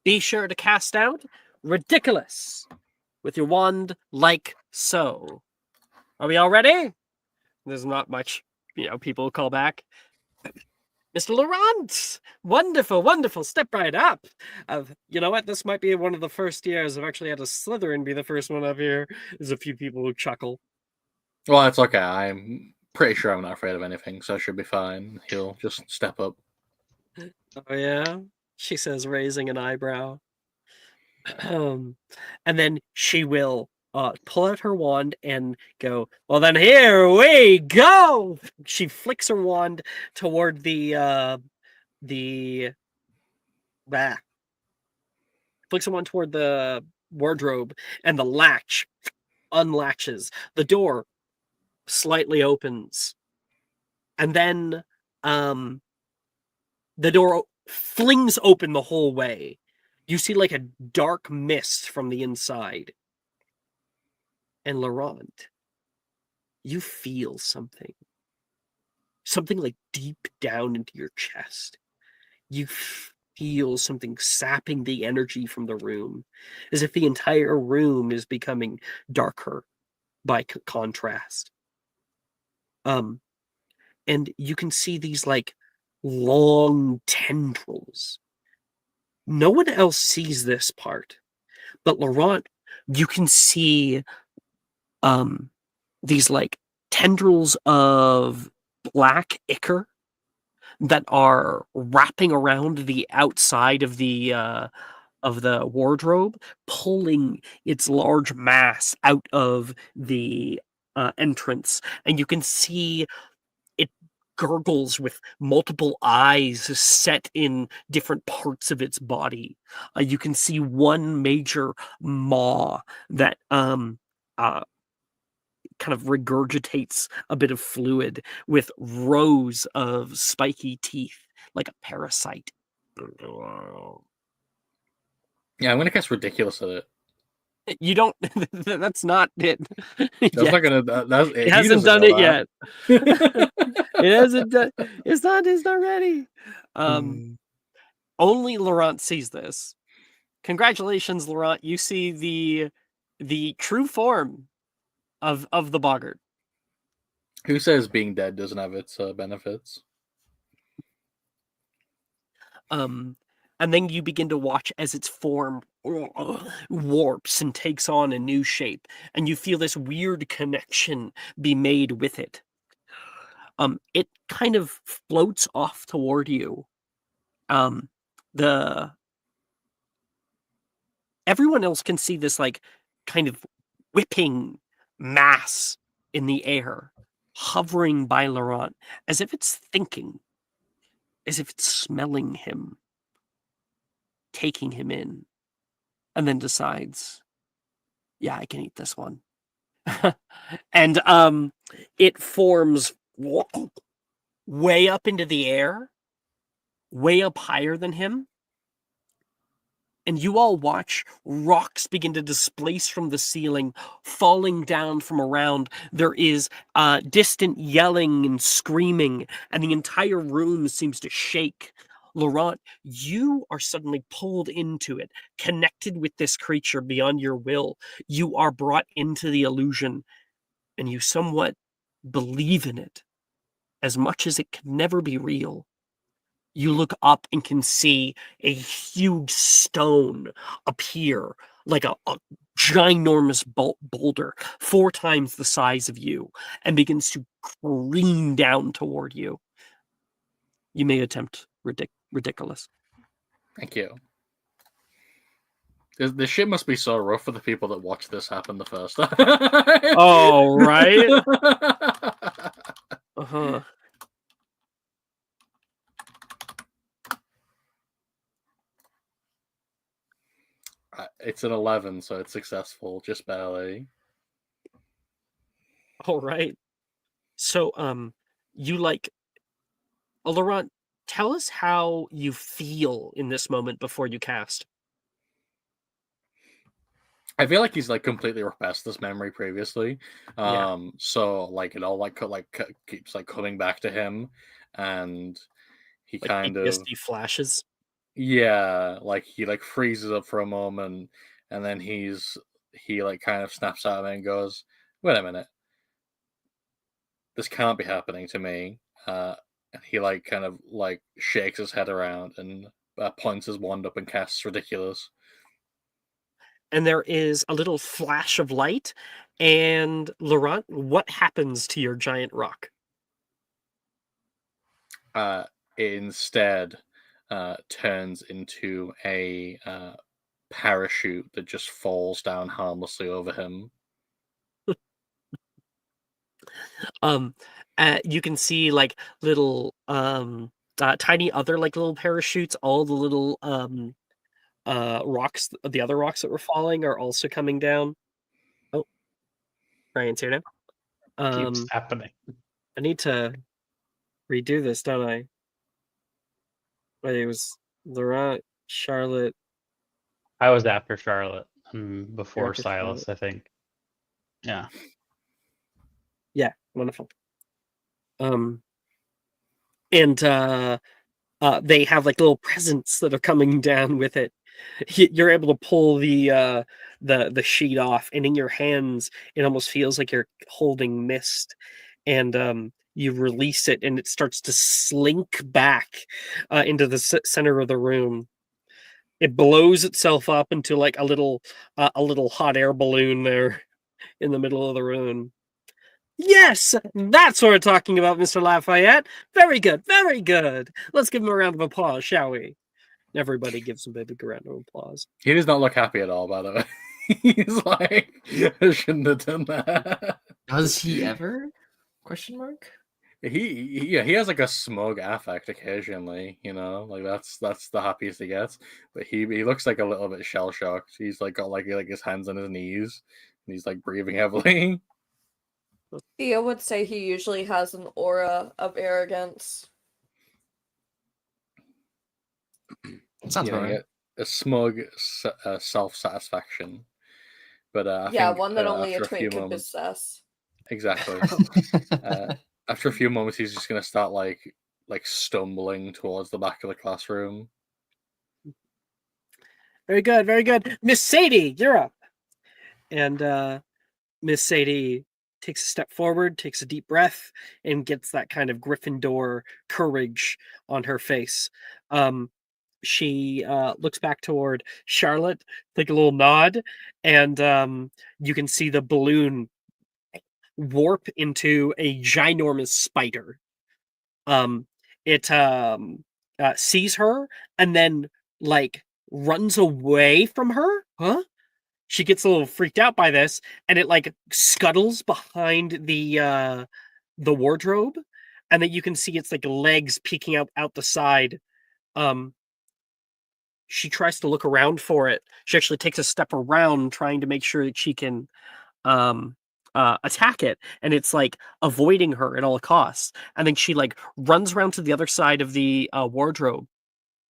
be sure to cast out ridiculous with your wand like so. Are we all ready? There's not much, people call back. Mr. Laurent! Wonderful, wonderful. Step right up. You know what? This might be one of the first years I've actually had a Slytherin be the first one up here. There's a few people who chuckle. Well, it's okay. I'm pretty sure I'm not afraid of anything, so I should be fine. He'll just step up. Oh, yeah? She says, raising an eyebrow. And then she will pull out her wand and go, well, then here we go! She flicks her wand toward flicks her wand toward the wardrobe, and the latch unlatches. The door slightly opens. And then the door flings open the whole way. You see like a dark mist from the inside. And Laurent, you feel something. Something like deep down into your chest. You feel something sapping the energy from the room, as if the entire room is becoming darker by contrast. And you can see these like long tendrils. No one else sees this part, but Laurent, you can see these like tendrils of black ichor that are wrapping around the outside of the wardrobe, pulling its large mass out of the entrance, and you can see it gurgles with multiple eyes set in different parts of its body. You can see one major maw that kind of regurgitates a bit of fluid with rows of spiky teeth, like a parasite. Yeah, I'm gonna guess ridiculous at it. You don't. That's not it. That's not gonna. It hasn't done it yet. It hasn't done. It's not. It's not ready. Only Laurent sees this. Congratulations, Laurent. You see the true form of the boggart. Who says being dead doesn't have its benefits? And then you begin to watch as its form warps and takes on a new shape, and you feel this weird connection be made with it. It kind of floats off toward you. Everyone else can see this like kind of whipping mass in the air, hovering by Laurent, as if it's thinking, as if it's smelling him, taking him in, and then decides, yeah, I can eat this one. And it forms way up into the air, way up higher than him. And you all watch rocks begin to displace from the ceiling, falling down from around. There is distant yelling and screaming, and the entire room seems to shake. Laurent, you are suddenly pulled into it, connected with this creature beyond your will. You are brought into the illusion, and you somewhat believe in it, as much as it can never be real. You look up and can see a huge stone appear, like a ginormous boulder, 4 times the size of you, and begins to careen down toward you. You may attempt ridiculous. Thank you. This shit must be so rough for the people that watch this happen the first time. Oh, right? Uh-huh. It's an 11, so it's successful, just barely. All right. So, you like, Laurent, tell us how you feel in this moment before you cast. I feel like he's like completely repressed this memory previously, so like it all keeps like coming back to him, and he Like kind of PTSD flashes. Yeah, like he like freezes up for a moment, and then he like kind of snaps out of it and goes, "Wait a minute, this can't be happening to me. And he like kind of like shakes his head around and points his wand up and casts Ridiculous. And there is a little flash of light. And Laurent, what happens to your giant rock? It instead turns into a parachute that just falls down harmlessly over him. You can see like little tiny other like little parachutes. All the little rocks, the other rocks that were falling are also coming down. Oh, Ryan's here now. Keeps happening. I need to redo this, don't I? Wait, it was Laurent, Charlotte. I was after Charlotte You're before after Silas, Charlotte. I think. Yeah. Yeah, wonderful. And they have like little presents that are coming down with it. You're able to pull the sheet off, and in your hands, it almost feels like you're holding mist. And you release it, and it starts to slink back into the center of the room. It blows itself up into like a little hot air balloon there in the middle of the room. Yes, that's what we're talking about, Mr. Lafayette. Very good, very good. Let's give him a round of applause, shall we? Everybody gives him a big round of applause. He does not look happy at all, by the way. He's like, I shouldn't have done that. Does he ever? Question mark. He has like a smug affect occasionally, you know, like that's the happiest he gets. But he looks like a little bit shell shocked. He's like got like his hands on his knees, and he's like breathing heavily. Theo would say he usually has an aura of arrogance. Sounds about right. A smug self-satisfaction. But I Yeah, think one that only a after twin few could moments, possess. exactly. After a few moments, he's just gonna start like stumbling towards the back of the classroom. Very good, very good. Miss Sadie, you're up. And Miss Sadie takes a step forward, takes a deep breath, and gets that kind of Gryffindor courage on her face. She looks back toward Charlotte, like a little nod, and you can see the balloon warp into a ginormous spider. It sees her and then like runs away from her. Huh? She gets a little freaked out by this, and it like scuttles behind the wardrobe, and then you can see its like legs peeking out the side. She tries to look around for it. She actually takes a step around, trying to make sure that she can attack it, and it's like avoiding her at all costs. And then she like runs around to the other side of the wardrobe.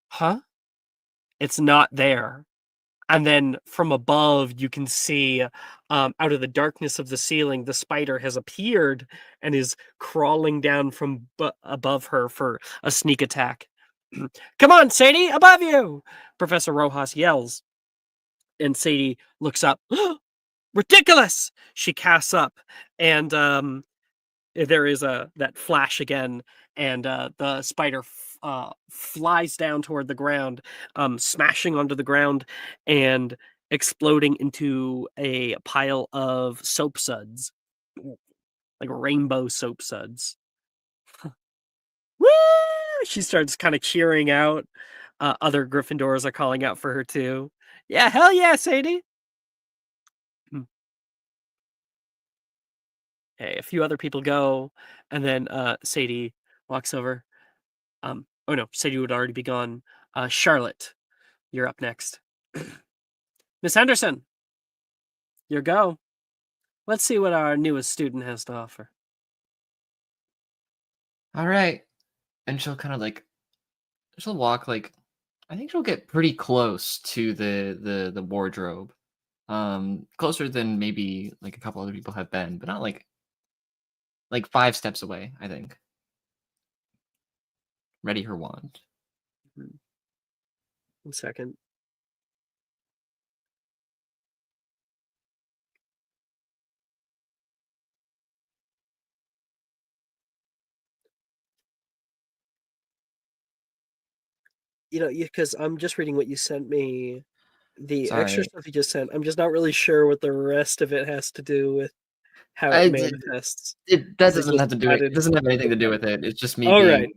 Huh? It's not there. And then from above, you can see out of the darkness of the ceiling, the spider has appeared and is crawling down from above her for a sneak attack. Come on, Sadie, above you! Professor Rojas yells. And Sadie looks up. Ridiculous! She casts up, and there is that flash again, and the spider flies down toward the ground, smashing onto the ground and exploding into a pile of soap suds, like rainbow soap suds. Woo! She starts kind of cheering out. Other Gryffindors are calling out for her too. Yeah, hell yeah, Sadie. Hey, a few other people go, and then Sadie walks over. Oh no, Sadie would already be gone. Charlotte, you're up next. Miss Henderson, your go. Let's see what our newest student has to offer. All right. And she'll kind of like she'll walk like I think she'll get pretty close to the wardrobe. Closer than maybe like a couple other people have been, but not like 5 steps away, I think. Ready her wand. 1 second. because I'm just reading what you sent me. The extra Sorry. stuff you just sent, I'm just not really sure what the rest of it has to do with how I it did- manifests. That Is it doesn't just have to do it. added- It doesn't have anything to do with it. It's just me All being right.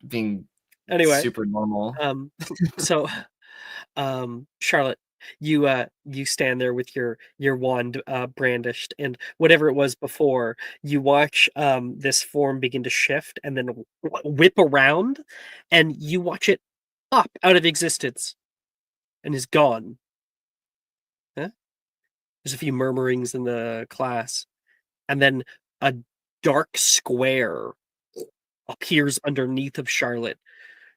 being Anyway, super normal. so, Charlotte, you stand there with your wand brandished, and whatever it was before, you watch this form begin to shift and then whip around, and you watch it pop out of existence and is gone. Huh? There's a few murmurings in the class, and then a dark square appears underneath of Charlotte.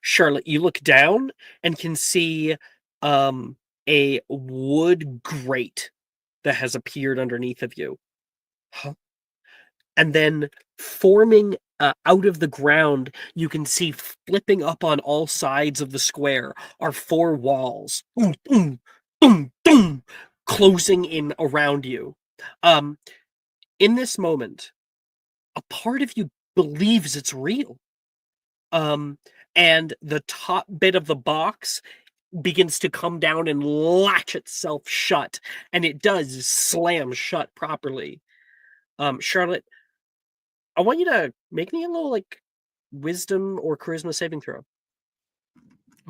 Charlotte, you look down and can see a wood grate that has appeared underneath of you. Huh? And then forming out of the ground, you can see flipping up on all sides of the square are 4 walls. Boom, boom, boom, boom, closing in around you. In this moment, a part of you believes it's real. And the top bit of the box begins to come down and latch itself shut, and it does slam shut properly. Charlotte, I want you to make me a little like wisdom or charisma saving throw.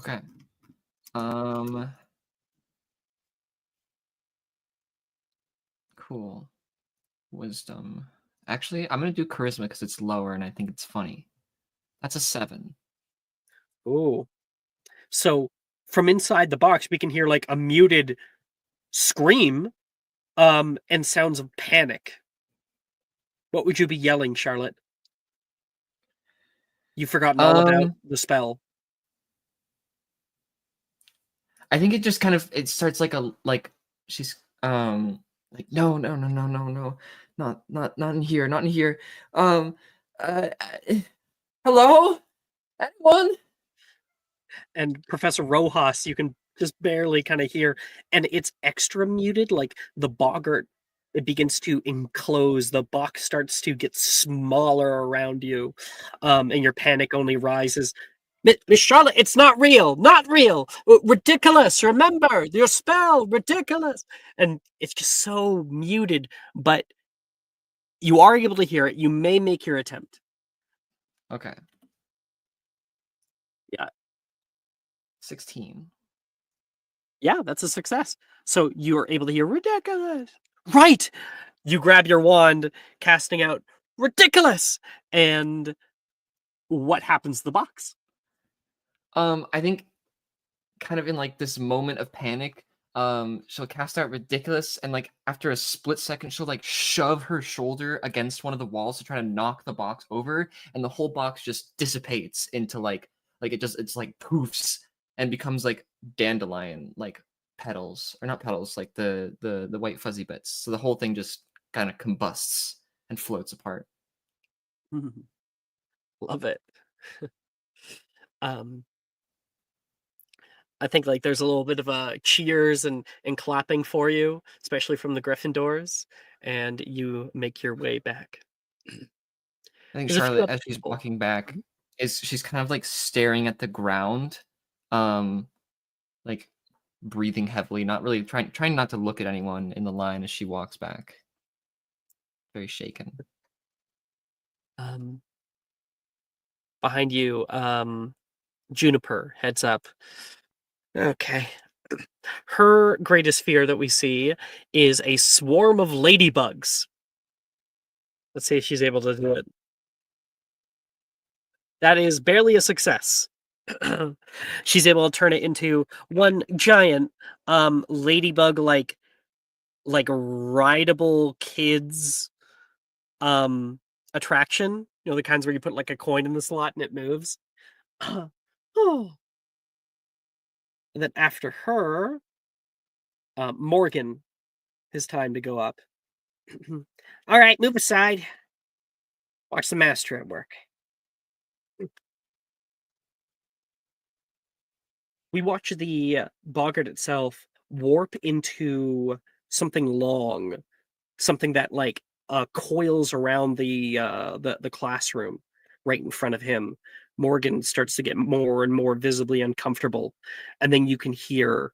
Okay. Cool. Wisdom. Actually, I'm gonna do charisma because it's lower and I think it's funny. That's a 7. Oh, so from inside the box, we can hear like a muted scream, and sounds of panic. What would you be yelling, Charlotte? You've forgotten all about the spell. I think it just kind of it starts like she's like no, not in here, not in here. Hello, anyone? And Professor Rojas, you can just barely kind of hear, and it's extra muted. Like the boggart, it begins to enclose. The box starts to get smaller around you, and your panic only rises. Miss Charlotte, it's not real, not real, ridiculous. Remember your spell, ridiculous, and it's just so muted. But you are able to hear it. You may make your attempt. Okay. Yeah. 16. Yeah, that's a success. So you are able to hear ridiculous. Right. You grab your wand, casting out ridiculous. And what happens to the box? I think kind of in like this moment of panic, she'll cast out ridiculous, and like after a split second, she'll like shove her shoulder against one of the walls to try to knock the box over, and the whole box just dissipates into like it's like poofs and becomes like dandelion like petals, or not petals, like the white fuzzy bits. So the whole thing just kind of combusts and floats apart. Love it. I think like there's a little bit of a cheers and clapping for you, especially from the Gryffindors, and you make your way back. I think There's a few Charlotte, other as she's people. walking back, she's kind of like staring at the ground, like breathing heavily, not really trying not to look at anyone in the line as she walks back. Very shaken. Behind you, Juniper heads up. Okay. Her greatest fear that we see is a swarm of ladybugs. Let's see if she's able to do it. That is barely a success. She's able to turn it into one giant ladybug like rideable kids attraction. You know, the kinds where you put like a coin in the slot and it moves. Oh. And then after her, Morgan, his time to go up. All right, move aside. Watch the master at work. We watch the boggart itself warp into something long, something that like coils around the classroom right in front of him. Morgan starts to get more and more visibly uncomfortable, and then you can hear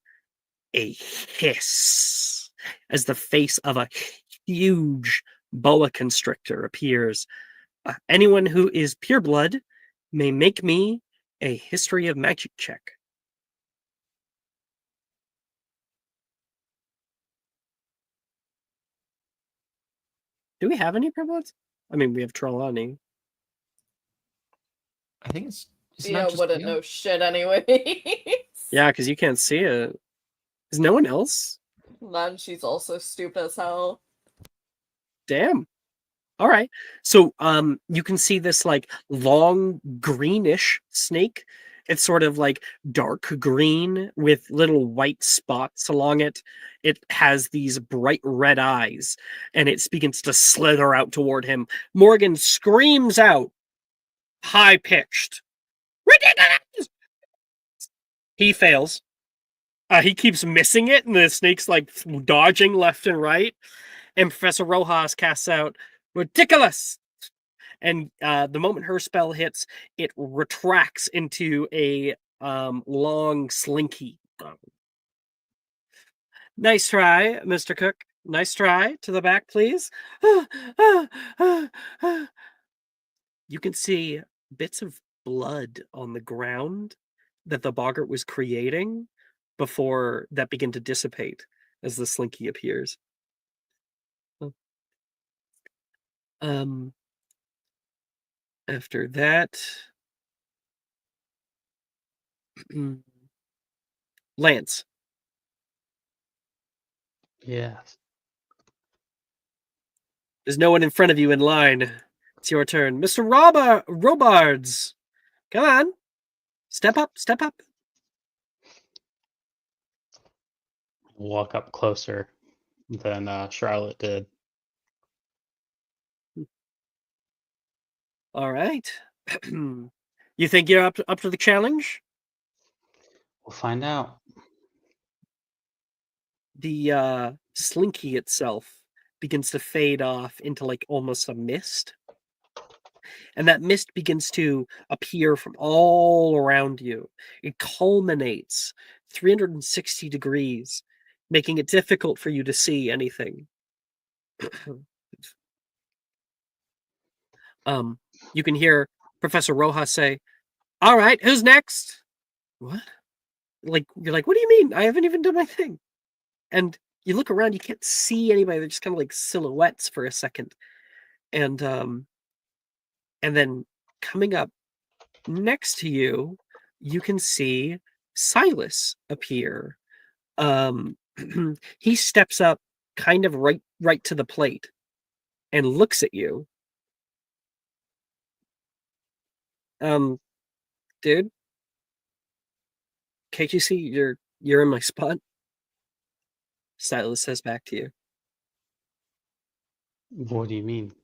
a hiss as the face of a huge boa constrictor appears. Anyone who is pureblood may make me a history of magic check. Do we have any purebloods? I mean, we have Trelawney. I think it's Theo not just wouldn't Theo. know shit anyway. Yeah, because you can't see it. Is no one else? Then she's also stupid as hell. Damn. All right. So you can see this like long greenish snake. It's sort of like dark green with little white spots along it. It has these bright red eyes, and it begins to slither out toward him. Morgan screams out, high pitched, "Ridiculous!" He fails. He keeps missing it, and the snake's like dodging left and right. And Professor Rojas casts out, "Ridiculous!" And the moment her spell hits, it retracts into a long slinky. Nice try, Mr. Cook. Nice try. To the back, please. You can see bits of blood on the ground that the boggart was creating before that begin to dissipate as the slinky appears. After that, Lance. Yes. There's no one in front of you in line. It's your turn. Mr. Robards. Come on. Step up, step up. Walk up closer than Charlotte did. All right. You think you're up to the challenge? We'll find out. The slinky itself begins to fade off into like almost a mist. And that mist begins to appear from all around you. It culminates 360 degrees, making it difficult for you to see anything. You can hear Professor Rojas say, "All right, who's next?" What? Like, you're like, "What do you mean? I haven't even done my thing." And you look around, you can't see anybody. They're just kind of like silhouettes for a second. And then coming up next to you, you can see Silas appear. He steps up kind of right to the plate and looks at you. Dude, can't you see you're in my spot? Silas says back to you. What do you mean?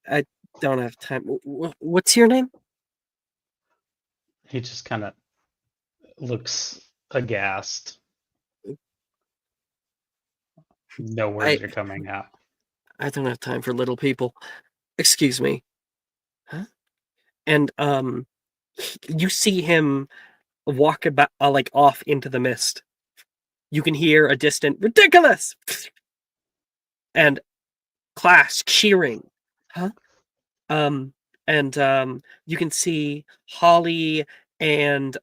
I don't have time. What's your name? He just kind of looks aghast. No words are coming out. I don't have time for little people. Excuse me. Huh? And you see him walk about like off into the mist. You can hear a distant "ridiculous" and class cheering. Huh? And you can see Holly and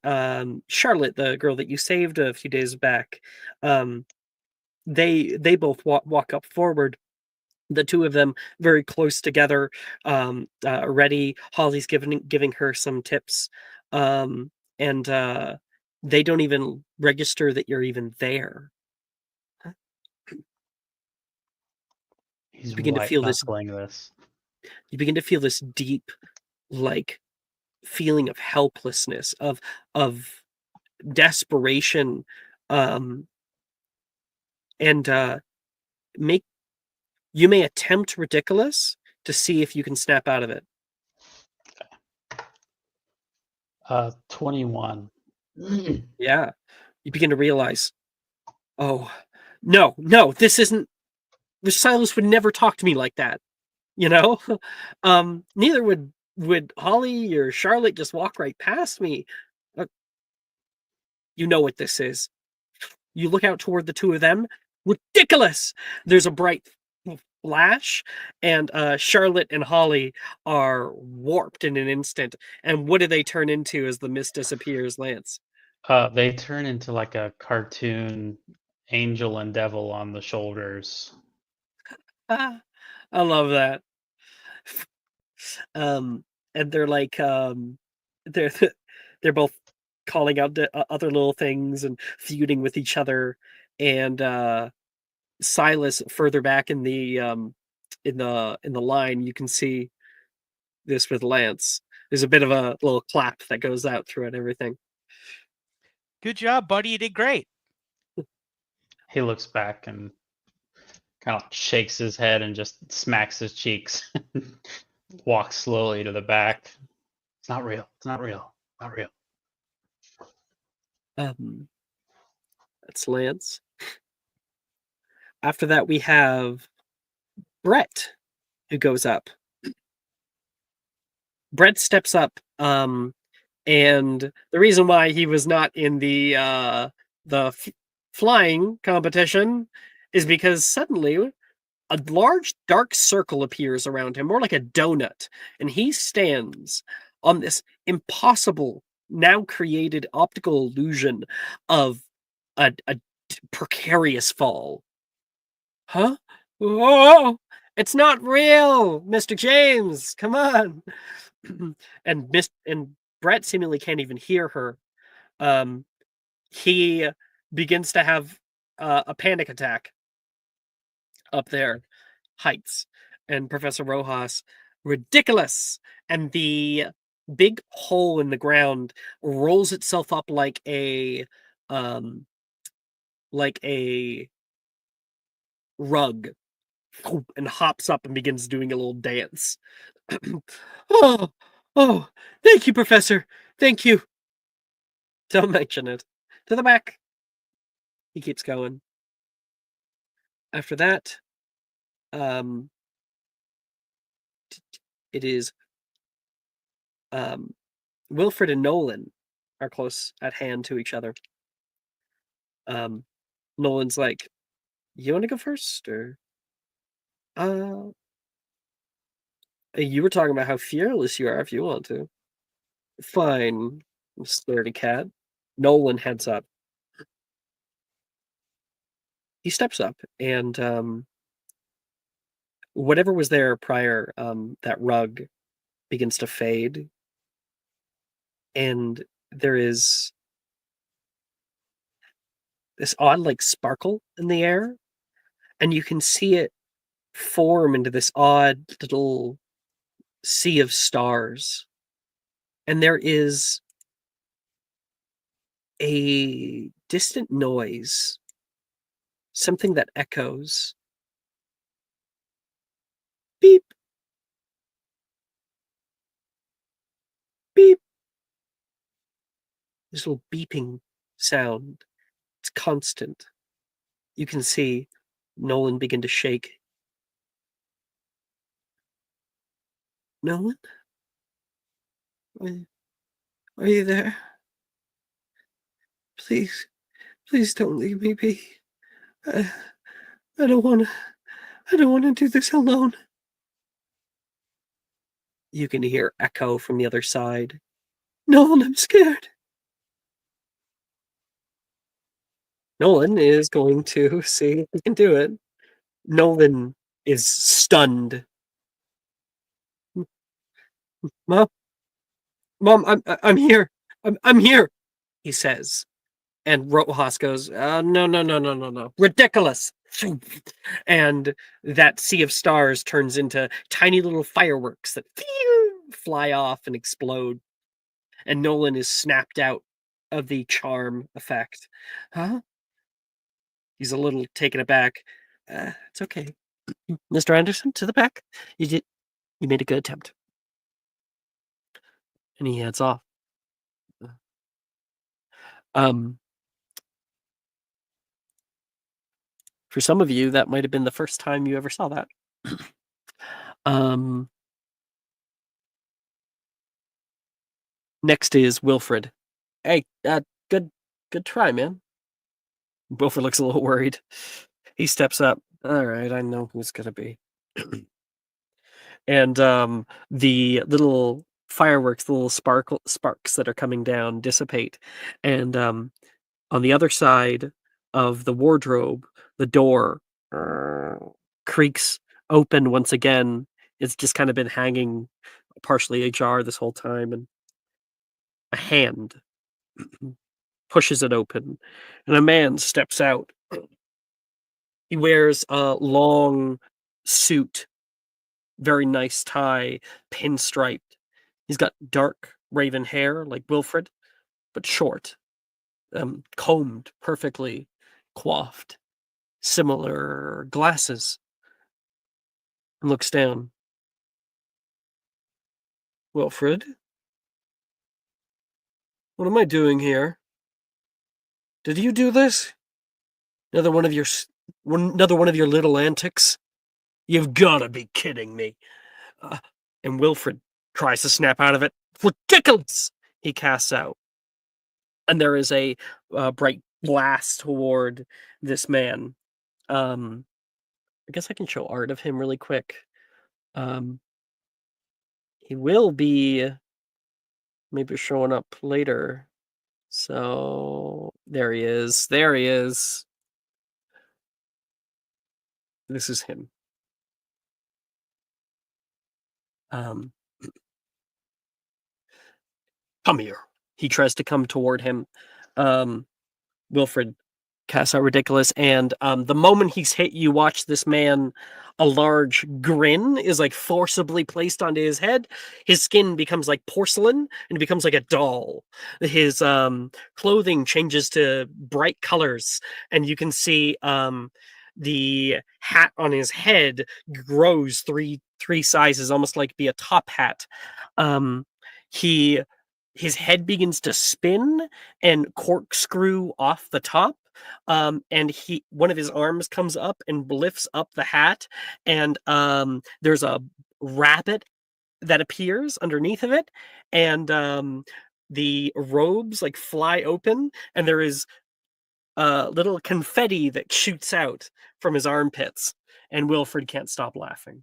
Charlotte, the girl that you saved a few days back. They both walk up forward. The two of them very close together, ready. Holly's giving her some tips, and they don't even register that you're even there. He's begin to feel this. this. You begin to feel this deep, like, feeling of helplessness, of desperation, and you may attempt ridiculous to see if you can snap out of it. 21. Yeah. You begin to realize, oh, no, this isn't. Silas would never talk to me like that. You know? Neither would would Holly or Charlotte just walk right past me? You know what this is. You look out toward the two of them. Ridiculous! There's a bright flash, and Charlotte and Holly are warped in an instant. And what do they turn into as the mist disappears, Lance? They turn into like a cartoon angel and devil on the shoulders. I love that. And they're like, they're they're both calling out to other little things and feuding with each other. And Silas, further back in the line, you can see this with Lance. There's a bit of a little clap that goes out throughout everything. Good job, buddy. You did great. He looks back and kind of shakes his head and just smacks his cheeks. Walks slowly to the back. It's not real. It's not real. Not real. That's Lance. After that, we have Brett, who goes up. Brett steps up, and the reason why he was not in the flying competition is because suddenly a large dark circle appears around him, more like a donut, and he stands on this impossible, now created optical illusion of a precarious fall. Huh? Whoa! It's not real, Mr. James. Come on. And Brett seemingly can't even hear her. He begins to have a panic attack up there, heights, and Professor Rojas, ridiculous, and the big hole in the ground rolls itself up like a rug, and hops up and begins doing a little dance. Oh, thank you, Professor. Thank you. Don't mention it. To the back. He keeps going. After that, it is Wilfred and Nolan are close at hand to each other. Nolan's like, you want to go first, or you were talking about how fearless you are if you want to. Fine, scaredy cat. Nolan heads up. He steps up, and whatever was there prior, that rug begins to fade, and there is this odd, like, sparkle in the air, and you can see it form into this odd little sea of stars. And there is a distant noise, something that echoes. Beep. Beep. This little beeping sound. It's constant. You can see Nolan begin to shake. Nolan? Are you there? Please don't leave me be. I don't want to do this alone. You can hear echo from the other side. Nolan, I'm scared. Nolan is going to see if he can do it. Nolan is stunned. Mom, I'm here. I'm here, he says. And Rojas goes, no. Ridiculous. And that sea of stars turns into tiny little fireworks that fly off and explode. And Nolan is snapped out of the charm effect. Huh? He's a little taken aback. It's okay. Mr. Anderson, to the back. You made a good attempt. And he heads off. For some of you, that might have been the first time you ever saw that. Next is Wilfred. Hey, good try, man. Wilfred looks a little worried. He steps up. All right, I know who's gonna be. And the little fireworks, the little sparks that are coming down dissipate, and on the other side of the wardrobe, the door creaks open once again. It's just kind of been hanging partially ajar this whole time, and a hand pushes it open, and a man steps out. He wears a long suit, very nice tie, pinstriped. He's got dark raven hair like Wilfred, but short, combed, perfectly coiffed. Similar glasses. And looks down. Wilfred? What am I doing here? Did you do this? Another one of your little antics? You've gotta be kidding me. And Wilfred tries to snap out of it. Ridiculous! He casts out. And there is a bright blast toward this man. I guess I can show art of him really quick. He will be maybe showing up later. So there he is. There he is. This is him. Come here. He tries to come toward him. Wilfred casts out ridiculous, and the moment he's hit, you watch this man, a large grin is like forcibly placed onto his head. His skin becomes like porcelain and becomes like a doll. His clothing changes to bright colors, and you can see the hat on his head grows three sizes, almost like be a top hat. His head begins to spin and corkscrew off the top. And one of his arms comes up and lifts up the hat, and there's a rabbit that appears underneath of it, and the robes like fly open, and there is little confetti that shoots out from his armpits, and Wilfred can't stop laughing.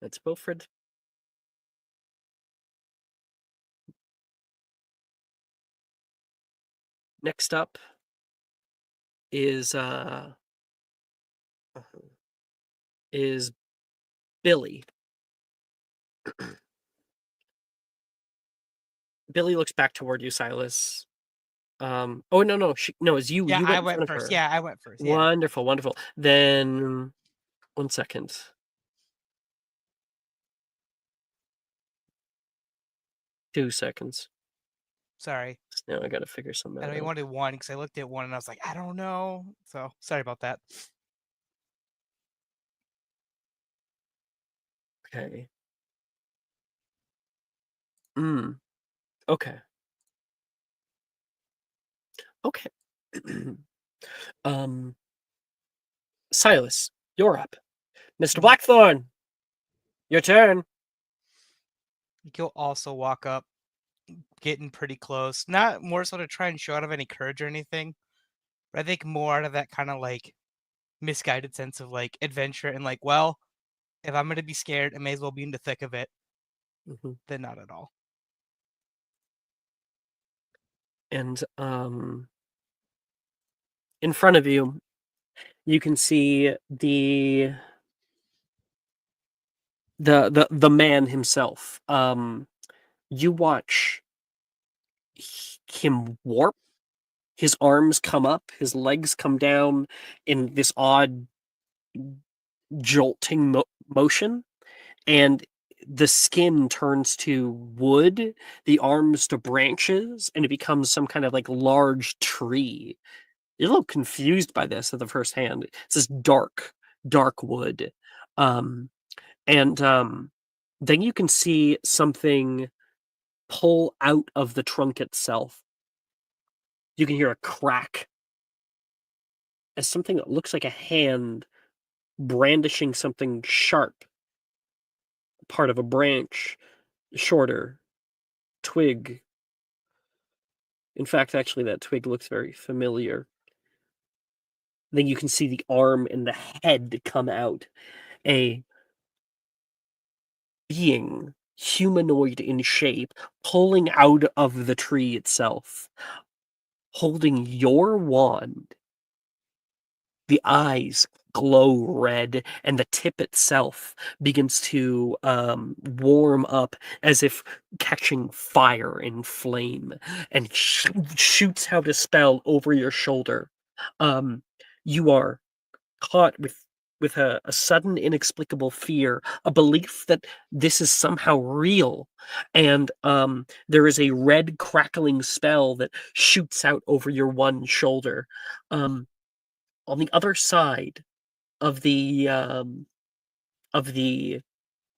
That's Wilfred. Next up is Billy. Billy looks back toward you, Silas. Oh no, it's you. Yeah, you I in went front of first. her. Yeah, I went first. Yeah. Wonderful. Then 1 second. Two seconds. Sorry. Now I gotta figure something I out. only wanted one because I looked at one and I was like, I don't know. So sorry about that. Okay. Okay. Okay. Silas, you're up. Mr. Blackthorn, your turn. You'll also walk up, getting pretty close. Not more so to try and show out of any courage or anything, but I think more out of that kind of like misguided sense of like adventure and like, well, if I'm gonna be scared, I may as well be in the thick of it than not at all. And in front of you, you can see the man himself. You watch him warp. His arms come up, his legs come down in this odd jolting motion, and the skin turns to wood, the arms to branches, and it becomes some kind of like large tree. You're a little confused by this at the first hand. It's this dark wood. And then you can see something pull out of the trunk itself. You can hear a crack as something that looks like a hand brandishing something sharp, part of a branch, shorter, twig. In fact, actually, that twig looks very familiar. Then you can see the arm and the head come out. A being, humanoid in shape, pulling out of the tree itself, holding your wand. The eyes glow red, and the tip itself begins to warm up as if catching fire and flame, and shoots out a spell over your shoulder. You are caught with a sudden inexplicable fear, a belief that this is somehow real, and there is a red crackling spell that shoots out over your one shoulder. On the other side of the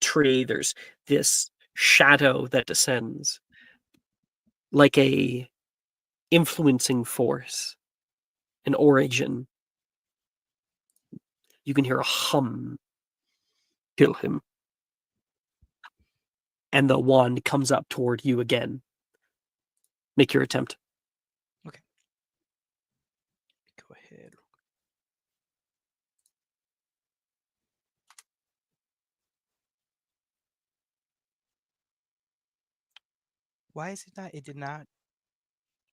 tree, there's this shadow that descends like a influencing force, an origin. You can hear a hum. Kill him. And the wand comes up toward you again. Make your attempt. Okay. Go ahead. Why is it not? It did not.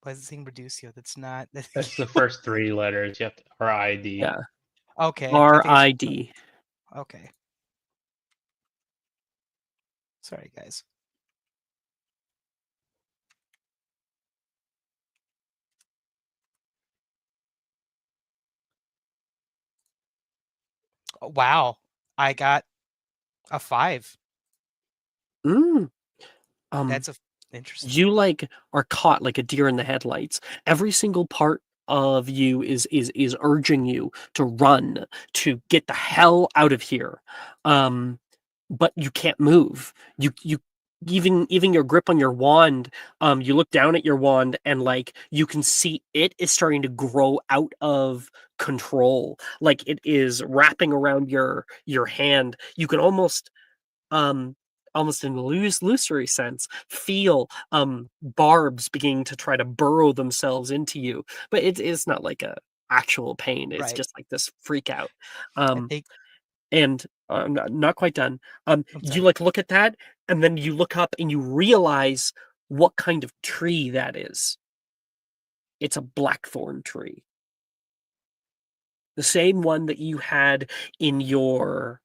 Why is it saying Reducio? That's not. That's the first 3 letters. You have to, or ID. Yeah. Okay. RID. Okay. Sorry, guys. Oh, wow. I got a 5. That's interesting. You are caught like a deer in the headlights. Every single part of you is urging you to run, to get the hell out of here. But you can't move. You even your grip on your wand, you look down at your wand and you can see it is starting to grow out of control. Like it is wrapping around your hand. You can almost in a illusory sense, feel barbs beginning to try to burrow themselves into you. But it's not like a actual pain. It's Right. just like this freak out. I think And I'm not quite done. I'm You sorry. look at that, and then you look up and you realize what kind of tree that is. It's a blackthorn tree. The same one that you had in your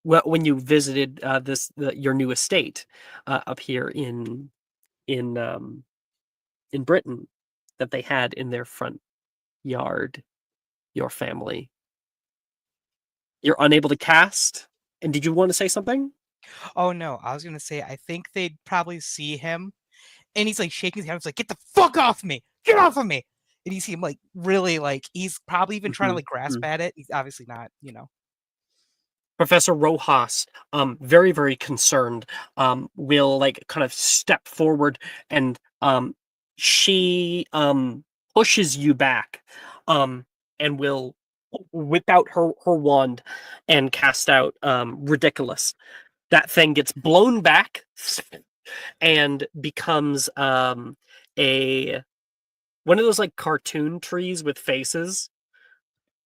when you visited your new estate up here in Britain, that they had in their front yard. Your family. You're unable to cast. And did you want to say something? Oh no, I was gonna say I think they'd probably see him, and he's like shaking his hand. He's like, "Get the fuck off me! Get off of me!" And you see him like really he's probably even trying to like grasp at it. He's obviously not, Professor Rojas, very, very concerned, will kind of step forward, and she pushes you back, and will whip out her wand and cast out Ridiculous. That thing gets blown back and becomes one of those cartoon trees with faces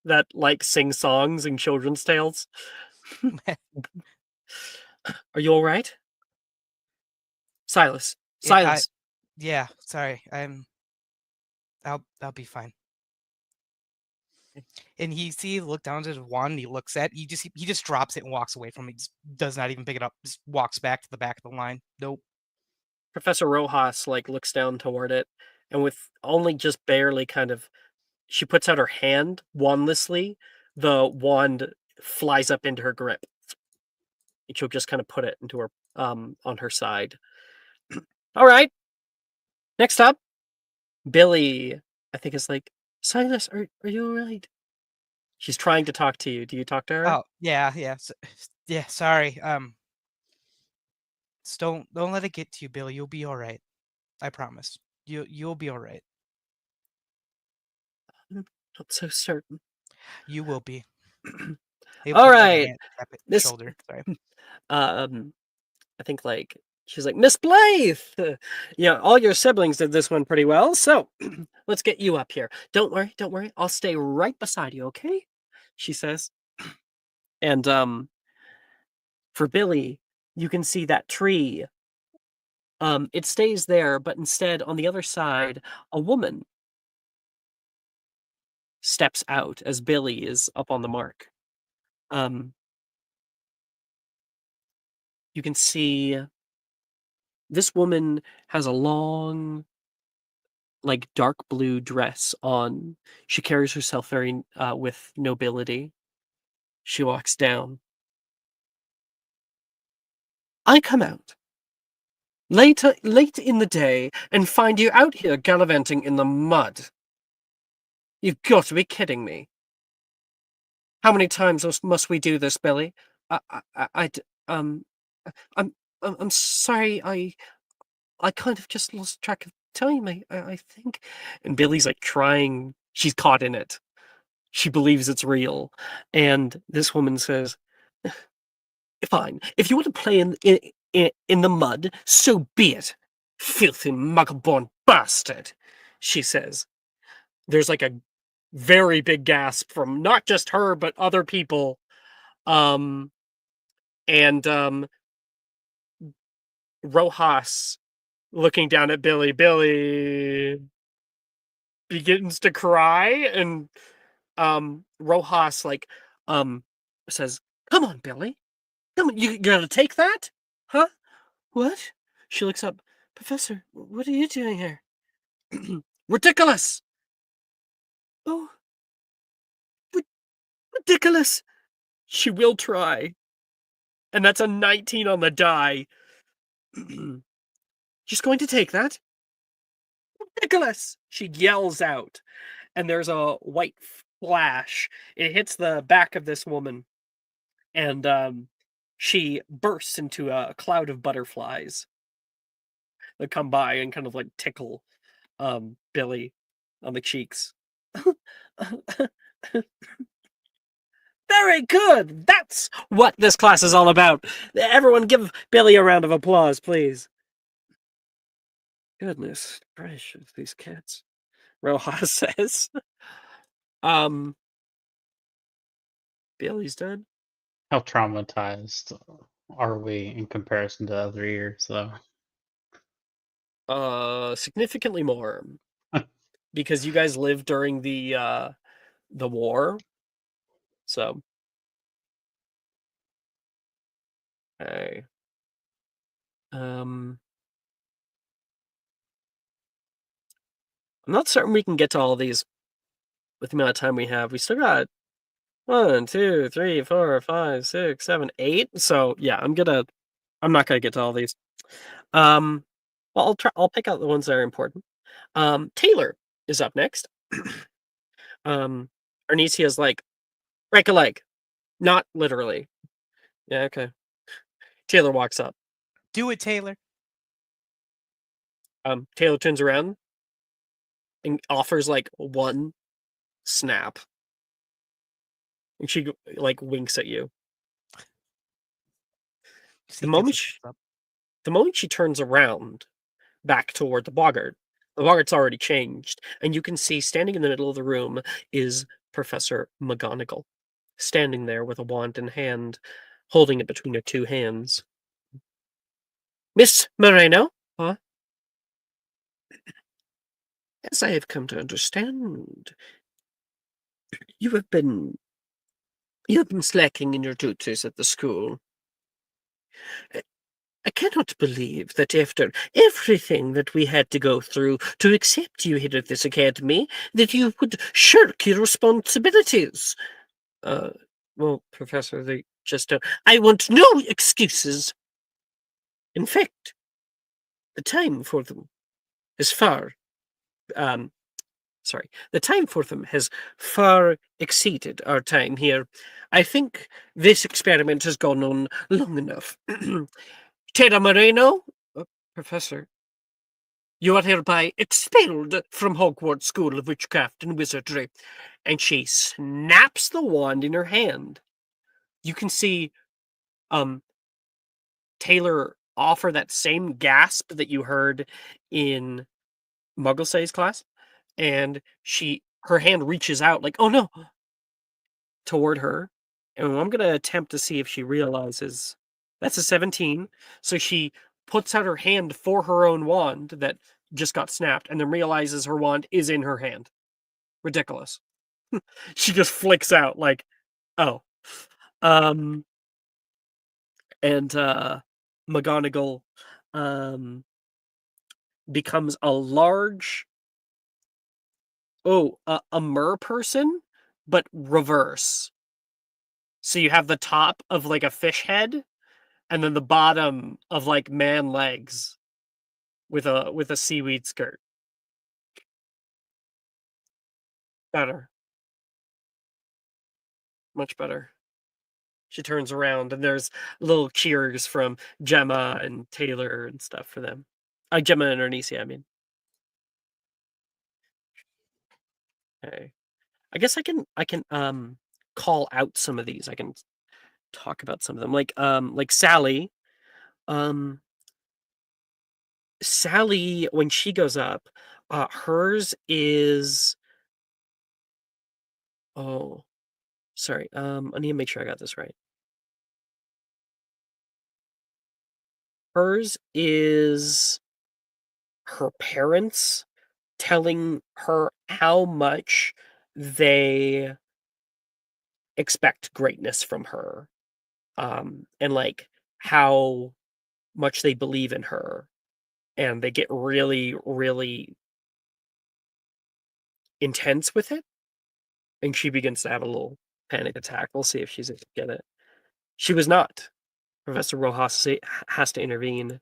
that sing songs and children's tales. Are you all right? Silas. Yeah, sorry. I'll be fine. And look down at his wand and he looks at he just drops it and walks away from it. He just does not even pick it up. Just walks back to the back of the line. Nope. Professor Rojas looks down toward it, and with only just barely she puts out her hand wandlessly. The wand flies up into her grip. And she'll just kind of put it into her on her side. All right. Next up, Billy, I think, is Silas, are you all right? She's trying to talk to you. Do you talk to her? Oh, yeah. Yeah, sorry. Just don't let it get to you, Billy. You'll be all right. I promise. You'll be all right. I'm not so certain. You will be. He'll All put, like, a right. hand, tap it, This- shoulder. Sorry. I think like she's like, Miss Blythe. Yeah, all your siblings did this one pretty well. So let's get you up here. Don't worry. I'll stay right beside you, okay? She says. And for Billy, you can see that tree. It stays there, but instead on the other side, a woman steps out as Billy is up on the mark. You can see this woman has a long, like dark blue dress on. She carries herself very with nobility. She walks down. I come out late in the day and find you out here gallivanting in the mud. You've got to be kidding me. How many times must we do this, Billy? I'm sorry. I kind of just lost track of time. I think. And Billy's like trying. She's caught in it. She believes it's real. And this woman says, "Fine. If you want to play in the mud, so be it. Filthy muggle-born bastard," she says. There's like a very big gasp from not just her but other people. Rojas looking down at Billy begins to cry, and Rojas like says, "Come on, Billy. Come on, you're gonna take that? Huh? What?" She looks up. "Professor, what are you doing here?" "Ridiculous!" "Oh, ridiculous!" She will try. And that's a 19 on the die. "She's going to take that?" "Ridiculous!" She yells out. And there's a white flash. It hits the back of this woman. And she bursts into a cloud of butterflies that come by and kind of like tickle Billy on the cheeks. Very good. That's what this class is all about. Everyone give Billy a round of applause, please. Goodness gracious, these kids. Rojas says. Billy's dead. How traumatized are we in comparison to other years, though? Significantly more. Because you guys lived during the war. So okay. I'm not certain we can get to all these with the amount of time we have. We still got 1, 2, 3, 4, 5, 6, 7, 8. So yeah, I'm not gonna get to all these. Well, I'll pick out the ones that are important. Taylor is up next. Arnesia's like, break a leg. Not literally. Yeah, okay. Taylor walks up. Do it, Taylor. Taylor turns around and offers like one snap. And she like winks at you. The moment she turns around back toward the boggart already changed, and you can see standing in the middle of the room is Professor McGonagall, standing there with a wand in hand, holding it between her two hands. "Miss Moreno?" "Huh?" "As I have come to understand, you have been slacking in your duties at the school. I cannot believe that after everything that we had to go through to accept you here at this academy, that you would shirk your responsibilities." Well, Professor, they just don't. I want no excuses. In fact, the time for them is far. The time for them has far exceeded our time here. I think this experiment has gone on long enough. Tera Moreno, Professor, you are hereby expelled from Hogwarts School of Witchcraft and Wizardry. and she snaps the wand in her hand. You can see Taylor offer that same gasp that you heard in Mugglesay's class, and her hand reaches out like, oh no, toward her. And I'm going to attempt to see if she realizes that's a 17. So she puts out her hand for her own wand that just got snapped and then realizes her wand is in her hand. Ridiculous. She just flicks out like, oh. And McGonagall becomes a large a mer person, but reverse. So you have the top of like a fish head, and then the bottom of like man legs with a seaweed skirt. Better. Much better. She turns around and there's little cheers from Gemma and Taylor and stuff for them. Gemma and Ernisia, I mean. Okay. I guess I can call out some of these. I can talk about some of them. Like Sally. Sally, when she goes up, hers is sorry. I need to make sure I got this right. Hers is her parents telling her how much they expect greatness from her, and like how much they believe in her, and they get really, really intense with it, and she begins to have a little panic attack. We'll see if she's able to get it. She was not. Professor Rojas has to intervene.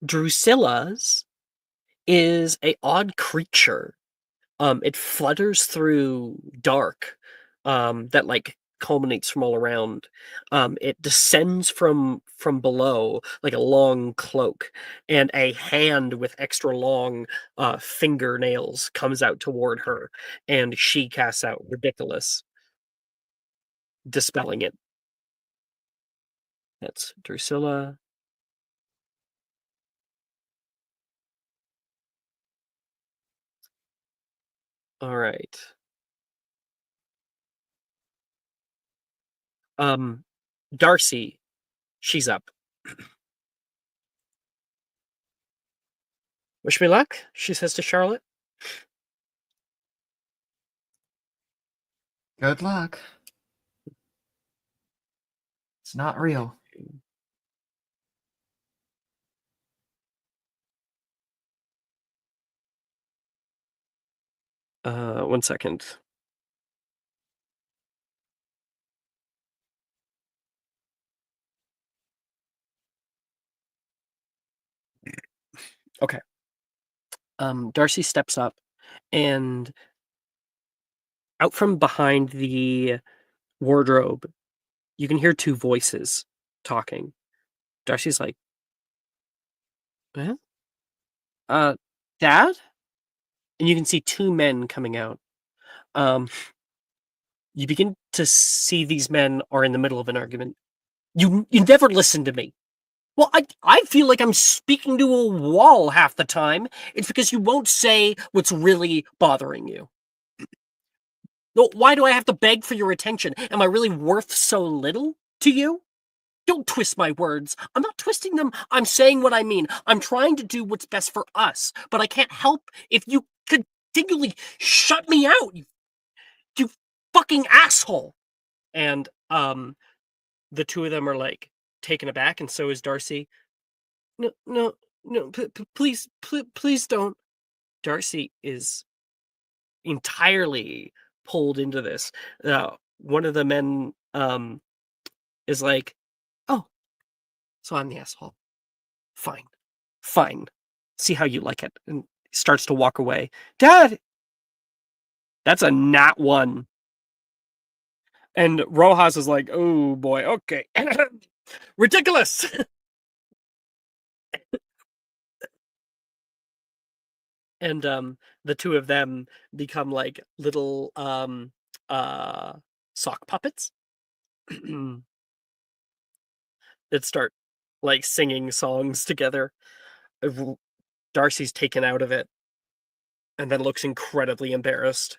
Drusilla's is a odd creature. It flutters through dark, that like culminates from all around. It descends from below like a long cloak, and a hand with extra long fingernails comes out toward her, and she casts out Ridiculous, dispelling it. That's Drusilla. All right. Darcy, she's up. Wish me luck, she says to Charlotte. Good luck. It's not real. One second. Okay. Darcy steps up, and out from behind the wardrobe, you can hear two voices talking. Darcy's like, "Huh? Dad?" And you can see two men coming out. You begin to see these men are in the middle of an argument. You never listen to me. Well, I feel like I'm speaking to a wall half the time. It's because you won't say what's really bothering you. Why do I have to beg for your attention? Am I really worth so little to you? Don't twist my words. I'm not twisting them. I'm saying what I mean. I'm trying to do what's best for us, but I can't help if you continually shut me out. You fucking asshole. And the two of them are like taken aback, and so is Darcy. No, please don't. Darcy is entirely pulled into this. One of the men is like, oh, so I'm the asshole. Fine. See how you like it. And starts to walk away. Dad! That's a nat 1. And Rojas is like, oh boy, okay. Ridiculous! and the two of them become like little sock puppets that start like singing songs together. Darcy's taken out of it and then looks incredibly embarrassed.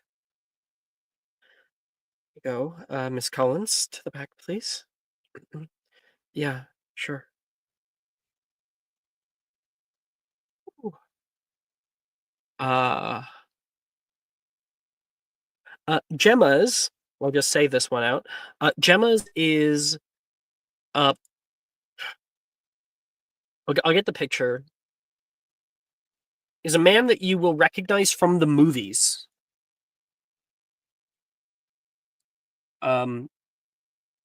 Go, Miss Collins, to the back, please. Yeah, sure. Ooh. Gemma's, I'll just say this one out. Gemma's is, I'll get the picture. Is a man that you will recognize from the movies.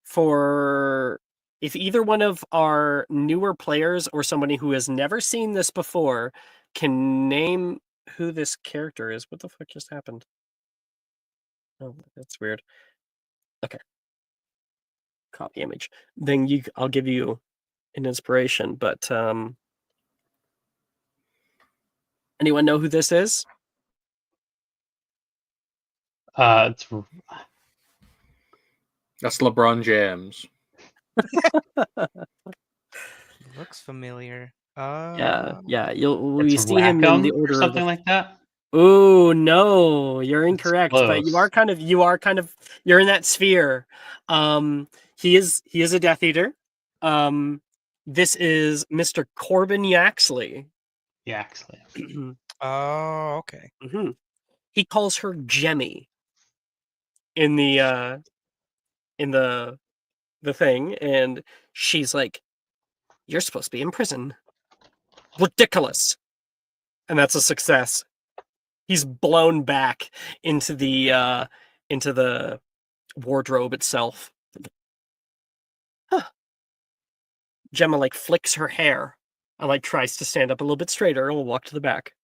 For if either one of our newer players or somebody who has never seen this before can name who this character is. What the fuck just happened? Oh, that's weird. Okay. Copy image. Then I'll give you an inspiration, but anyone know who this is? It's That's LeBron James. Looks familiar. Yeah. We it's see him in the Rackham or order of something like that. Oh no, you're It's incorrect. But you are close. kind of you're in that sphere. He is a Death Eater. This is Mr. Corbin Yaxley. Yaxley. Oh, okay. He calls her Jemmy in the thing, and she's like, "You're supposed to be in prison." Ridiculous. And that's a success. He's blown back into the wardrobe itself. Huh. Gemma like flicks her hair and like tries to stand up a little bit straighter and will walk to the back.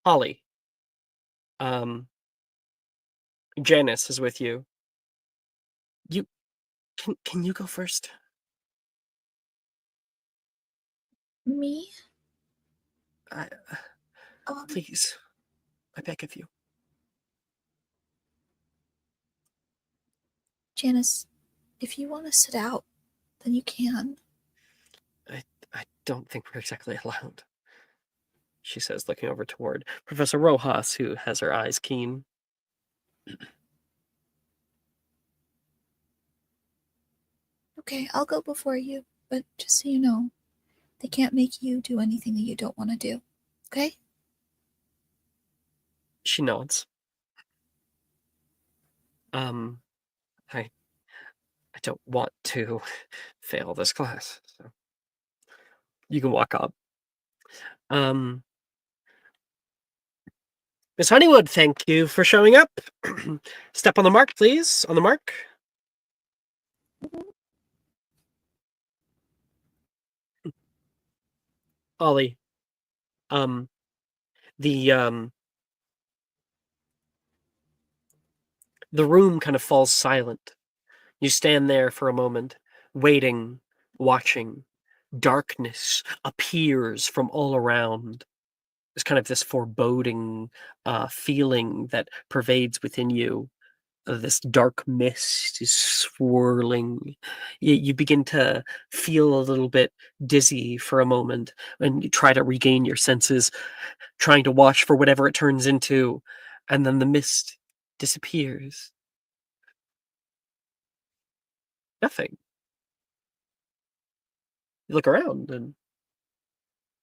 Holly. Janice is with you. You can you go first? Me? Please. I beg of you. Janice, if you want to sit out, then you can. I don't think we're exactly allowed, she says, looking over toward Professor Rojas, who has her eyes keen. Okay, I'll go before you, but just so you know, they can't make you do anything that you don't want to do. Okay? She nods. I don't want to fail this class, so you can walk up. Miss Honeywood, thank you for showing up. Step on the mark, please. On the mark. Ollie, the room kind of falls silent. You stand there for a moment, waiting, watching. Darkness appears from all around. There's kind of this foreboding feeling that pervades within you. This dark mist is swirling. You begin to feel a little bit dizzy for a moment, and you try to regain your senses, trying to watch for whatever it turns into, and then the mist disappears. Nothing. You look around, and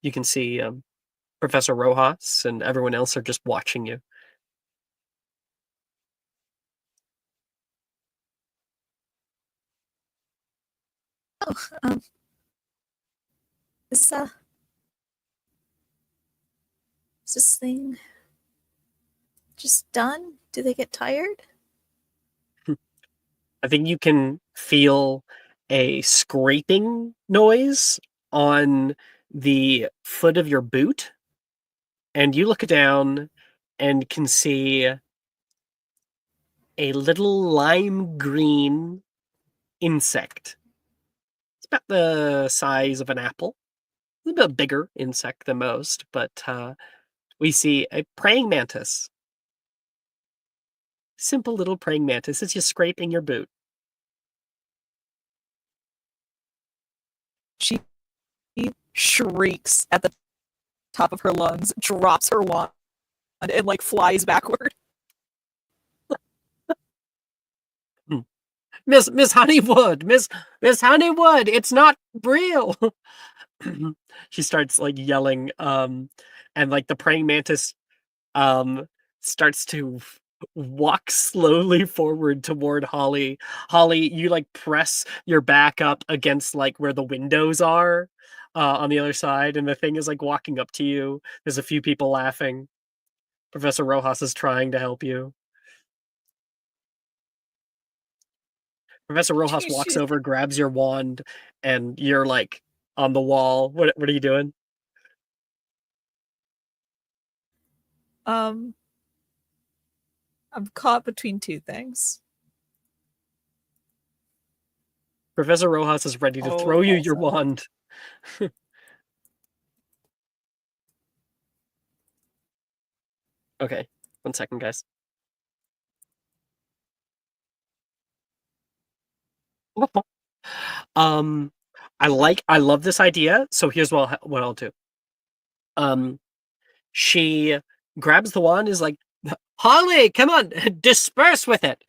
you can see Professor Rojas and everyone else are just watching you. Oh, is this thing just done? Do they get tired? I think you can feel a scraping noise on the foot of your boot, and you look down and can see a little lime green insect. It's about the size of an apple. a little bit bigger insect than most, but we see a praying mantis. Simple little praying mantis. It's just scraping your boot. She shrieks at the top of her lungs, drops her wand, and like flies backward. Miss Honeywood, Miss Honeywood, it's not real. She starts like yelling, and like the praying mantis starts to walk slowly forward toward Holly. Holly, you like press your back up against like where the windows are on the other side, and the thing is like walking up to you. There's a few people laughing. Professor Rojas is trying to help you. Professor Rojas walks over, grabs your wand, and you're like on the wall. What are you doing? I'm caught between two things. Professor Rojas is ready to throw you your wand. Okay, 1 second, guys. I love this idea. So here's what I'll do. She grabs the wand, is like, Holly, come on, disperse with it.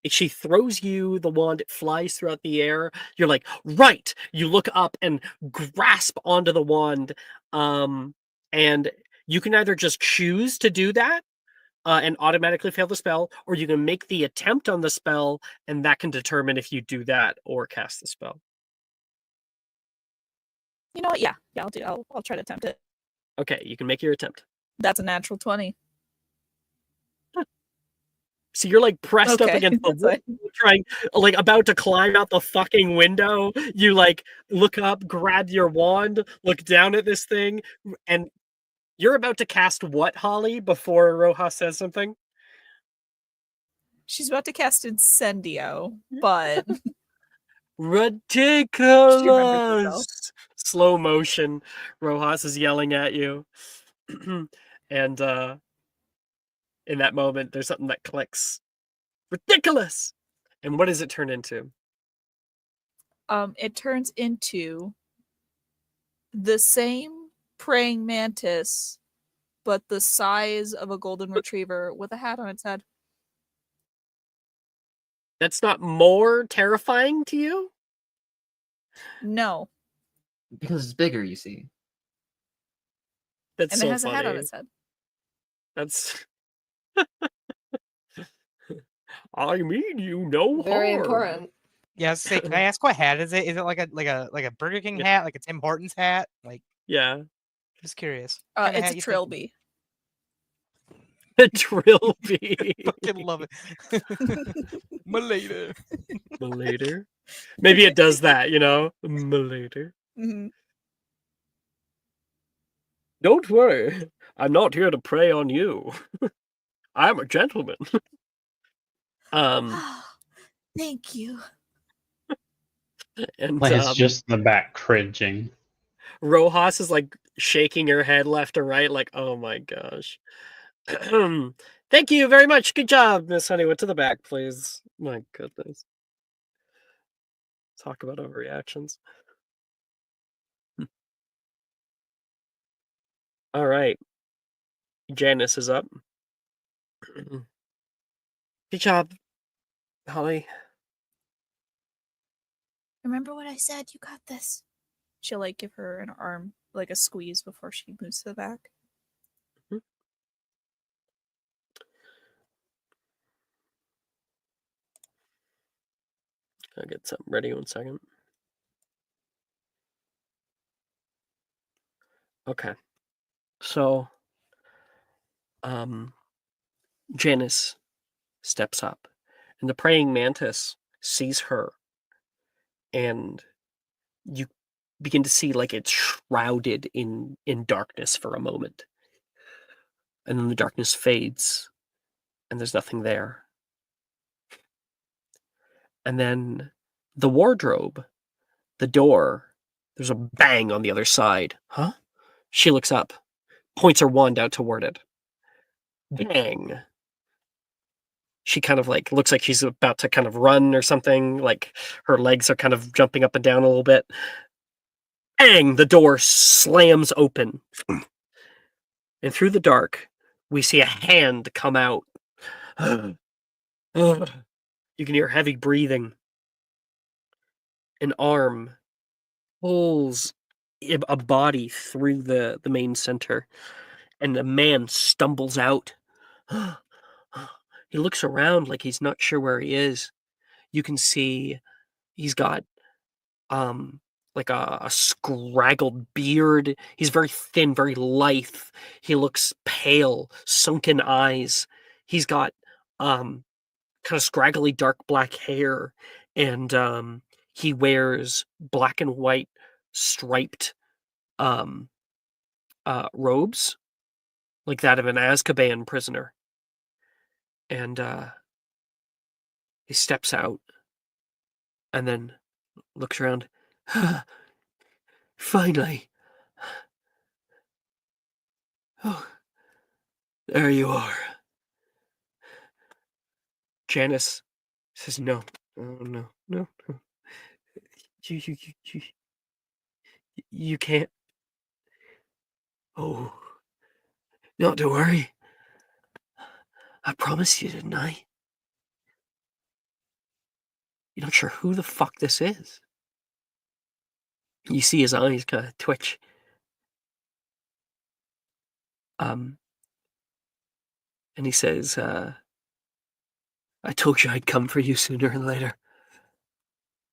She throws you the wand, it flies throughout the air. You're like, right. You look up and grasp onto the wand. And you can either just choose to do that and automatically fail the spell, or you can make the attempt on the spell, and that can determine if you do that or cast the spell. You know what? Yeah, I'll do. I'll try to attempt it. Okay, you can make your attempt. That's a natural 20. So you're like pressed up against the wall, trying, like about to climb out the fucking window. You like look up, grab your wand, look down at this thing, and you're about to cast what, Holly, before Rojas says something? She's about to cast Incendio, but ridiculous. Slow motion. Rojas is yelling at you. And in that moment, there's something that clicks. Ridiculous! And what does it turn into? It turns into the same praying mantis, but the size of a golden retriever with a hat on its head. That's not more terrifying to you? No. Because it's bigger, you see. That's and so it has funny. a hat on its head. That's I mean, you know, Very harm. important. Yeah, say, can I ask what hat is it? Is it like a Burger King hat, like a Tim Hortons hat? Like, yeah, just curious. It's a trilby. A trilby. Fucking love it. Malater. Malater. Maybe it does that, you know. Malater. Mm-hmm. Don't worry, I'm not here to prey on you. I'm a gentleman. Thank you. And Lance just in the back cringing. Rojas is like shaking her head left to right, like, oh my gosh. Thank you very much. Good job, Miss Honeywood. To the back, please. My goodness. Talk about overreactions. All right. Janice is up. Good job, Holly. Remember what I said? You got this. She'll like give her an arm, like a squeeze before she moves to the back. I'll get something ready 1 second. Okay. So, Janice steps up, and the praying mantis sees her, and you begin to see like it's shrouded in darkness for a moment, and then the darkness fades, and there's nothing there. And then the wardrobe, the door, There's a bang on the other side. Huh? She looks up, points her wand out toward it. Bang. She kind of like looks like she's about to kind of run or something. Like her legs are kind of jumping up and down a little bit. Bang! The door slams open. And through the dark, we see a hand come out. You can hear heavy breathing. An arm pulls a body through the main center, and a man stumbles out. He looks around like he's not sure where he is. You can see he's got like a scraggled beard. He's very thin, very lithe. He looks pale, sunken eyes. He's got kind of scraggly dark black hair, and he wears black and white striped robes, like that of an Azkaban prisoner. And he steps out and then looks around. Finally. Oh, there you are. Janice says, no. Oh, no, no, no. You can't. Oh, not to worry. I promised you, didn't I? You're not sure who the fuck this is. You see his eyes kind of twitch. And he says, I told you I'd come for you sooner or later.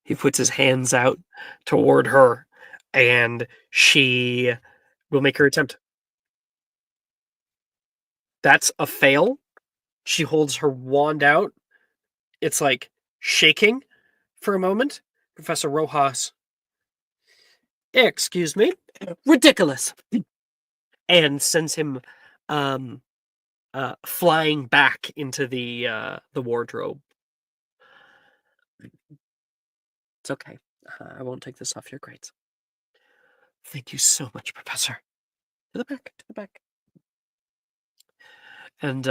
He puts his hands out toward her, and she will make her attempt. That's a fail. She holds her wand out. It's like shaking for a moment. Professor Rojas, excuse me, ridiculous, and sends him flying back into the wardrobe. It's okay. I won't take this off your grades. Thank you so much, Professor. To the back, to the back. And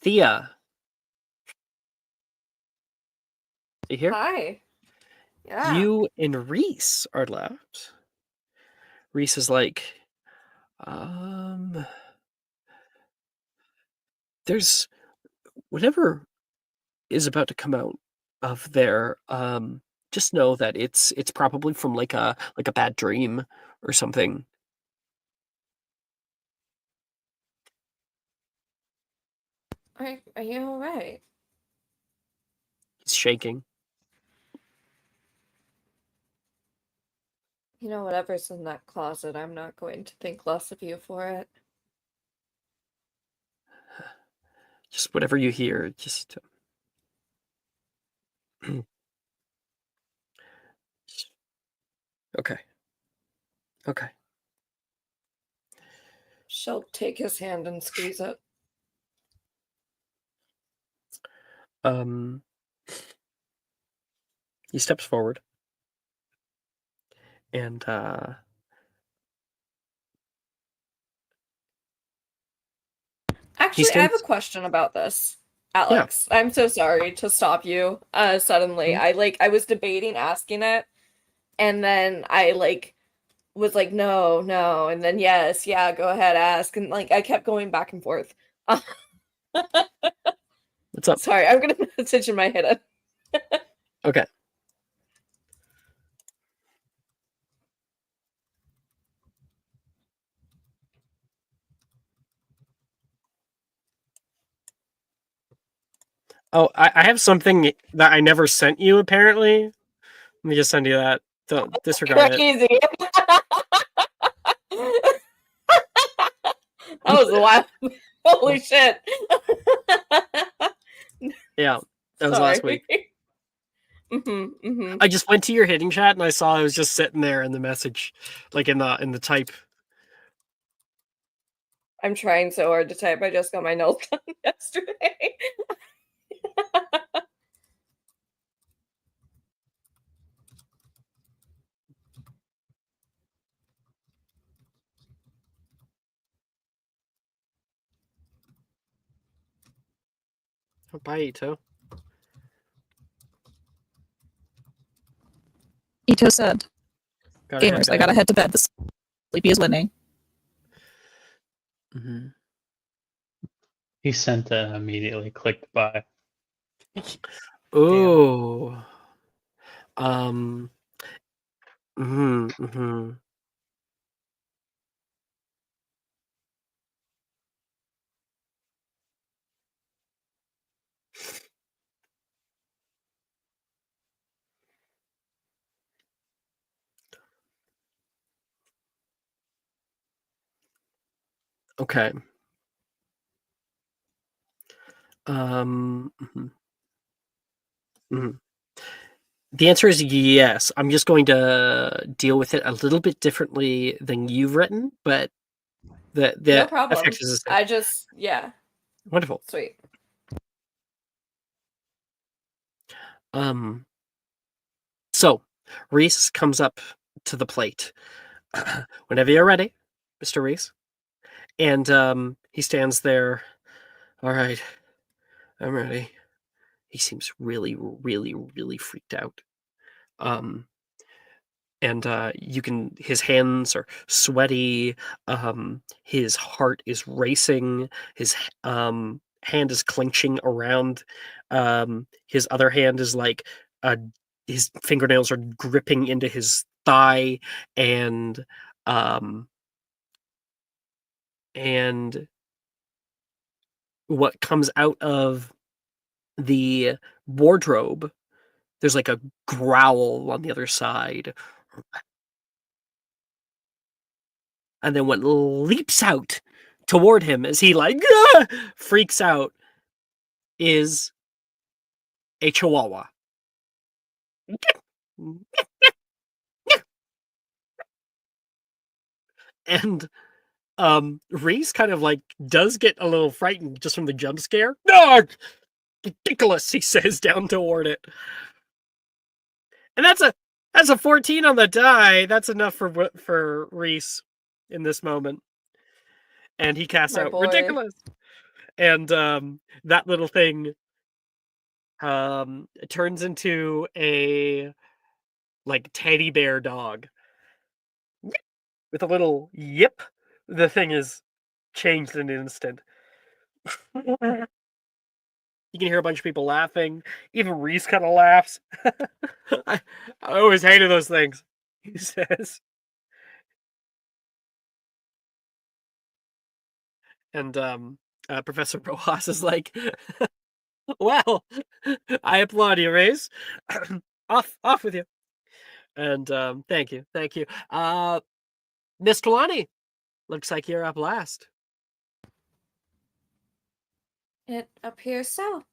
Thea. You here? Hi. Yeah. You and Reese are left. Reese is like, there's whatever is about to come out of there. Just know that it's probably from like a bad dream or something. Are you alright? He's shaking. You know, whatever's in that closet, I'm not going to think less of you for it. Just whatever you hear, just okay. Okay. She'll take his hand and squeeze it. He steps forward and Actually, I have a question about this. Alex, I'm so sorry to stop you suddenly. I was debating asking it, and then I was like, no, and then yes, yeah, go ahead, ask, and I kept going back and forth. What's up? Sorry, I'm gonna message in my head. Okay. Oh, I have something that I never sent you, apparently. Let me just send you that. Don't disregard Crazy. That was wild. Holy shit. Yeah, that was last week. I just went to your hidden chat and I saw it was just sitting there in the message, like in the type. I'm trying so hard to type. I just got my nails done yesterday. Bye, Ito. Ito said, Gotta head "Gamers, I back. gotta head to bed. The sleepy is winning." Mm-hmm. He sent it and immediately clicked buy. Ooh. Mm-hmm, mm-hmm. Okay. Mhm. Mhm. The answer is yes. I'm just going to deal with it a little bit differently than you've written, but the No problem. effect is the same. I just, yeah, Wonderful. sweet. So Reese comes up to the plate. Whenever you're ready, Mr. Reese. And he stands there. All right, I'm ready. He seems really, really, really freaked out. And you can, his hands are sweaty. His heart is racing. His hand is clenching around. His other hand is like, his fingernails are gripping into his thigh, and and what comes out of the wardrobe, there's like a growl on the other side. And then what leaps out toward him as he like freaks out is a chihuahua. And Reese kind of like does get a little frightened just from the jump scare. No, ridiculous, he says down toward it. And that's a 14 on the die. That's enough for Reese in this moment. And he casts My out boy. ridiculous. And that little thing turns into a like teddy bear dog with a little yip. The thing is changed in an instant. You can hear a bunch of people laughing. Even Reese kind of laughs. I always hated those things, he says. And Professor Rojas is like, well, I applaud you, Reese. off with you. And thank you. Miss Trelawney, looks like you're up last. It appears so.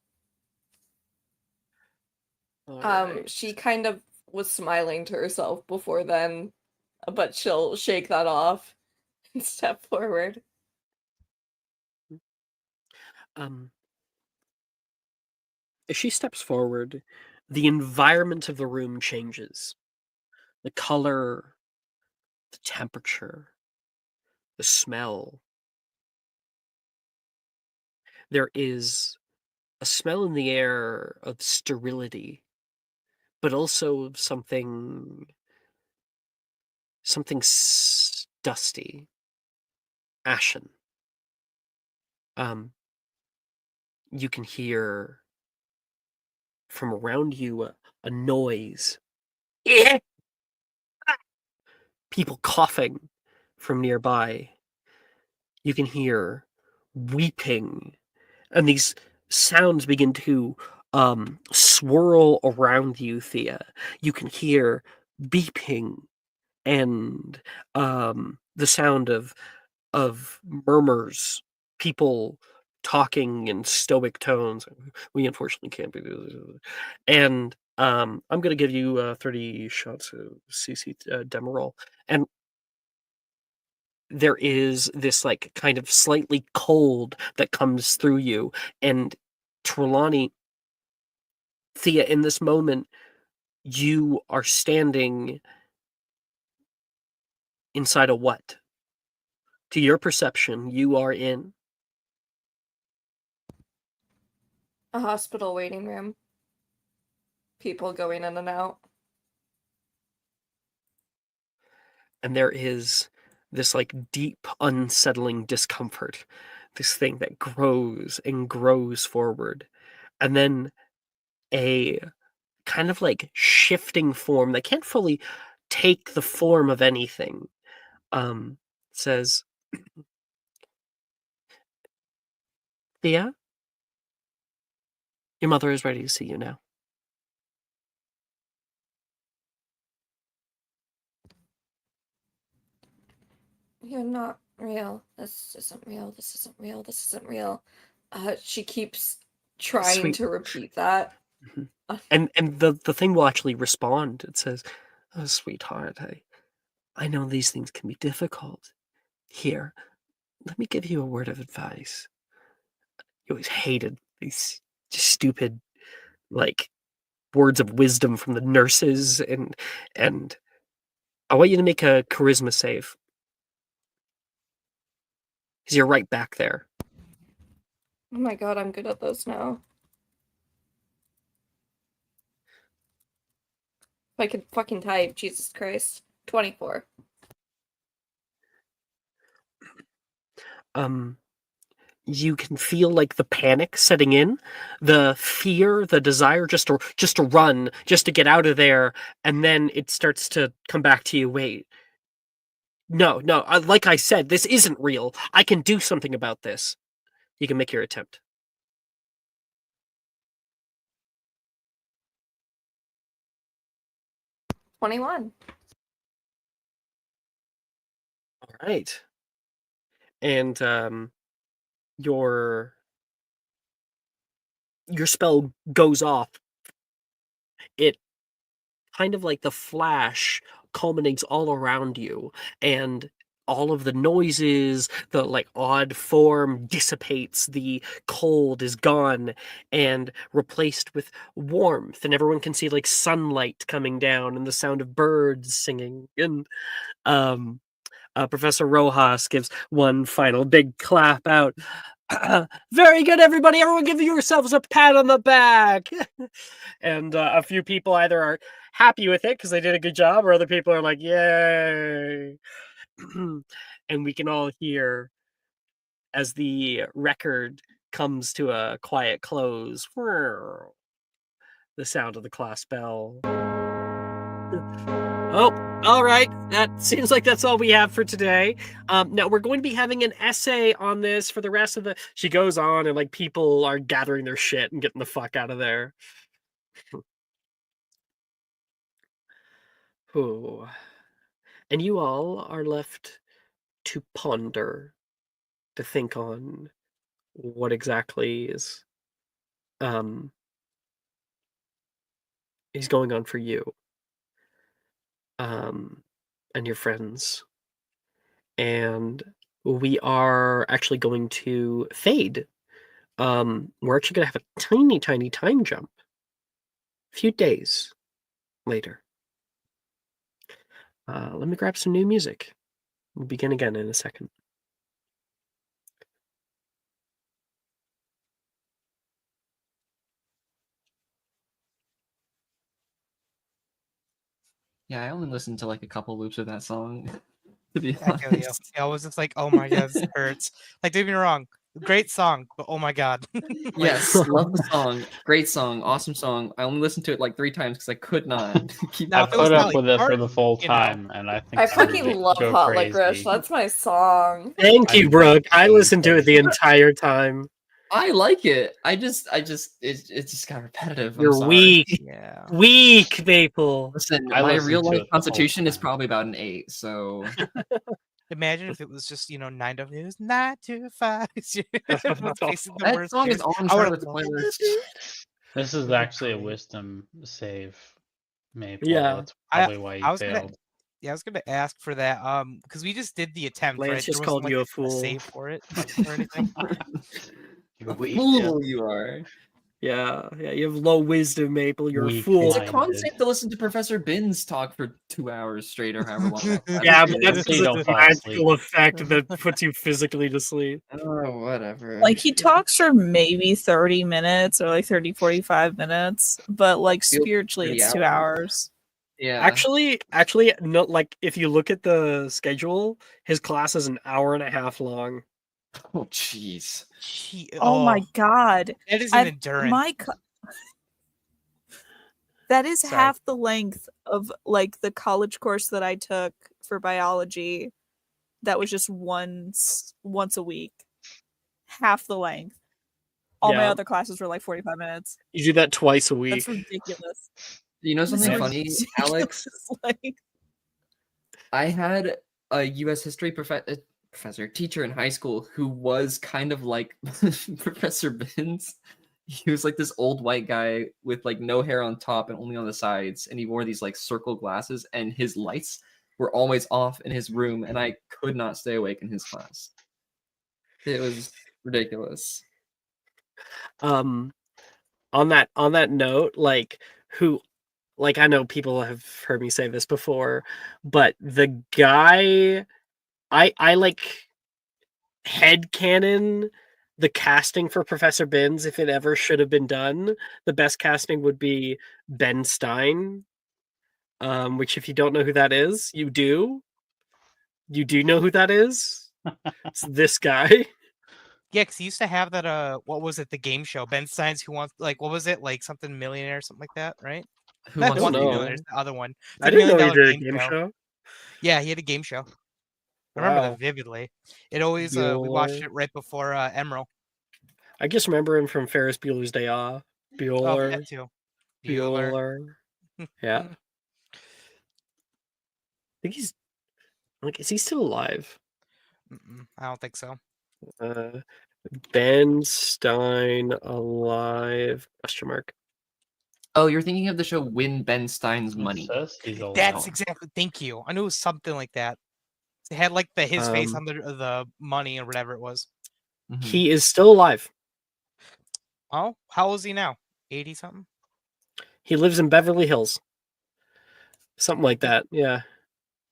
Alright. She kind of was smiling to herself before then, but she'll shake that off and step forward. As she steps forward, the environment of the room changes. The color, the temperature, the smell. There is a smell in the air of sterility, but also of something dusty, ashen. You can hear from around you a noise. People coughing from nearby. You can hear weeping, and these sounds begin to swirl around you, Thea. You can hear beeping and the sound of murmurs, people talking in stoic tones. We unfortunately can't be and I'm going to give you 30 shots of CC demo roll. And there is this like kind of slightly cold that comes through you. And Trelawney, Thea, in this moment, you are standing inside a what? To your perception, you are in A hospital waiting room. People going in and out. And there is this like deep, unsettling discomfort, this thing that grows and grows forward, and then a kind of like shifting form that can't fully take the form of anything says, Thea, your mother is ready to see you now. You're not real. This isn't real. This isn't real. This isn't real. She keeps trying Sweet. to repeat that. And the thing will actually respond. It says, oh, sweetheart, I know these things can be difficult. Here, let me give you a word of advice. You always hated these stupid, like, words of wisdom from the nurses, and I want you to make a charisma save. Because you're right back there. Oh my god, I'm good at those now. If I could fucking type, Jesus Christ. 24. You can feel like the panic setting in, the fear, the desire just to run, just to get out of there, and then it starts to come back to you. Wait, no, like I said, this isn't real. I can do something about this. You can make your attempt. $21. All right. And your spell goes off. It kind of like the flash culminates all around you, and all of the noises, the like odd form dissipates, the cold is gone and replaced with warmth, and everyone can see like sunlight coming down and the sound of birds singing. And Professor Rojas gives one final big clap out. Very good, everybody. Everyone give yourselves a pat on the back. And a few people either are happy with it because they did a good job, or other people are like, yay. And we can all hear as the record comes to a quiet close, the sound of the class bell. Oh, all right. That seems like that's all we have for today. Now we're going to be having an essay on this for the rest of the. She goes on, and like people are gathering their shit and getting the fuck out of there. Oh, and you all are left to ponder, to think on what exactly is going on for you, and your friends. And we are actually going to fade. We're actually going to have a tiny time jump. A few days later. Let me grab some new music. We'll begin again in a second. Yeah, I only listened to like a couple loops of that song. To be I feel you. honest. I was just like, oh my god, this hurts. Like, don't get me wrong, great song, but oh my god. Yes, love the song. Great song. Awesome song. I only listened to it like 3 times because I could not keep Now, I if it was put up Dolly with it for Parton, the full you know. time, and I think I would fucking love go Hot crazy. Licorice. That's my song. Thank you, I- Brooke. I Go listened to it the crazy. entire time. I like it. I just it just got repetitive. I'm You're sorry. weak. Yeah. Weak people. Listen, I my listened real to life it the whole constitution is time. probably about an 8, so Imagine if it was just 9 to 9 to 5. Facing the that worst song is fears. on I would've Charlotte's loved playlist. This is That'd be actually a great. wisdom save, Maple. Yeah. That's probably why you I was gonna failed. Yeah, I was gonna ask for that. Because we just did the attempt, Lance right? just There called wasn't you like a fool. save for it or anything. You A weak. fool you are. Yeah, you have low wisdom, Maple. You're a Weak fool. It's a minded. concept to listen to Professor Binns talk for 2 hours straight or however long that class Yeah, but is. that's So you just don't a fall magical effect that puts you physically to sleep. Oh, whatever. Like he talks for maybe 30 minutes or like 30, 45 minutes, but like Feels spiritually 30 it's 2 hours. Yeah. Actually, no. Like, if you look at the schedule, his class is an hour and a half long. Oh, jeez. Oh my god. That isn't I've- endurance. my that is Sorry. half the length of like the college course that I took for biology. That was just once a week. Half the length. All my Yeah. other classes were like 45 minutes. You do that twice a week. That's ridiculous. You know something That's funny, Alex? like, I had a U.S. history teacher in high school who was kind of like Professor Binns. He was like this old white guy with like no hair on top and only on the sides, and he wore these like circle glasses, and his lights were always off in his room, and I could not stay awake in his class. It was ridiculous. On that note, like I know people have heard me say this before, but the guy I like headcanon the casting for Professor Binns, if it ever should have been done, the best casting would be Ben Stein. Which, if you don't know who that is, you do. You do know who that is? It's this guy. Yeah, because he used to have that. What was it? The game show. Ben Stein's Who Wants, like, what was it? Like something millionaire or something like that, right? Who Not wants Who to Wants be to Be know. Millionaire. The other one. It's I a didn't know he $1 did a million game show. Yeah, he had a game show. I remember Wow. that vividly. It always we watched Bueller. it right before Emerald. I just remember him from Ferris Bueller's Day Off. Oh, Bueller. that too. Bueller. Bueller. Yeah. I think he's like, is he still alive? I don't think so. Ben Stein alive? Question mark. Oh, you're thinking of the show Win Ben Stein's Money. Says he's alive. That's exactly. Thank you. I knew it was something like that. It had like his face on the money or whatever it was. Mhm. He is still alive. Oh, how old is he now? 80 something. He lives in Beverly Hills. Something like that. Yeah.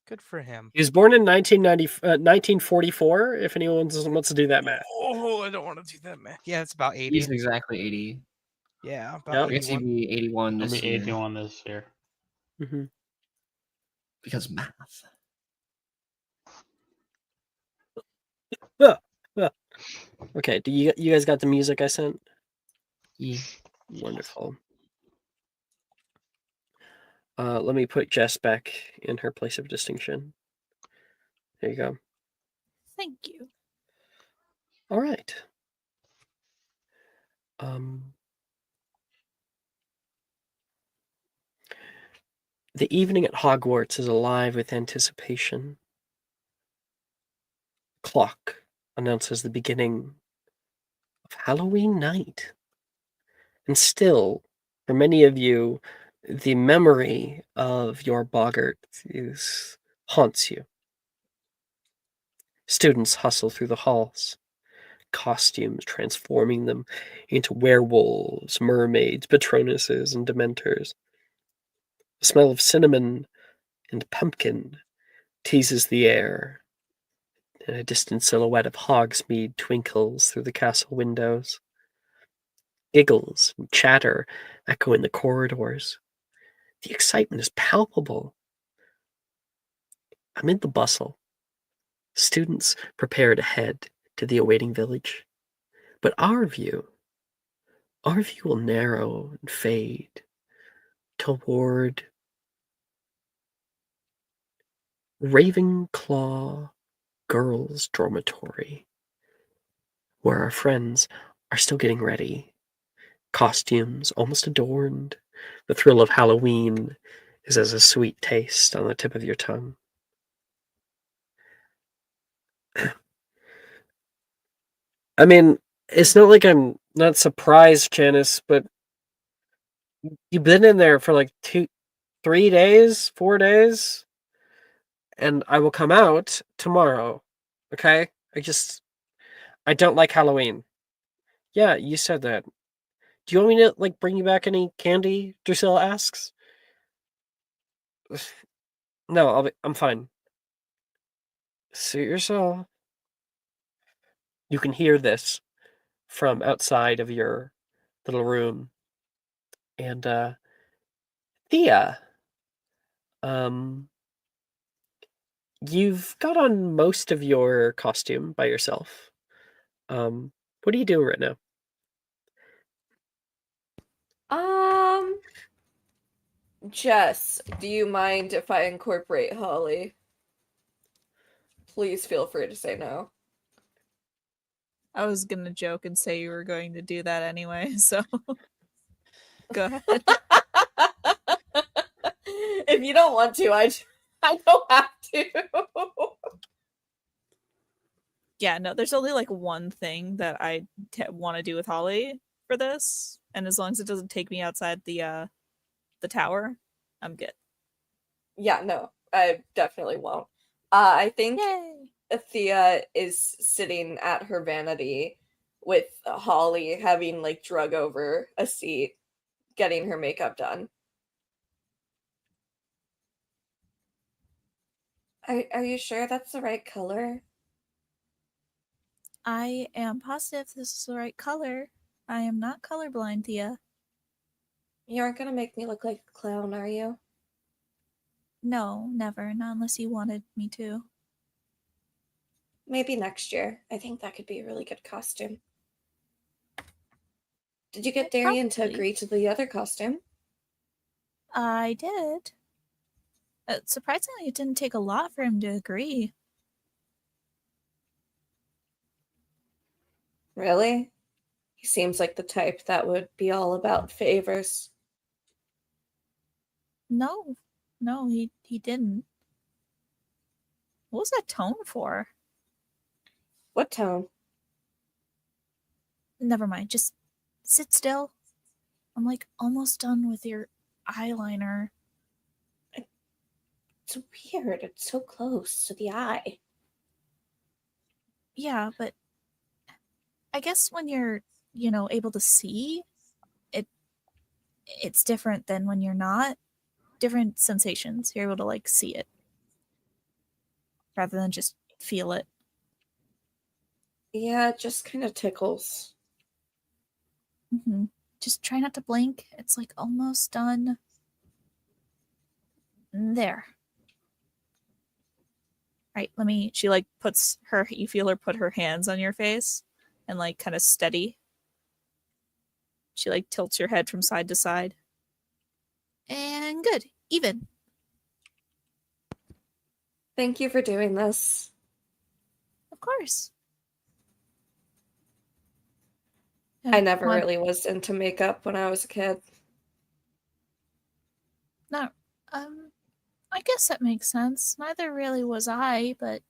Good for him. He was born in 1944, if anyone wants to do that math. Oh, I don't want to do that, man. Yeah, it's about 80. He's exactly 80. Yeah, Yep. about I guess he'd 81. be 81 He'll this be year. 81 this year. Mm-hmm. Because math. Okay, do you guys got the music I sent? Yeah. Wonderful. Let me put Jess back in her place of distinction. There you go. thank you. All right. The evening at Hogwarts is alive with anticipation. Clock announces the beginning of Halloween night. And still, for many of you, the memory of your boggart haunts you. Students hustle through the halls, costumes transforming them into werewolves, mermaids, patronuses, and dementors. The smell of cinnamon and pumpkin teases the air, and a distant silhouette of Hogsmeade twinkles through the castle windows. Giggles and chatter echo in the corridors. The excitement is palpable. Amid the bustle, students prepare to head to the awaiting village. But our view will narrow and fade toward Ravenclaw Girls' Dormitory, where our friends are still getting ready. Costumes almost adorned. The thrill of Halloween is as a sweet taste on the tip of your tongue. I mean, it's not like I'm not surprised, Janice, but you've been in there for like 3 days, 4 days, and I will come out tomorrow. Okay? I don't like Halloween. Yeah, you said that. Do you want me to like bring you back any candy? Drusilla asks. No, I'm fine. Suit yourself. You can hear this from outside of your little room. And Thea, you've got on most of your costume by yourself. What are you doing right now? Jess, do you mind if I incorporate Holly? Please feel free to say no. I was gonna joke and say you were going to do that anyway, so go ahead. If you don't want to, I don't have to. Yeah, no, there's only like one thing that I want to do with Holly for this, and as long as it doesn't take me outside the tower, I'm good. Yeah, no, I definitely won't. I think Yay! Thea is sitting at her vanity with Holly having like drug over a seat, getting her makeup done. Are you sure that's the right color? I am positive this is the right color. I am not colorblind, Thea. You aren't gonna make me look like a clown, are you? No, never. Not unless you wanted me to. Maybe next year. I think that could be a really good costume. Did you get Darian to Probably. agree to the other costume? I did. Surprisingly, it didn't take a lot for him to agree. Really? He seems like the type that would be all about favors. No, he didn't. What was that tone for? What tone? Never mind. Just sit still. I'm like almost done with your eyeliner. It's weird. It's so close to the eye. Yeah, but I guess when you're, able to see, it's different than when you're not. Different sensations. You're able to like see it rather than just feel it. Yeah, it just kind of tickles. Mm-hmm. Just try not to blink. It's like almost done. There. Right, she like puts you feel her put her hands on your face and like kind of steady. She like tilts your head from side to side. And good. Even. Thank you for doing this. Of course. I never really was into makeup when I was a kid. No, I guess that makes sense. Neither really was I, but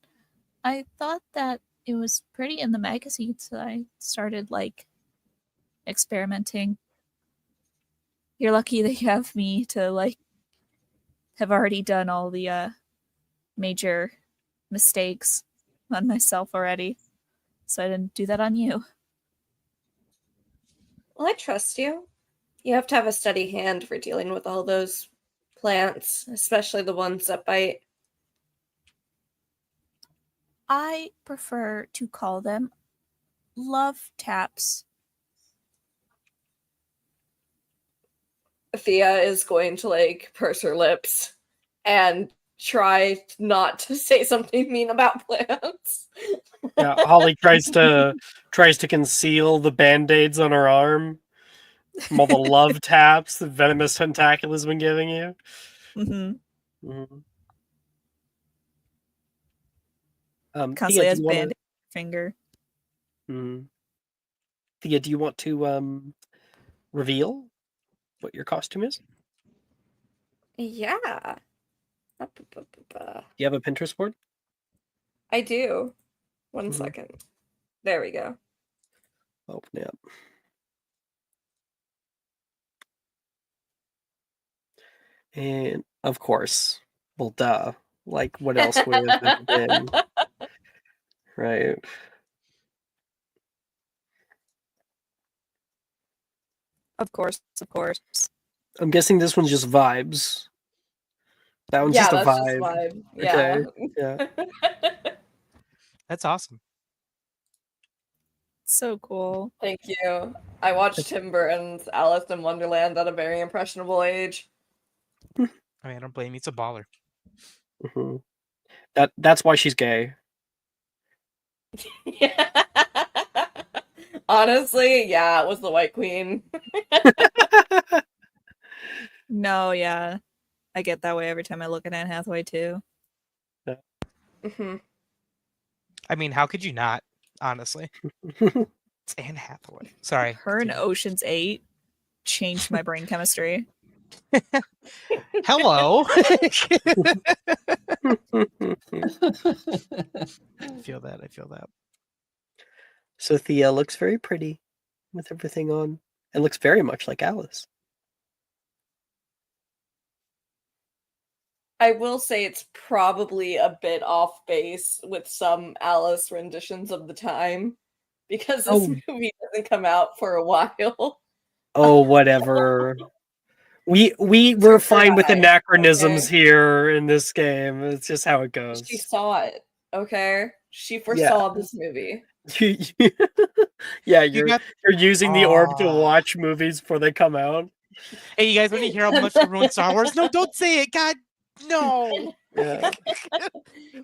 I thought that it was pretty in the magazines, so I started like experimenting. You're lucky that you have me to like have already done all the major mistakes on myself already, so I didn't do that on you. Well, I trust you. You have to have a steady hand for dealing with all those plants, especially the ones that bite. I prefer to call them love taps. Thea is going to like purse her lips and try not to say something mean about plants. Yeah, Holly tries to conceal the band-aids on her arm from all the love taps the venomous tentacle has been giving you. Mm-hmm. Mm-hmm. Constantly Thea, has band finger. Thea, do you want to reveal what your costume is? Yeah. Do you have a Pinterest board? I do. One second. There we go. Open it up. And of course, well, duh. Like, what else would it have been? Right. Of course, of course. I'm guessing this one's just vibes. That one's Yeah, just a that's just vibe. vibe. Yeah. Yeah. That's awesome. So cool. Thank you. I watched Tim Burton's Alice in Wonderland at a very impressionable age. I mean, I don't blame you. It's a baller. Mhm. That's why she's gay. Honestly, yeah, it was the White Queen. No, yeah. I get that way every time I look at Anne Hathaway too. hmm I mean, how could you not? Honestly, it's Anne Hathaway. Sorry. Her in continue. Ocean's 8 changed my brain chemistry. Hello. I feel that. I feel that. So Thea looks very pretty with everything on. It looks very much like Alice. I will say it's probably a bit off base with some Alice renditions of the time because this Oh. movie doesn't come out for a while. Oh, whatever. We're fine with right, anachronisms here in this game. It's just how it goes. She saw it, okay? She foresaw this movie. Yeah, You got- you're using the orb to Aw. watch movies before they come out. Hey, you guys want to hear how much we ruined Star Wars? No, don't say it. God, no. Yeah.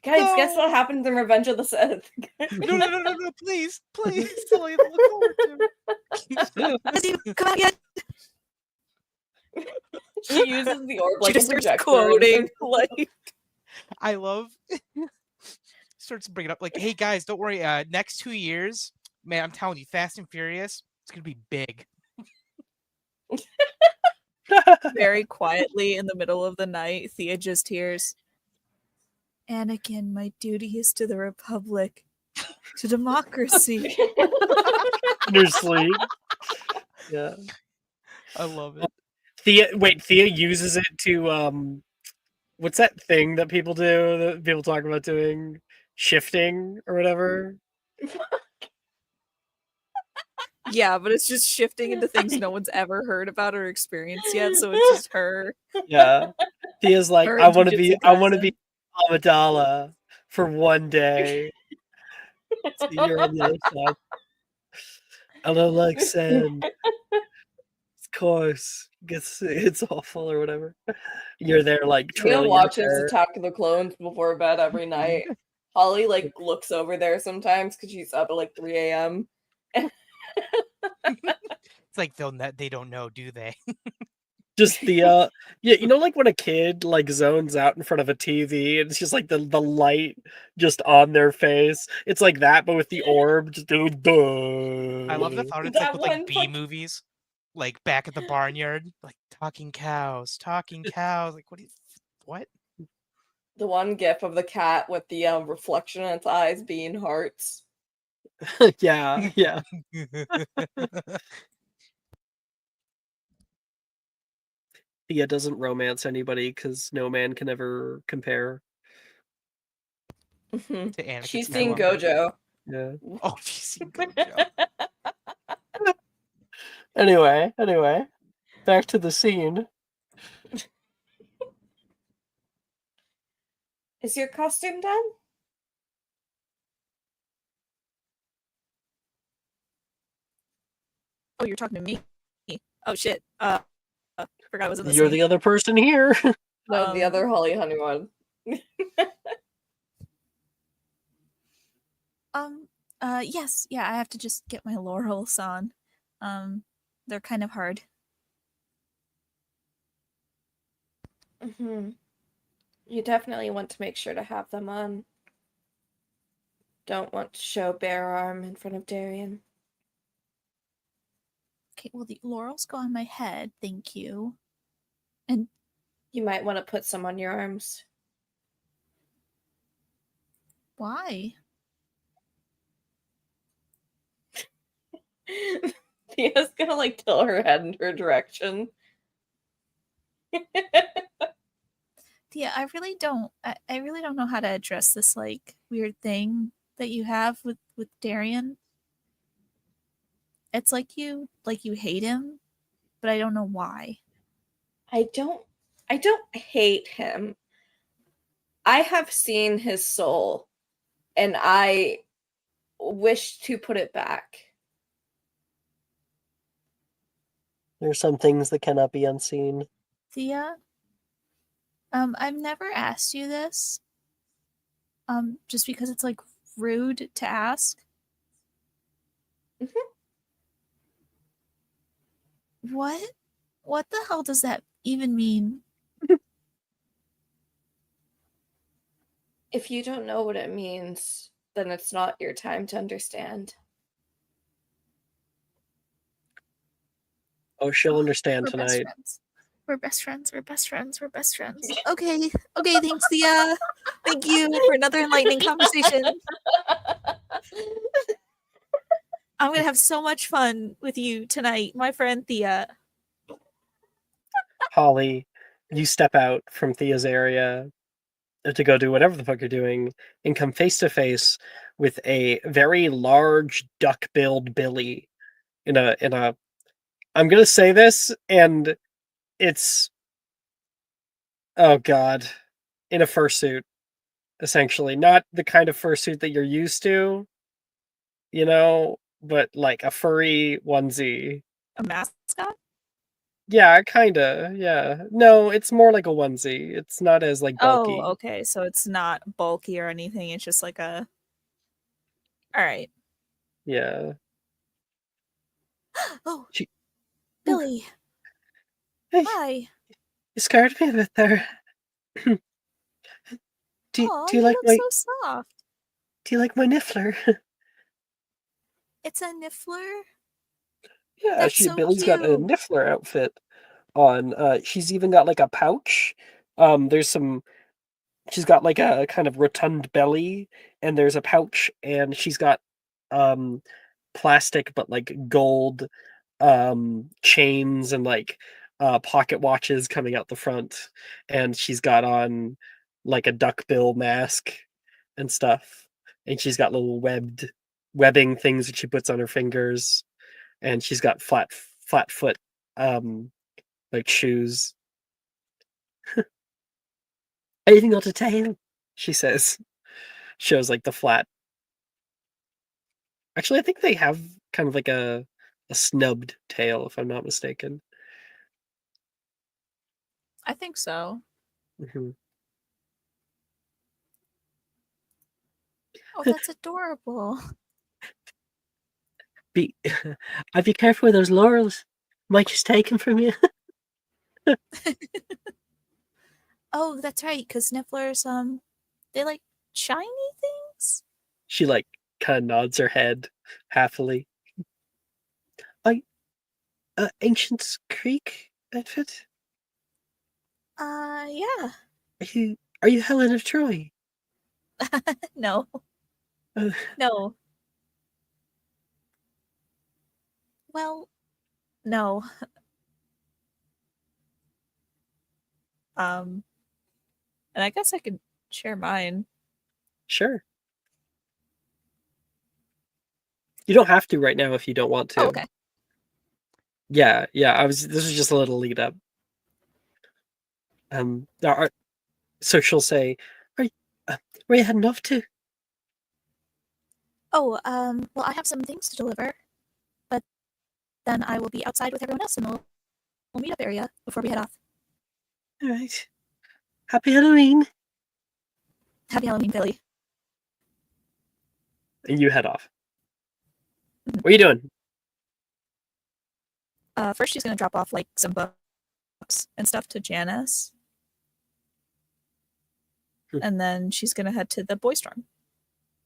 Guys, guess No. what happens in Revenge of the Sith? No, please. That's all I have to look forward Has he to. come out yet? She uses the orb She like a just starts projector. quoting like I love starts bringing up like, hey guys, don't worry. Next 2 years, man, I'm telling you, Fast and Furious, it's gonna be big. very quietly in the middle of the night. Thea just hears, Anakin, my duty is to the Republic, to democracy. In her sleep. Yeah. I love it. Thea uses it to what's that thing that people do that people talk about doing? Shifting or whatever. Yeah, but it's just shifting into things no one's ever heard about or experienced yet. So it's just her. Yeah. Thea's like, Her I and want to Jujutsu be Amidala for one day. So you're on the other side. I don't like sand. Of course. It's awful or whatever. You're there like Tia trailing your watches hair. Attack of the Clones before bed every night. Holly like looks over there sometimes because she's up at like 3 a.m. It's like they don't know, do they? Just the yeah, you know, like when a kid like zones out in front of a TV and it's just like the light just on their face. It's like that, but with the orb. Just I love the thought it's like That with one like B movies, like back at the barnyard, like talking cows. Like what? The one gif of the cat with the reflection in its eyes being hearts. Yeah, yeah. Thea doesn't romance anybody because no man can ever compare. To Anakin She's seen Skywalker. Gojo. Yeah. Oh, she's seen Gojo. Anyway, back to the scene. Is your costume done? Oh, you're talking to me. Oh shit. Forgot I was in the You're scene. the other person here. No, the other Holly Honey one. Yes, yeah, I have to just get my laurels on. They're kind of hard. You definitely want to make sure to have them on. Don't want to show bare arm in front of Darian. Okay, well the laurels go on my head, thank you. And You might want to put some on your arms. why? Thea's gonna like tilt her head in her direction. Yeah, I really don't know how to address this like weird thing that you have with Darian. It's like you hate him, but I don't know why. I don't hate him. I have seen his soul, and I wish to put it back. There are some things that cannot be unseen. Thea, I've never asked you this. Just because it's like rude to ask. What the hell does that even mean? If you don't know what it means, then it's not your time to understand. Oh, she'll understand We're best tonight. friends. We're best friends. We're best friends. We're best friends. Okay. Okay, thanks, Thea. Thank you for another enlightening conversation. I'm gonna have so much fun with you tonight, my friend Thea. Holly, you step out from Thea's area to go do whatever the fuck you're doing and come face to face with a very large duck-billed Billy in a I'm gonna say this, and it's oh god, in a fursuit, essentially. Not the kind of fursuit that you're used to, but like a furry onesie. A mascot? Yeah, kinda, yeah. No, it's more like a onesie. It's not as like bulky. Oh, okay. So it's not bulky or anything. It's just like a. All right. Yeah. Oh, She- Billy. Hey, Hi. you scared me a bit there. Oh, do you like look my so soft. do you like my niffler? It's a niffler. Yeah, That's so Billy's got a cute. niffler outfit on. She's even got like a pouch. There's some. She's got like a kind of rotund belly, and there's a pouch, and she's got plastic but like gold chains and like pocket watches coming out the front, and she's got on like a duckbill mask and stuff, and she's got little webbing things that she puts on her fingers, and she's got flat foot like shoes. I even got a tail, she says. Shows like the flat. Actually, I think they have kind of like a snubbed tail, if I'm not mistaken. I think so. Hmm. Oh, that's adorable. I'd be careful with those laurels. Might just take them from you. Oh, that's right. Because Nifflers, they like shiny things. She like kind of nods her head happily. Ancient Creek outfit. Yeah. Are you Helen of Troy? No. Uh, No. Well, no. And I guess I could share mine. Sure. You don't have to right now if you don't want to. Oh, okay. Yeah. This was just a little lead up. So she'll say, "Where are you heading off to?" Oh, well, I have some things to deliver, but then I will be outside with everyone else in the little meetup area before we head off. All right. Happy Halloween. Happy Halloween, Billy. And you head off. What are you doing? First, she's gonna drop off like some books and stuff to Janice, and then she's gonna head to the boy storm,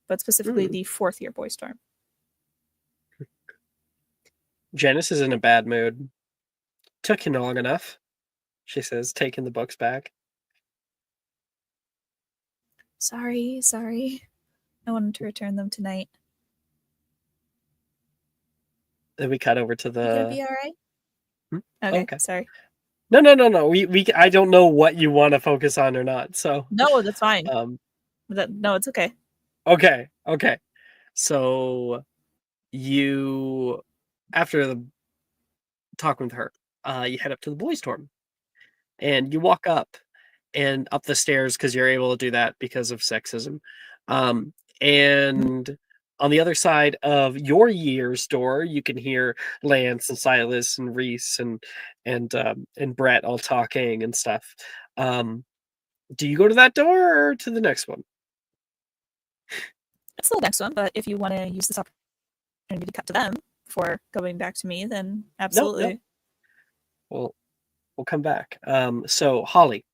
but specifically the 4th year boy storm. Janice is in a bad mood. Took you long enough, she says, taking the books back. Sorry. I wanted to return them tonight. Then we cut over to the. You gonna be all right? Okay, Okay. sorry. No. We I don't know what you want to focus on or not. So No, that's fine. No, it's okay. Okay. So you, after the talking with her, you head up to the boys' dorm, and you walk up the stairs because you're able to do that because of sexism. And on the other side of your year's door, you can hear Lance and Silas and Reese and Brett all talking and stuff. Do you go to that door or to the next one? It's the next one, but if you want to use this opportunity to cut to them before going back to me, then absolutely. Well, we'll come back. So Holly,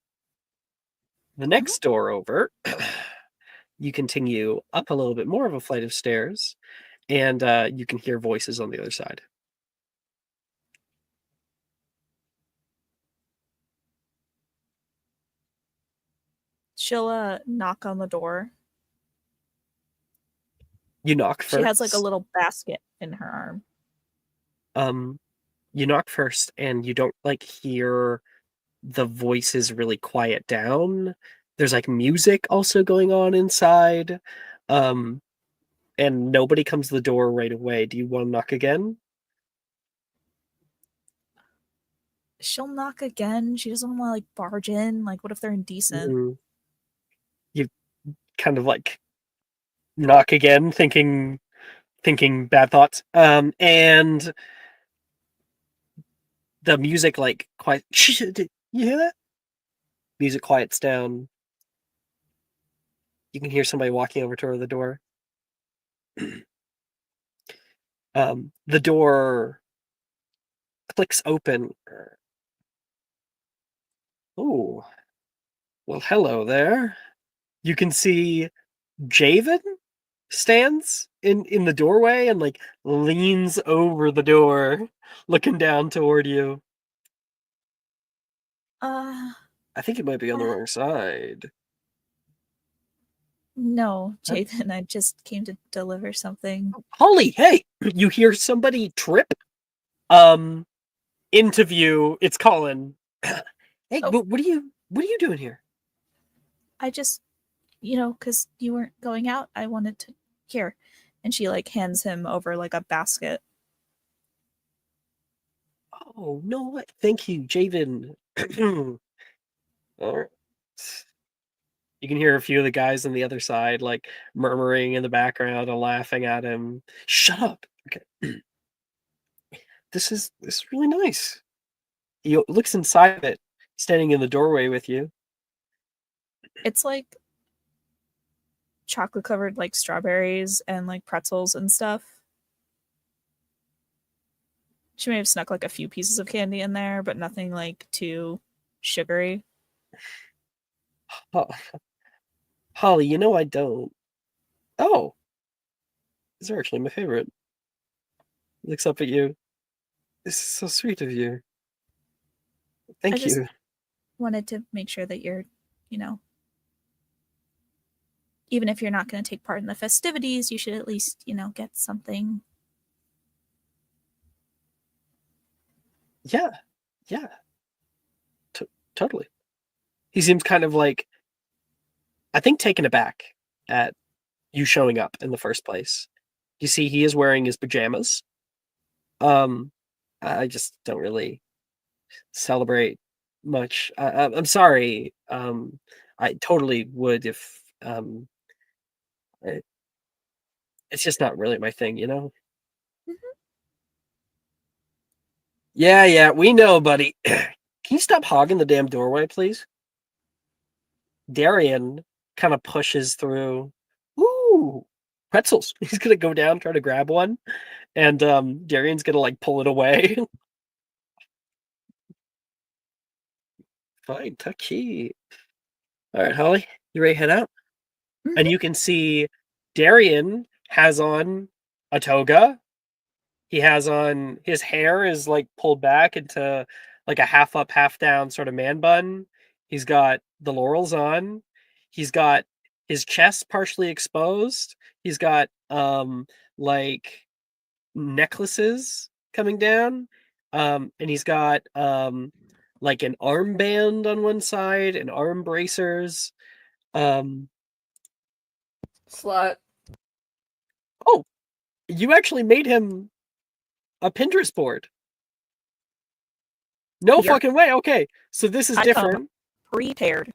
the next door over, you continue up a little bit more of a flight of stairs, and you can hear voices on the other side. She'll knock on the door. You knock first. She has like a little basket in her arm. You knock first, and you don't like hear the voices really quiet down. There's like music also going on inside. And nobody comes to the door right away. Do you want to knock again? She'll knock again. She doesn't want to like barge in. Like, what if they're indecent? You kind of like knock again, thinking bad thoughts. And the music like quiet. You hear that? Music quiets down. You can hear somebody walking over to the door. The door clicks open. Oh, well, hello there. You can see Javen stands in the doorway and like leans over the door, looking down toward you. I think it might be on the wrong side. No, Javen, I just came to deliver something. Holly, hey! You hear somebody trip? Into view. It's Colin. Hey, what are you doing here? I just, because you weren't going out, I wanted to here. And she like hands him over like a basket. Oh, no, thank you, Javen. All right. You can hear a few of the guys on the other side like murmuring in the background and laughing at him. Shut up. Okay. This is really nice. He looks inside of it, standing in the doorway with you. It's like chocolate covered like strawberries and like pretzels and stuff. She may have snuck like a few pieces of candy in there, but nothing like too sugary. Oh. Holly, I don't. Oh, these are actually my favorite. Looks up at you. This is so sweet of you. Thank you. Wanted to make sure that you're, even if you're not going to take part in the festivities, you should at least, get something. Yeah. Totally. He seems kind of like, I think, taken aback at you showing up in the first place. You see, he is wearing his pajamas. I just don't really celebrate much. I'm sorry. I totally would if it's just not really my thing, Mm-hmm. Yeah, we know, buddy. Can you stop hogging the damn doorway, please? Darian kind of pushes through. Ooh, pretzels. He's gonna go down, try to grab one, and Darian's gonna like pull it away. Fine, Tucky. All right, Holly, you ready to head out? Mm-hmm. And you can see Darian has on a toga. He has on, his hair is like pulled back into like a half up, half down sort of man bun. He's got the laurels on. He's got his chest partially exposed. He's got like necklaces coming down. And he's got like an armband on one side and arm bracers. Slut. Oh, you actually made him a Pinterest board. No You're- fucking way. Okay, so this is I come different. prepared.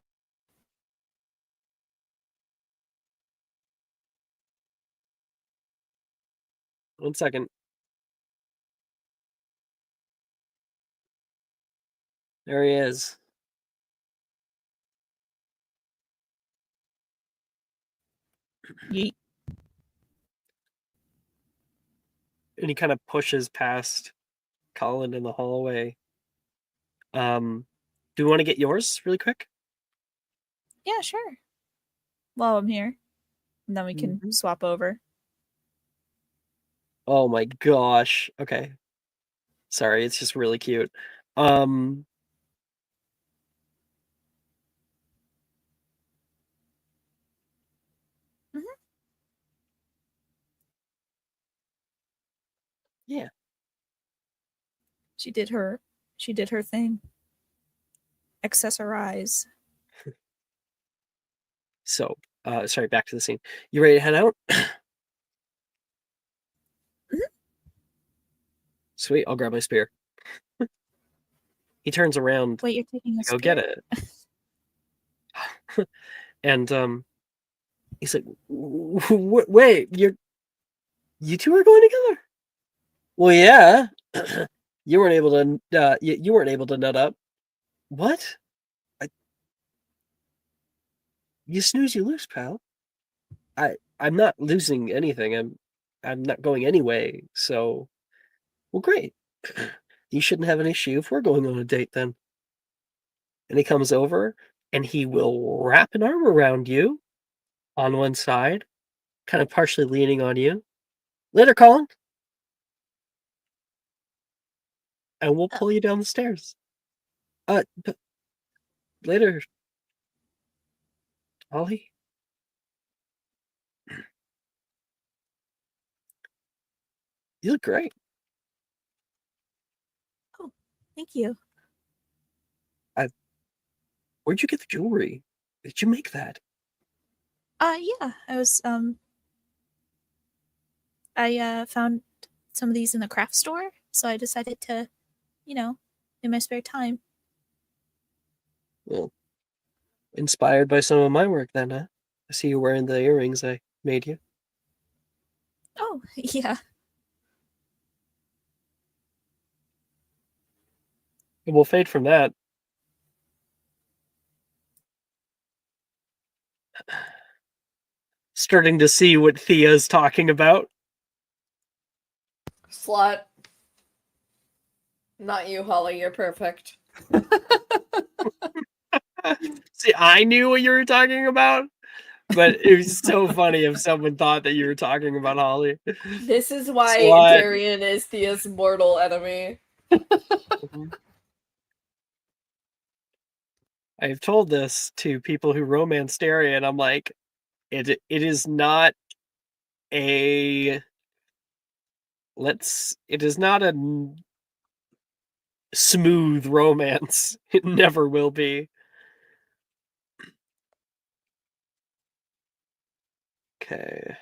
One second. There he is. Yeet. And he kind of pushes past Colin in the hallway. Do we want to get yours really quick? Yeah, sure. While I'm here. And then we can swap over. Oh my gosh. Okay. Sorry, it's just really cute. Yeah. She did her thing. Accessorize. So, sorry, back to the scene. You ready to head out? Sweet, I'll grab my spear. He turns around Wait, you're taking a to go get spear? it. And he's like, wait, you two are going together? Well, yeah. You weren't able to you weren't able to nut up. What? You snooze, you lose, pal. I'm not losing anything. I'm not going anyway. So, well, great. You shouldn't have an issue if we're going on a date then. And he comes over and he will wrap an arm around you on one side, kind of partially leaning on you. Later, Colin. And we'll pull you down the stairs. But later, Ollie. You look great. Oh, thank you. Where'd you get the jewelry? Did you make that? Yeah. I found some of these in the craft store, so I decided to, in my spare time. Well, inspired by some of my work then, huh? I see you wearing the earrings I made you. Oh, yeah. And we'll fade from that. Starting to see what Thea's talking about. Slut. Not you, Holly. You're perfect. See, I knew what you were talking about, but it was so funny if someone thought that you were talking about Holly. This is why Slut. Darian is Thea's mortal enemy. I've told this to people who romance Daria, and I'm like, it is not a it is not a smooth romance. It never will be. Okay.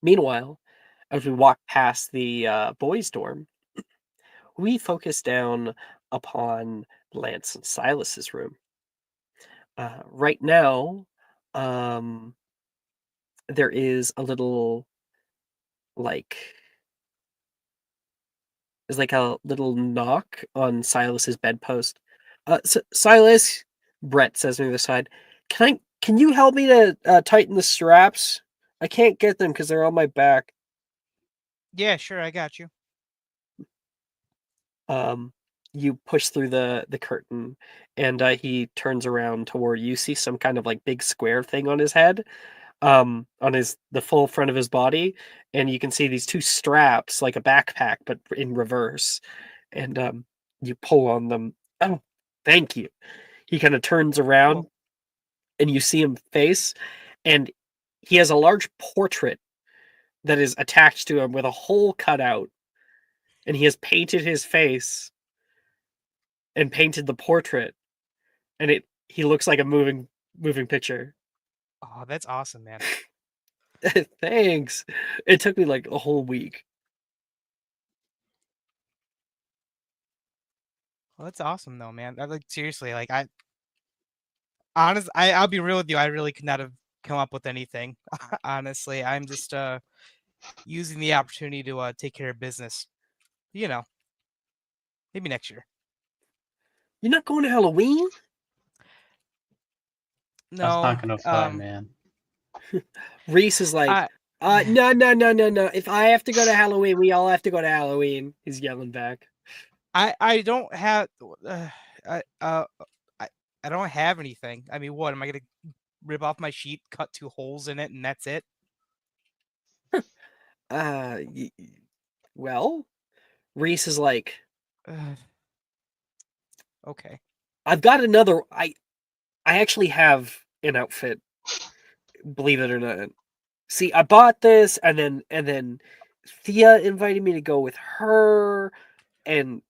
Meanwhile, as we walk past the boys' dorm, we focus down upon Lance and Silas's room. Right now, there is a little there's like a little knock on Silas's bedpost. Silas, Brett says on the other side, can you help me to tighten the straps? I can't get them because they're on my back. Yeah, sure, I got you. You push through the curtain, and he turns around toward you. See some kind of like big square thing on his head, on the full front of his body, and you can see these two straps like a backpack but in reverse, and you pull on them. Oh, thank you. He kind of turns around, Cool. and you see him face, and he has a large portrait that is attached to him with a hole cut out, and he has painted his face and painted the portrait, and he looks like a moving picture. Oh, that's awesome, man. Thanks. It took me like a whole week. Well, that's awesome though, man. Like seriously, like I'll be real with you. I really could not have come up with anything. Honestly, I'm just using the opportunity to take care of business. You know, maybe next year. You're not going to Halloween? That's No, not gonna fly, man. Reese is like, I no. If I have to go to Halloween, we all have to go to Halloween. He's yelling back. I don't have I I don't have anything. I mean, what am I gonna rip off my sheet, cut 2 holes in it, and that's it? Well, Reese is like, Okay. I've got another. I actually have an outfit. Believe it or not. See, I bought this, and then Thea invited me to go with her, and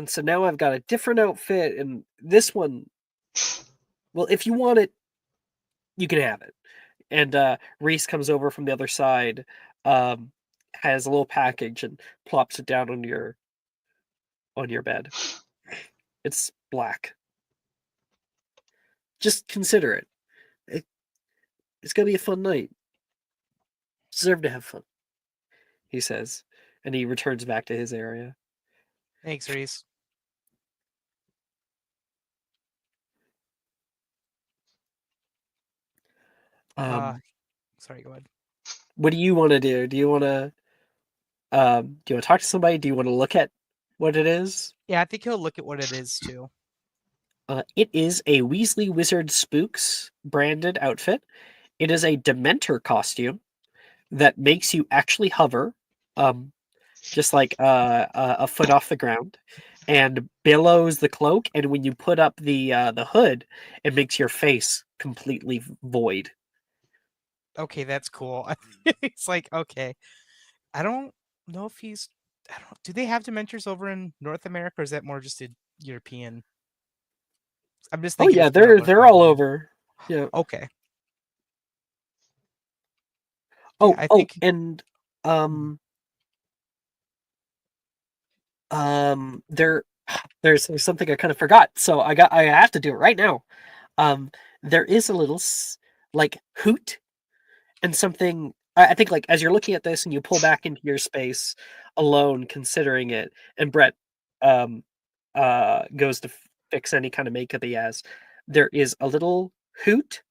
so now I've got a different outfit, and this one. Well, if you want it, you can have it. And Reese comes over from the other side, has a little package and plops it down on your bed. It's black. Just consider it. It's gonna be a fun night. Deserve to have fun, he says, and he returns back to his area. Thanks, Reese. Sorry, go ahead. What do you want to do? Do you want to talk to somebody? Do you want to look at what it is? Yeah, I think he'll look at what it is too. It is a Weasley Wizard Spooks branded outfit. It is a Dementor costume that makes you actually hover, just like a foot off the ground, and billows the cloak. And when you put up the hood, it makes your face completely void. Okay, that's cool. It's like, okay. I don't know if he's do they have Dementors over in North America, or is that more just a European? I'm just Oh thinking yeah, it's been a they're all over. Yeah. Okay. Oh, Yeah, I think and there's something I kind of forgot, so I have to do it right now. There is a little like hoot and something. I think like as you're looking at this and you pull back into your space alone, considering it, and Brett goes to fix any kind of makeup he has. There is a little hoot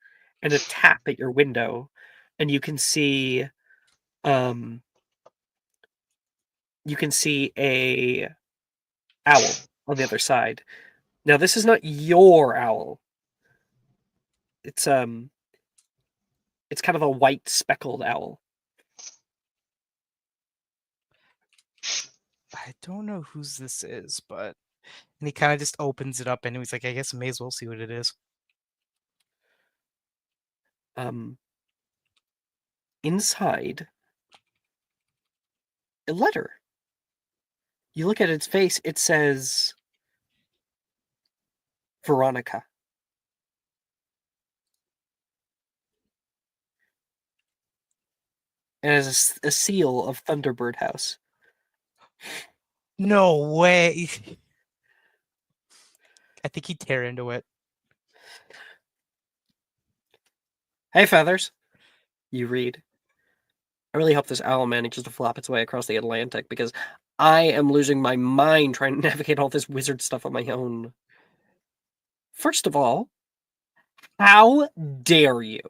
and a tap at your window, and you can see a owl on the other side. Now this is not your owl. It's kind of a white speckled owl. I don't know whose this is, but and he kind of just opens it up and he's like, I guess I may as well see what it is. Inside a letter. You look at its face, it says Veronica. And it has a seal of Thunderbird House. No way. I think he'd tear into it. Hey, Feathers. You read. I really hope this owl manages to flop its way across the Atlantic, because I am losing my mind trying to navigate all this wizard stuff on my own. First of all, how dare you?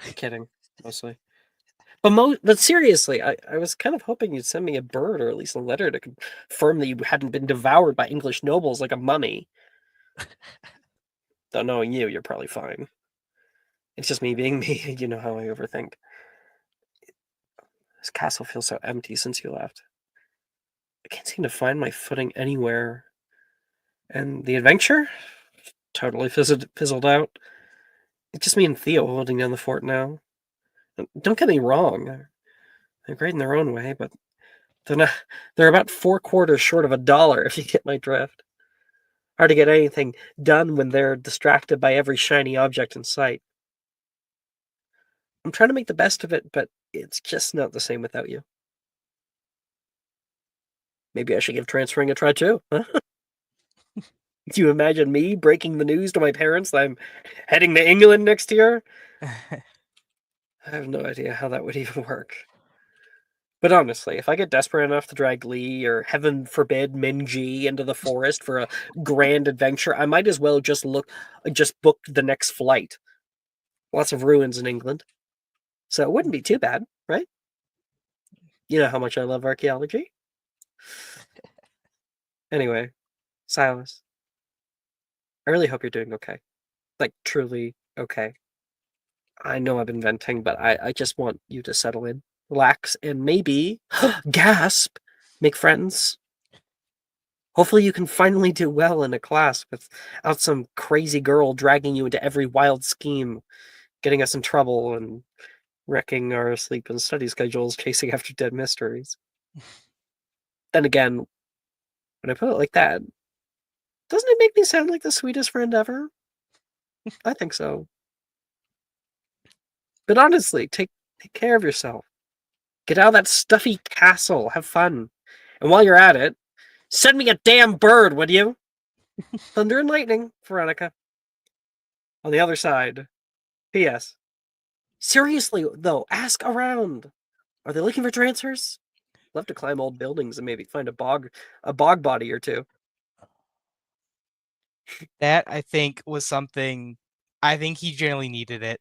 I'm kidding, mostly. But seriously, I was kind of hoping you'd send me a bird, or at least a letter to confirm that you hadn't been devoured by English nobles like a mummy. Though knowing you, you're probably fine. It's just me being me. You know how I overthink. This castle feels so empty since you left. I can't seem to find my footing anywhere. And the adventure? Totally fizzled out. It's just me and Theo holding down the fort now. Don't get me wrong. They're great in their own way, but they're about 4 quarters short of $1, if you get my drift. Hard to get anything done when they're distracted by every shiny object in sight. I'm trying to make the best of it, but it's just not the same without you. Maybe I should give transferring a try too, huh? Do you imagine me breaking the news to my parents that I'm heading to England next year? I have no idea how that would even work. But honestly, if I get desperate enough to drag Lee or, heaven forbid, Minji into the forest for a grand adventure, I might as well just book the next flight. Lots of ruins in England. So it wouldn't be too bad, right? You know how much I love archaeology. Anyway, Silas, I really hope you're doing okay. Like, truly okay. I know I've been venting, but I just want you to settle in, relax, and maybe, gasp, make friends. Hopefully you can finally do well in a class without some crazy girl dragging you into every wild scheme, getting us in trouble, and wrecking our sleep and study schedules chasing after dead mysteries. Then again, when I put it like that, doesn't it make me sound like the sweetest friend ever? I think so. But honestly, take care of yourself. Get out of that stuffy castle. Have fun. And while you're at it, send me a damn bird, would you? Thunder and lightning, Veronica. On the other side, P.S. Seriously, though, ask around. Are they looking for transfers? Love to climb old buildings and maybe find a bog body or two. That I think was something. I think he generally needed it.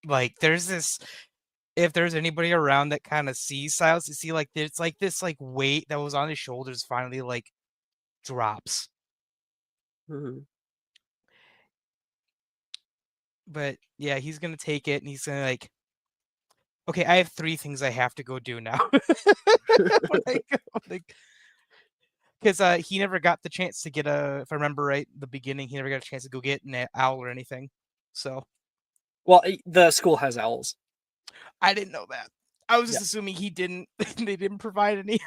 Like, there's this. If there's anybody around that kind of sees Silas, you see, like, there's like this like weight that was on his shoulders finally like drops. Mm-hmm. But yeah, he's gonna take it and he's gonna like, okay, I have 3 things I have to go do now. Because he never got the chance to get if I remember right, the beginning, he never got a chance to go get an owl or anything. So, well, the school has owls. I didn't know that. I was just assuming he didn't. They didn't provide any.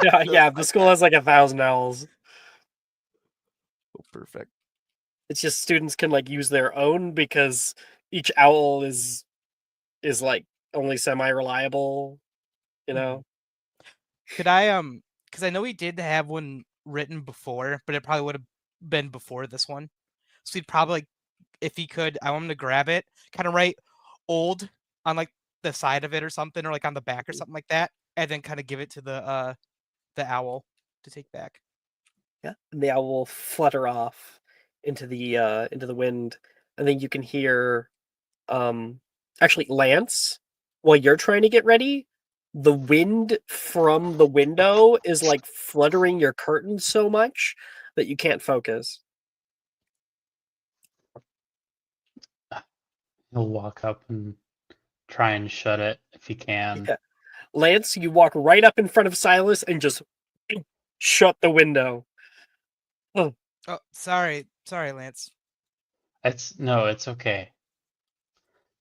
Yeah. The school has like 1,000 owls. Oh, perfect. It's just students can like use their own because each owl is like only semi-reliable, you know. Could I because I know he did have one written before, but it probably would have been before this one. So he'd probably, if he could, I want him to grab it, kind of write old on like the side of it or something, or like on the back or something like that, and then kind of give it to the owl to take back. Yeah, and the owl will flutter off into the wind, and then you can hear, actually, Lance, while you're trying to get ready, the wind from the window is like fluttering your curtains so much that you can't focus. He'll walk up and try and shut it if he can. Yeah. Lance, you walk right up in front of Silas and just shut the window. Oh, sorry, Lance. It's okay.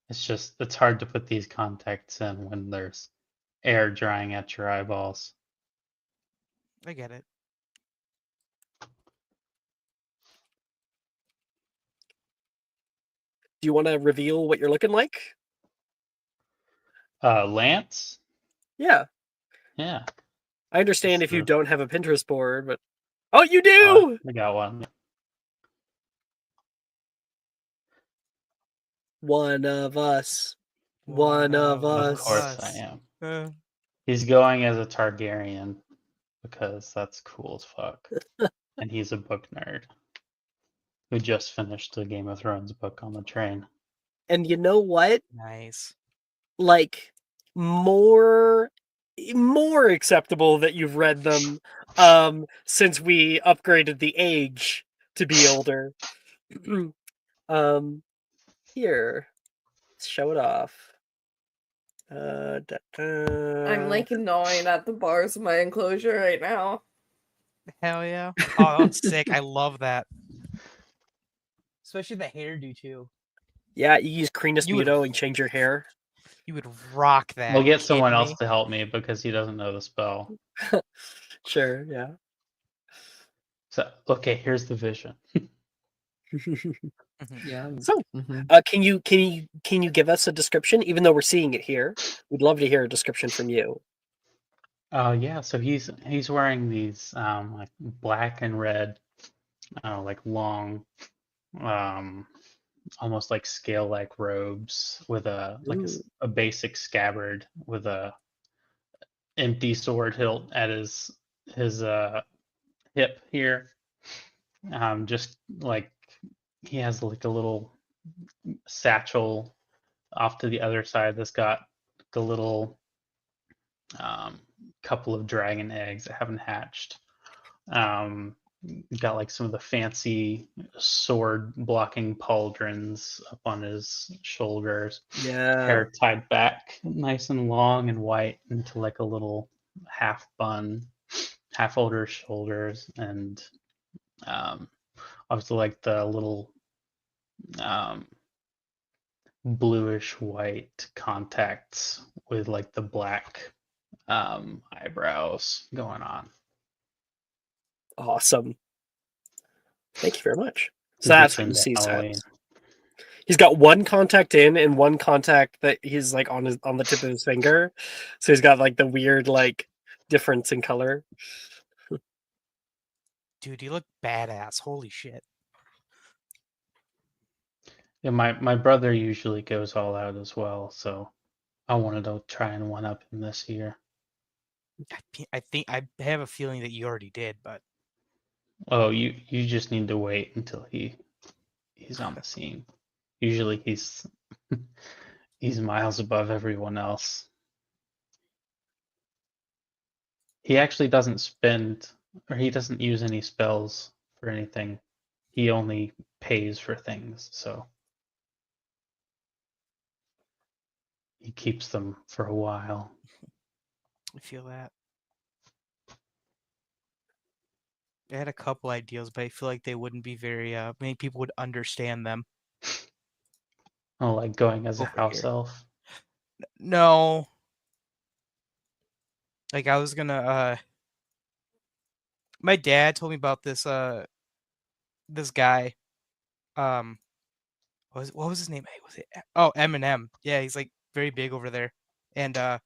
It's hard to put these contacts in when there's air drying at your eyeballs. I get it. Do you want to reveal what you're looking like? Lance? Yeah. Yeah. I understand if you Sure. don't have a Pinterest board, but oh, you do! I got one. One of us. One of Of us. course I am. He's going as a Targaryen because that's cool as fuck. And he's a book nerd who just finished the Game of Thrones book on the train. And you know what? Nice. Like, more acceptable that you've read them since we upgraded the age to be older. Here, let's show it off. I'm like gnawing at the bars of my enclosure right now. Hell yeah. Oh, that's sick. I love that. Especially the hairdo too. Yeah, you use Crenus You would- Muto and change your hair. You would rock that. We'll get You someone kidding else me? to help me because he doesn't know the spell. Sure, yeah. So, okay, here's the vision. Yeah. So, Mhm. can you give us a description? Even though we're seeing it here, we'd love to hear a description from you. Yeah, so he's wearing these like black and red like long, almost like scale-like robes with a basic scabbard with a empty sword hilt at his hip here. Just like he has like a little satchel off to the other side that's got the little couple of dragon eggs that haven't hatched. Got like some of the fancy sword blocking pauldrons up on his shoulders. Yeah. Hair tied back nice and long and white into like a little half bun, half over his shoulders, and obviously like the little bluish white contacts with like the black eyebrows going on. Awesome. Thank you very much. So He's that's what into you see, Halloween. Silas. He's got one contact in and one contact that he's like on the tip of his finger. So he's got like the weird like difference in color. Dude, you look badass. Holy shit. Yeah, my brother usually goes all out as well, so I wanted to try and one up him this year. I think I have a feeling that you already did, but Oh, you just need to wait until he's on the scene. Usually he's he's miles above everyone else. He actually doesn't he doesn't use any spells for anything. He only pays for things, so he keeps them for a while. I feel that. I had a couple ideas, but I feel like they wouldn't be very many people would understand them. Oh, like going as a Over house here. elf. No. Like I was gonna my dad told me about this this guy. What was his name? Hey, was it Eminem. Yeah, he's like very big over there. And I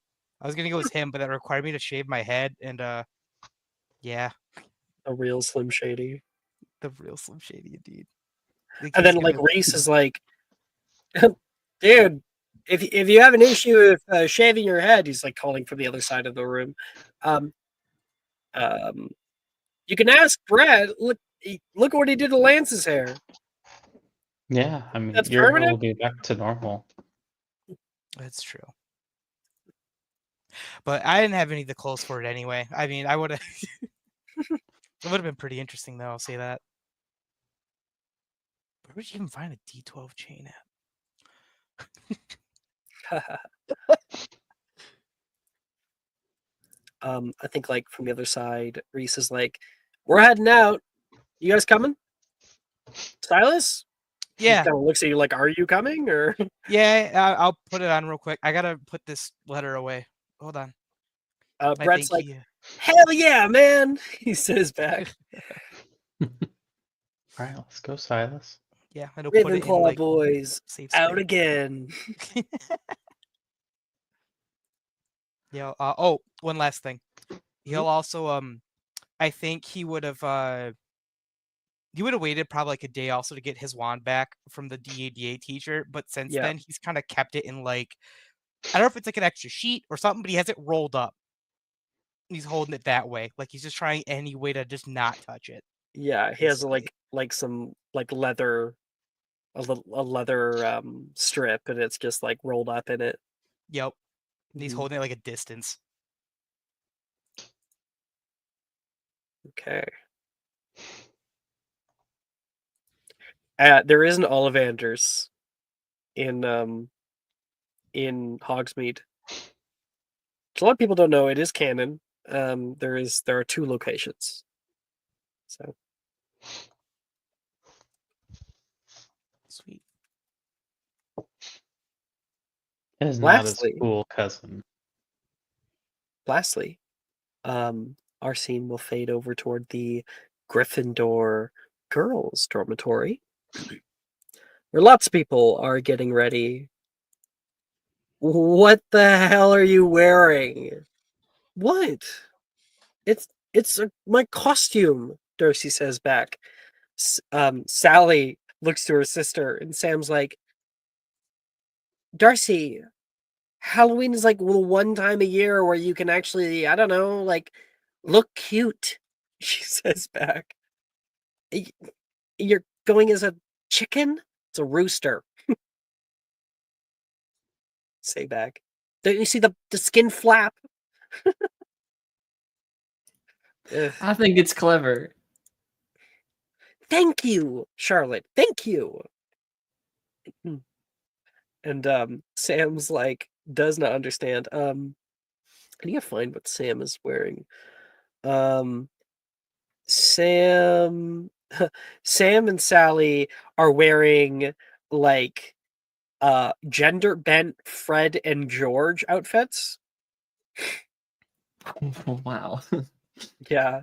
was gonna go with him, but that required me to shave my head and yeah. A real Slim Shady. The real Slim Shady indeed. Like, And he's then like gonna- Reese is like, dude, if you have an issue with shaving your head, he's like calling from the other side of the room. You can ask Brad. Look what he did to Lance's hair. Yeah, I mean That's your hair permanent? will be back to normal. That's true. But I didn't have any of the clothes for it anyway. I mean, I would have. It would have been pretty interesting, though. I'll say that. Where would you even find a D12 chain at? I think like from the other side, Reese is like, "We're heading out. You guys coming?" Silas? Yeah, He kind of looks at you like, "Are you coming?" Or yeah. I'll put it on real quick. I gotta put this letter away. Hold on. I Brett's think like, "Hell yeah, man!" He says back. All right, let's go, Silas. yeah, I don't put it in Ravenclaw like boys safe out space. again. Yeah. One last thing. He'll also I think he would have waited probably like a day also to get his wand back from the DADA teacher, but since Yeah. then he's kind of kept it in like I don't know if it's like an extra sheet or something, but he has it rolled up. He's holding it that way, like he's just trying any way to just not touch it. Yeah, he has Basically. like some like leather, a leather strip, and it's just like rolled up in it. Yep. He's Mhm. holding it like a distance. Okay. There is an Ollivanders in Hogsmeade. Which a lot of people don't know. It is canon. There are 2 locations. So Sweet. It is not his Lastly- cool cousin. lastly, our scene will fade over toward the Gryffindor girls' dormitory, where lots of people are getting ready. What the hell are you wearing? What? It's my costume, Darcy says back. Sally looks to her sister, and Sam's like, Darcy, Halloween is like the one time a year where you can actually, I don't know, like, look cute. She says back. You're going as a chicken? It's a rooster. Say back. Don't you see the skin flap? Ugh. I think it's clever. Thank you, Charlotte. Thank you. And Sam's like, does not understand. I need to find what Sam is wearing. Sam and Sally are wearing like gender bent Fred and George outfits. Wow. Yeah.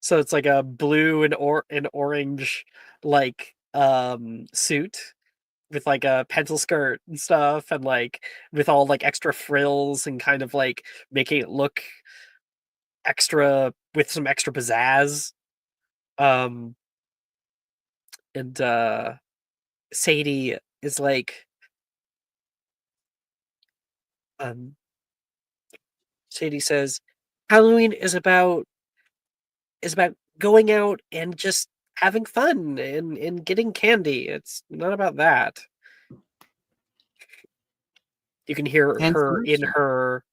So it's like a blue and orange like suit with like a pencil skirt and stuff, and like with all like extra frills and kind of like making it look extra with some extra pizzazz. And Sadie is like Sadie says Halloween is about going out and just having fun and getting candy. It's not about that. You can hear And her in spooky. her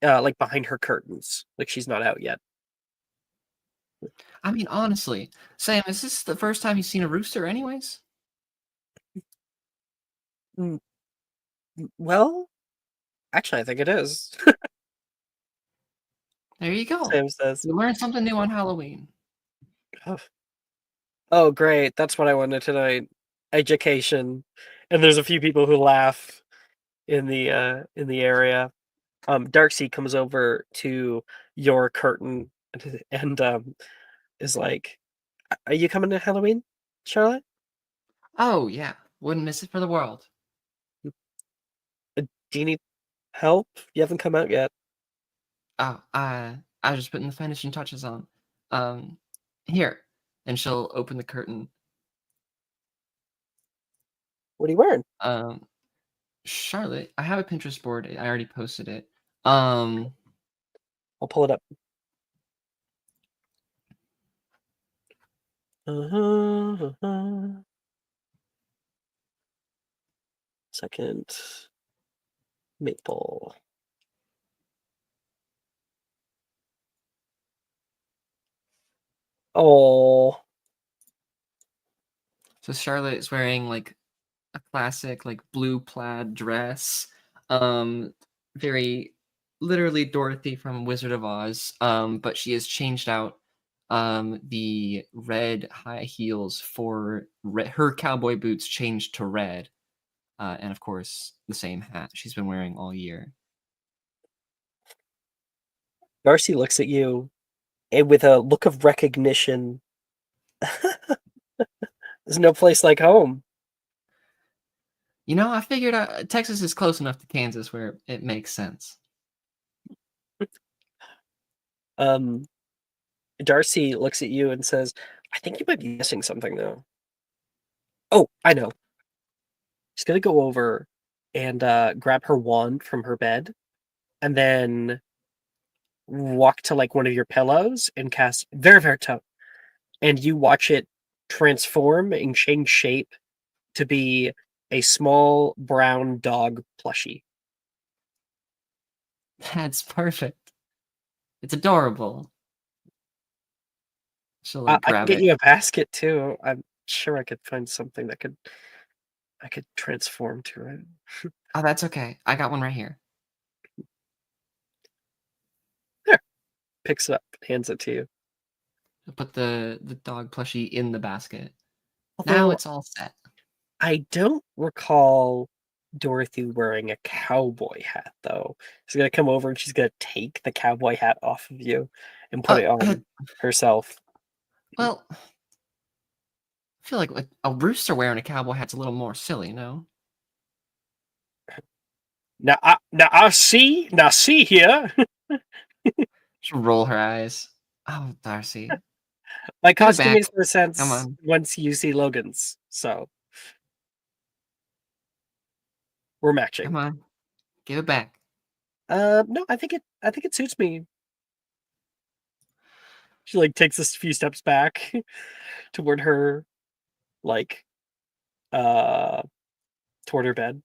like behind her curtains, like she's not out yet. I mean, honestly, Sam, is this the first time you've seen a rooster anyways? Well, actually, I think it is. There you go. Sam says, You learn something new on Halloween. "Oh, great! That's what I wanted tonight. Education." And there's a few people who laugh in the area. Darcy comes over to your curtain and is like, "Are you coming to Halloween, Charlotte? Oh, yeah. Wouldn't miss it for the world. Do you need help? You haven't come out yet." Oh, I was just putting the finishing touches on. Here. And she'll open the curtain. What are you wearing? Charlotte, I have a Pinterest board. I already posted it. I'll pull it up. Second. Maple. Oh. So Charlotte is wearing like a classic like blue plaid dress. Very literally Dorothy from Wizard of Oz. But she has changed out the red high heels for her cowboy boots changed to red. And of course the same hat she's been wearing all year. Darcy looks at you and with a look of recognition. There's no place like home. You know, I figured Texas is close enough to Kansas where it makes sense. Darcy looks at you and says, I think you might be missing something though. Oh, I know. She's gonna go over and grab her wand from her bed and then walk to like one of your pillows and cast Ververto. And you watch it transform and change shape to be a small brown dog plushie. That's perfect. It's adorable. She'll I can grab get it. you a basket too. I'm sure I could find something that I could transform to it. Oh, that's okay. I got one right here. There. Picks it up, hands it to you. I'll put the dog plushie in the basket. Now Although it's all set. I don't recall Dorothy wearing a cowboy hat though. She's gonna come over and she's gonna take the cowboy hat off of you and put it on herself. Well, I feel like a rooster wearing a cowboy hat's a little more silly, no? Now see here. She'll roll her eyes. Oh, Darcy. My costume back. makes more sense Come on. once you see Logan's. So we're matching. Come on. Give it back. No, I think it suits me. She like takes a few steps back toward her, like, toward her bed.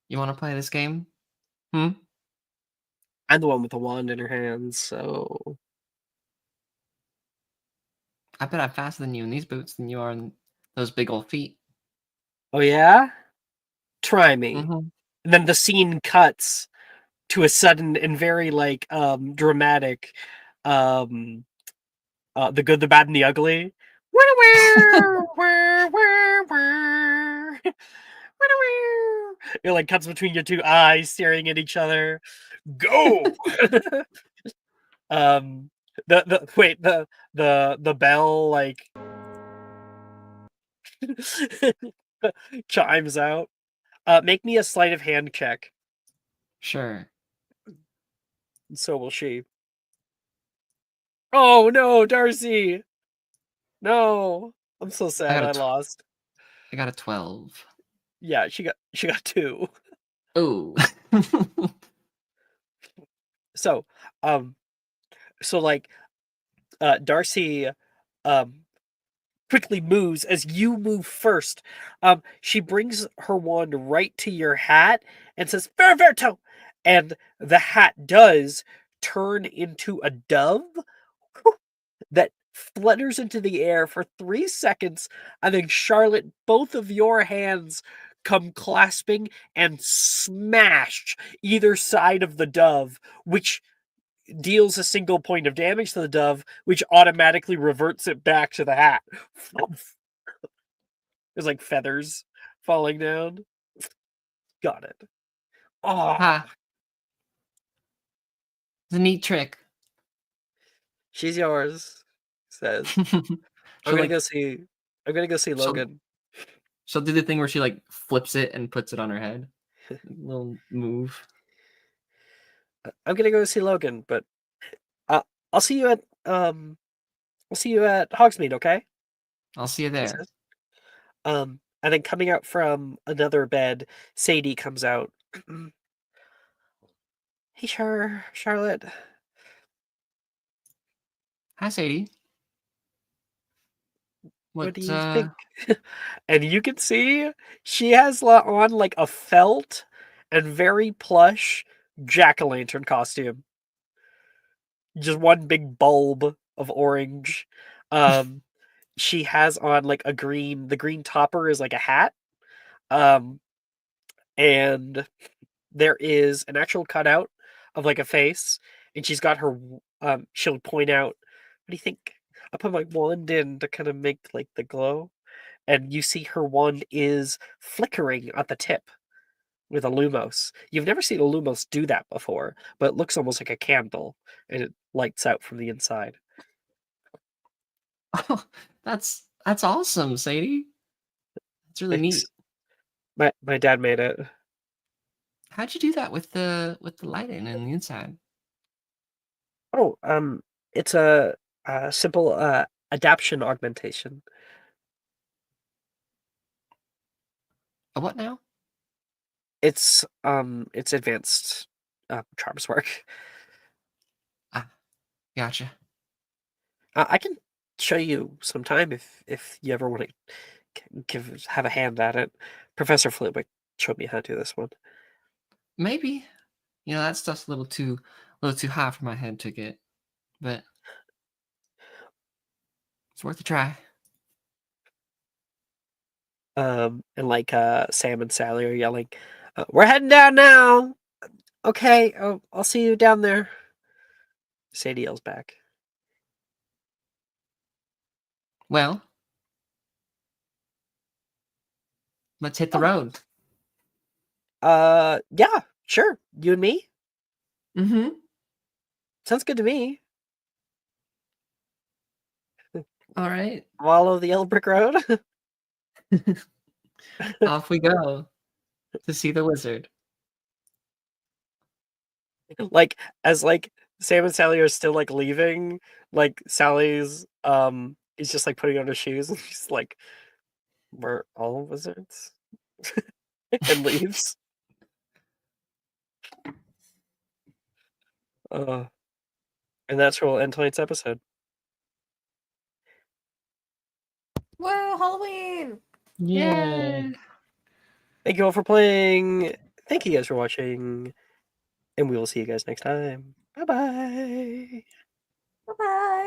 You want to play this game? Hmm? I'm the one with the wand in her hands, so I bet I'm faster than you in these boots than you are in those big old feet. oh yeah? Try me. Mhm. And then the scene cuts to a sudden and very like dramatic The Good, the Bad, and the Ugly. It like cuts between your two eyes staring at each other. Go. The bell like chimes out. Make me a sleight of hand check. Sure. And so will she. Oh no, Darcy! No, I'm so sad I lost. I got a 12. Yeah, she got 2. Oh. So, like, Darcy, quickly moves as you move first. She brings her wand right to your hat and says, "Ferverto!" And the hat does turn into a dove that flutters into the air for 3 seconds, and then Charlotte, both of your hands come clasping and smash either side of the dove, which deals a single point of damage to the dove, which automatically reverts it back to the hat. There's like feathers falling down. Got it. Oh, Ha. It's a neat trick. she's yours. Says, She'll I'm gonna like go see she'll- Logan. she'll do the thing where she like flips it and puts it on her head. Little move. I'm gonna go see Logan, but I'll see you at Hogsmeade, okay? I'll see you He there. says. And then coming out from another bed, Sadie comes out. Hey, Charlotte. Hi, Sadie. What do you think? And you can see she has on like a felt and very plush jack-o'-lantern costume. Just one big bulb of orange. She has on like the green topper is like a hat. And there is an actual cutout of like a face, and she's got her she'll point out, what do you think? I put my wand in to kind of make like the glow, and you see her wand is flickering at the tip with a lumos. You've never seen a lumos do that before, but it looks almost like a candle, and it lights out from the inside. Oh, that's awesome, Sadie. It's really Thanks. neat. My dad made it. How'd you do that with the lighting and the inside? Oh, it's a simple adaption augmentation. A what now? It's advanced charms work. Ah, gotcha. I can show you sometime if you ever want to have a hand at it. Professor Flitwick showed me how to do this one. Maybe. You know, that stuff's a little too high for my head to get, but it's worth a try. And like Sam and Sally are yelling, "We're heading down now." Okay, I'll see you down there. Sadie yells back. Well, let's hit the road. Yeah, sure. You and me? Mm-hmm. Sounds good to me. All right. Follow the yellow brick road. Off we go to see the wizard. Like as like Sam and Sally are still like leaving. Like Sally's he's just like putting on his shoes and she's like, we're all wizards. And leaves. And that's where we'll end tonight's episode. Wow, Halloween! Yay. Thank you all for playing. Thank you guys for watching. And we will see you guys next time. Bye bye. Bye-bye!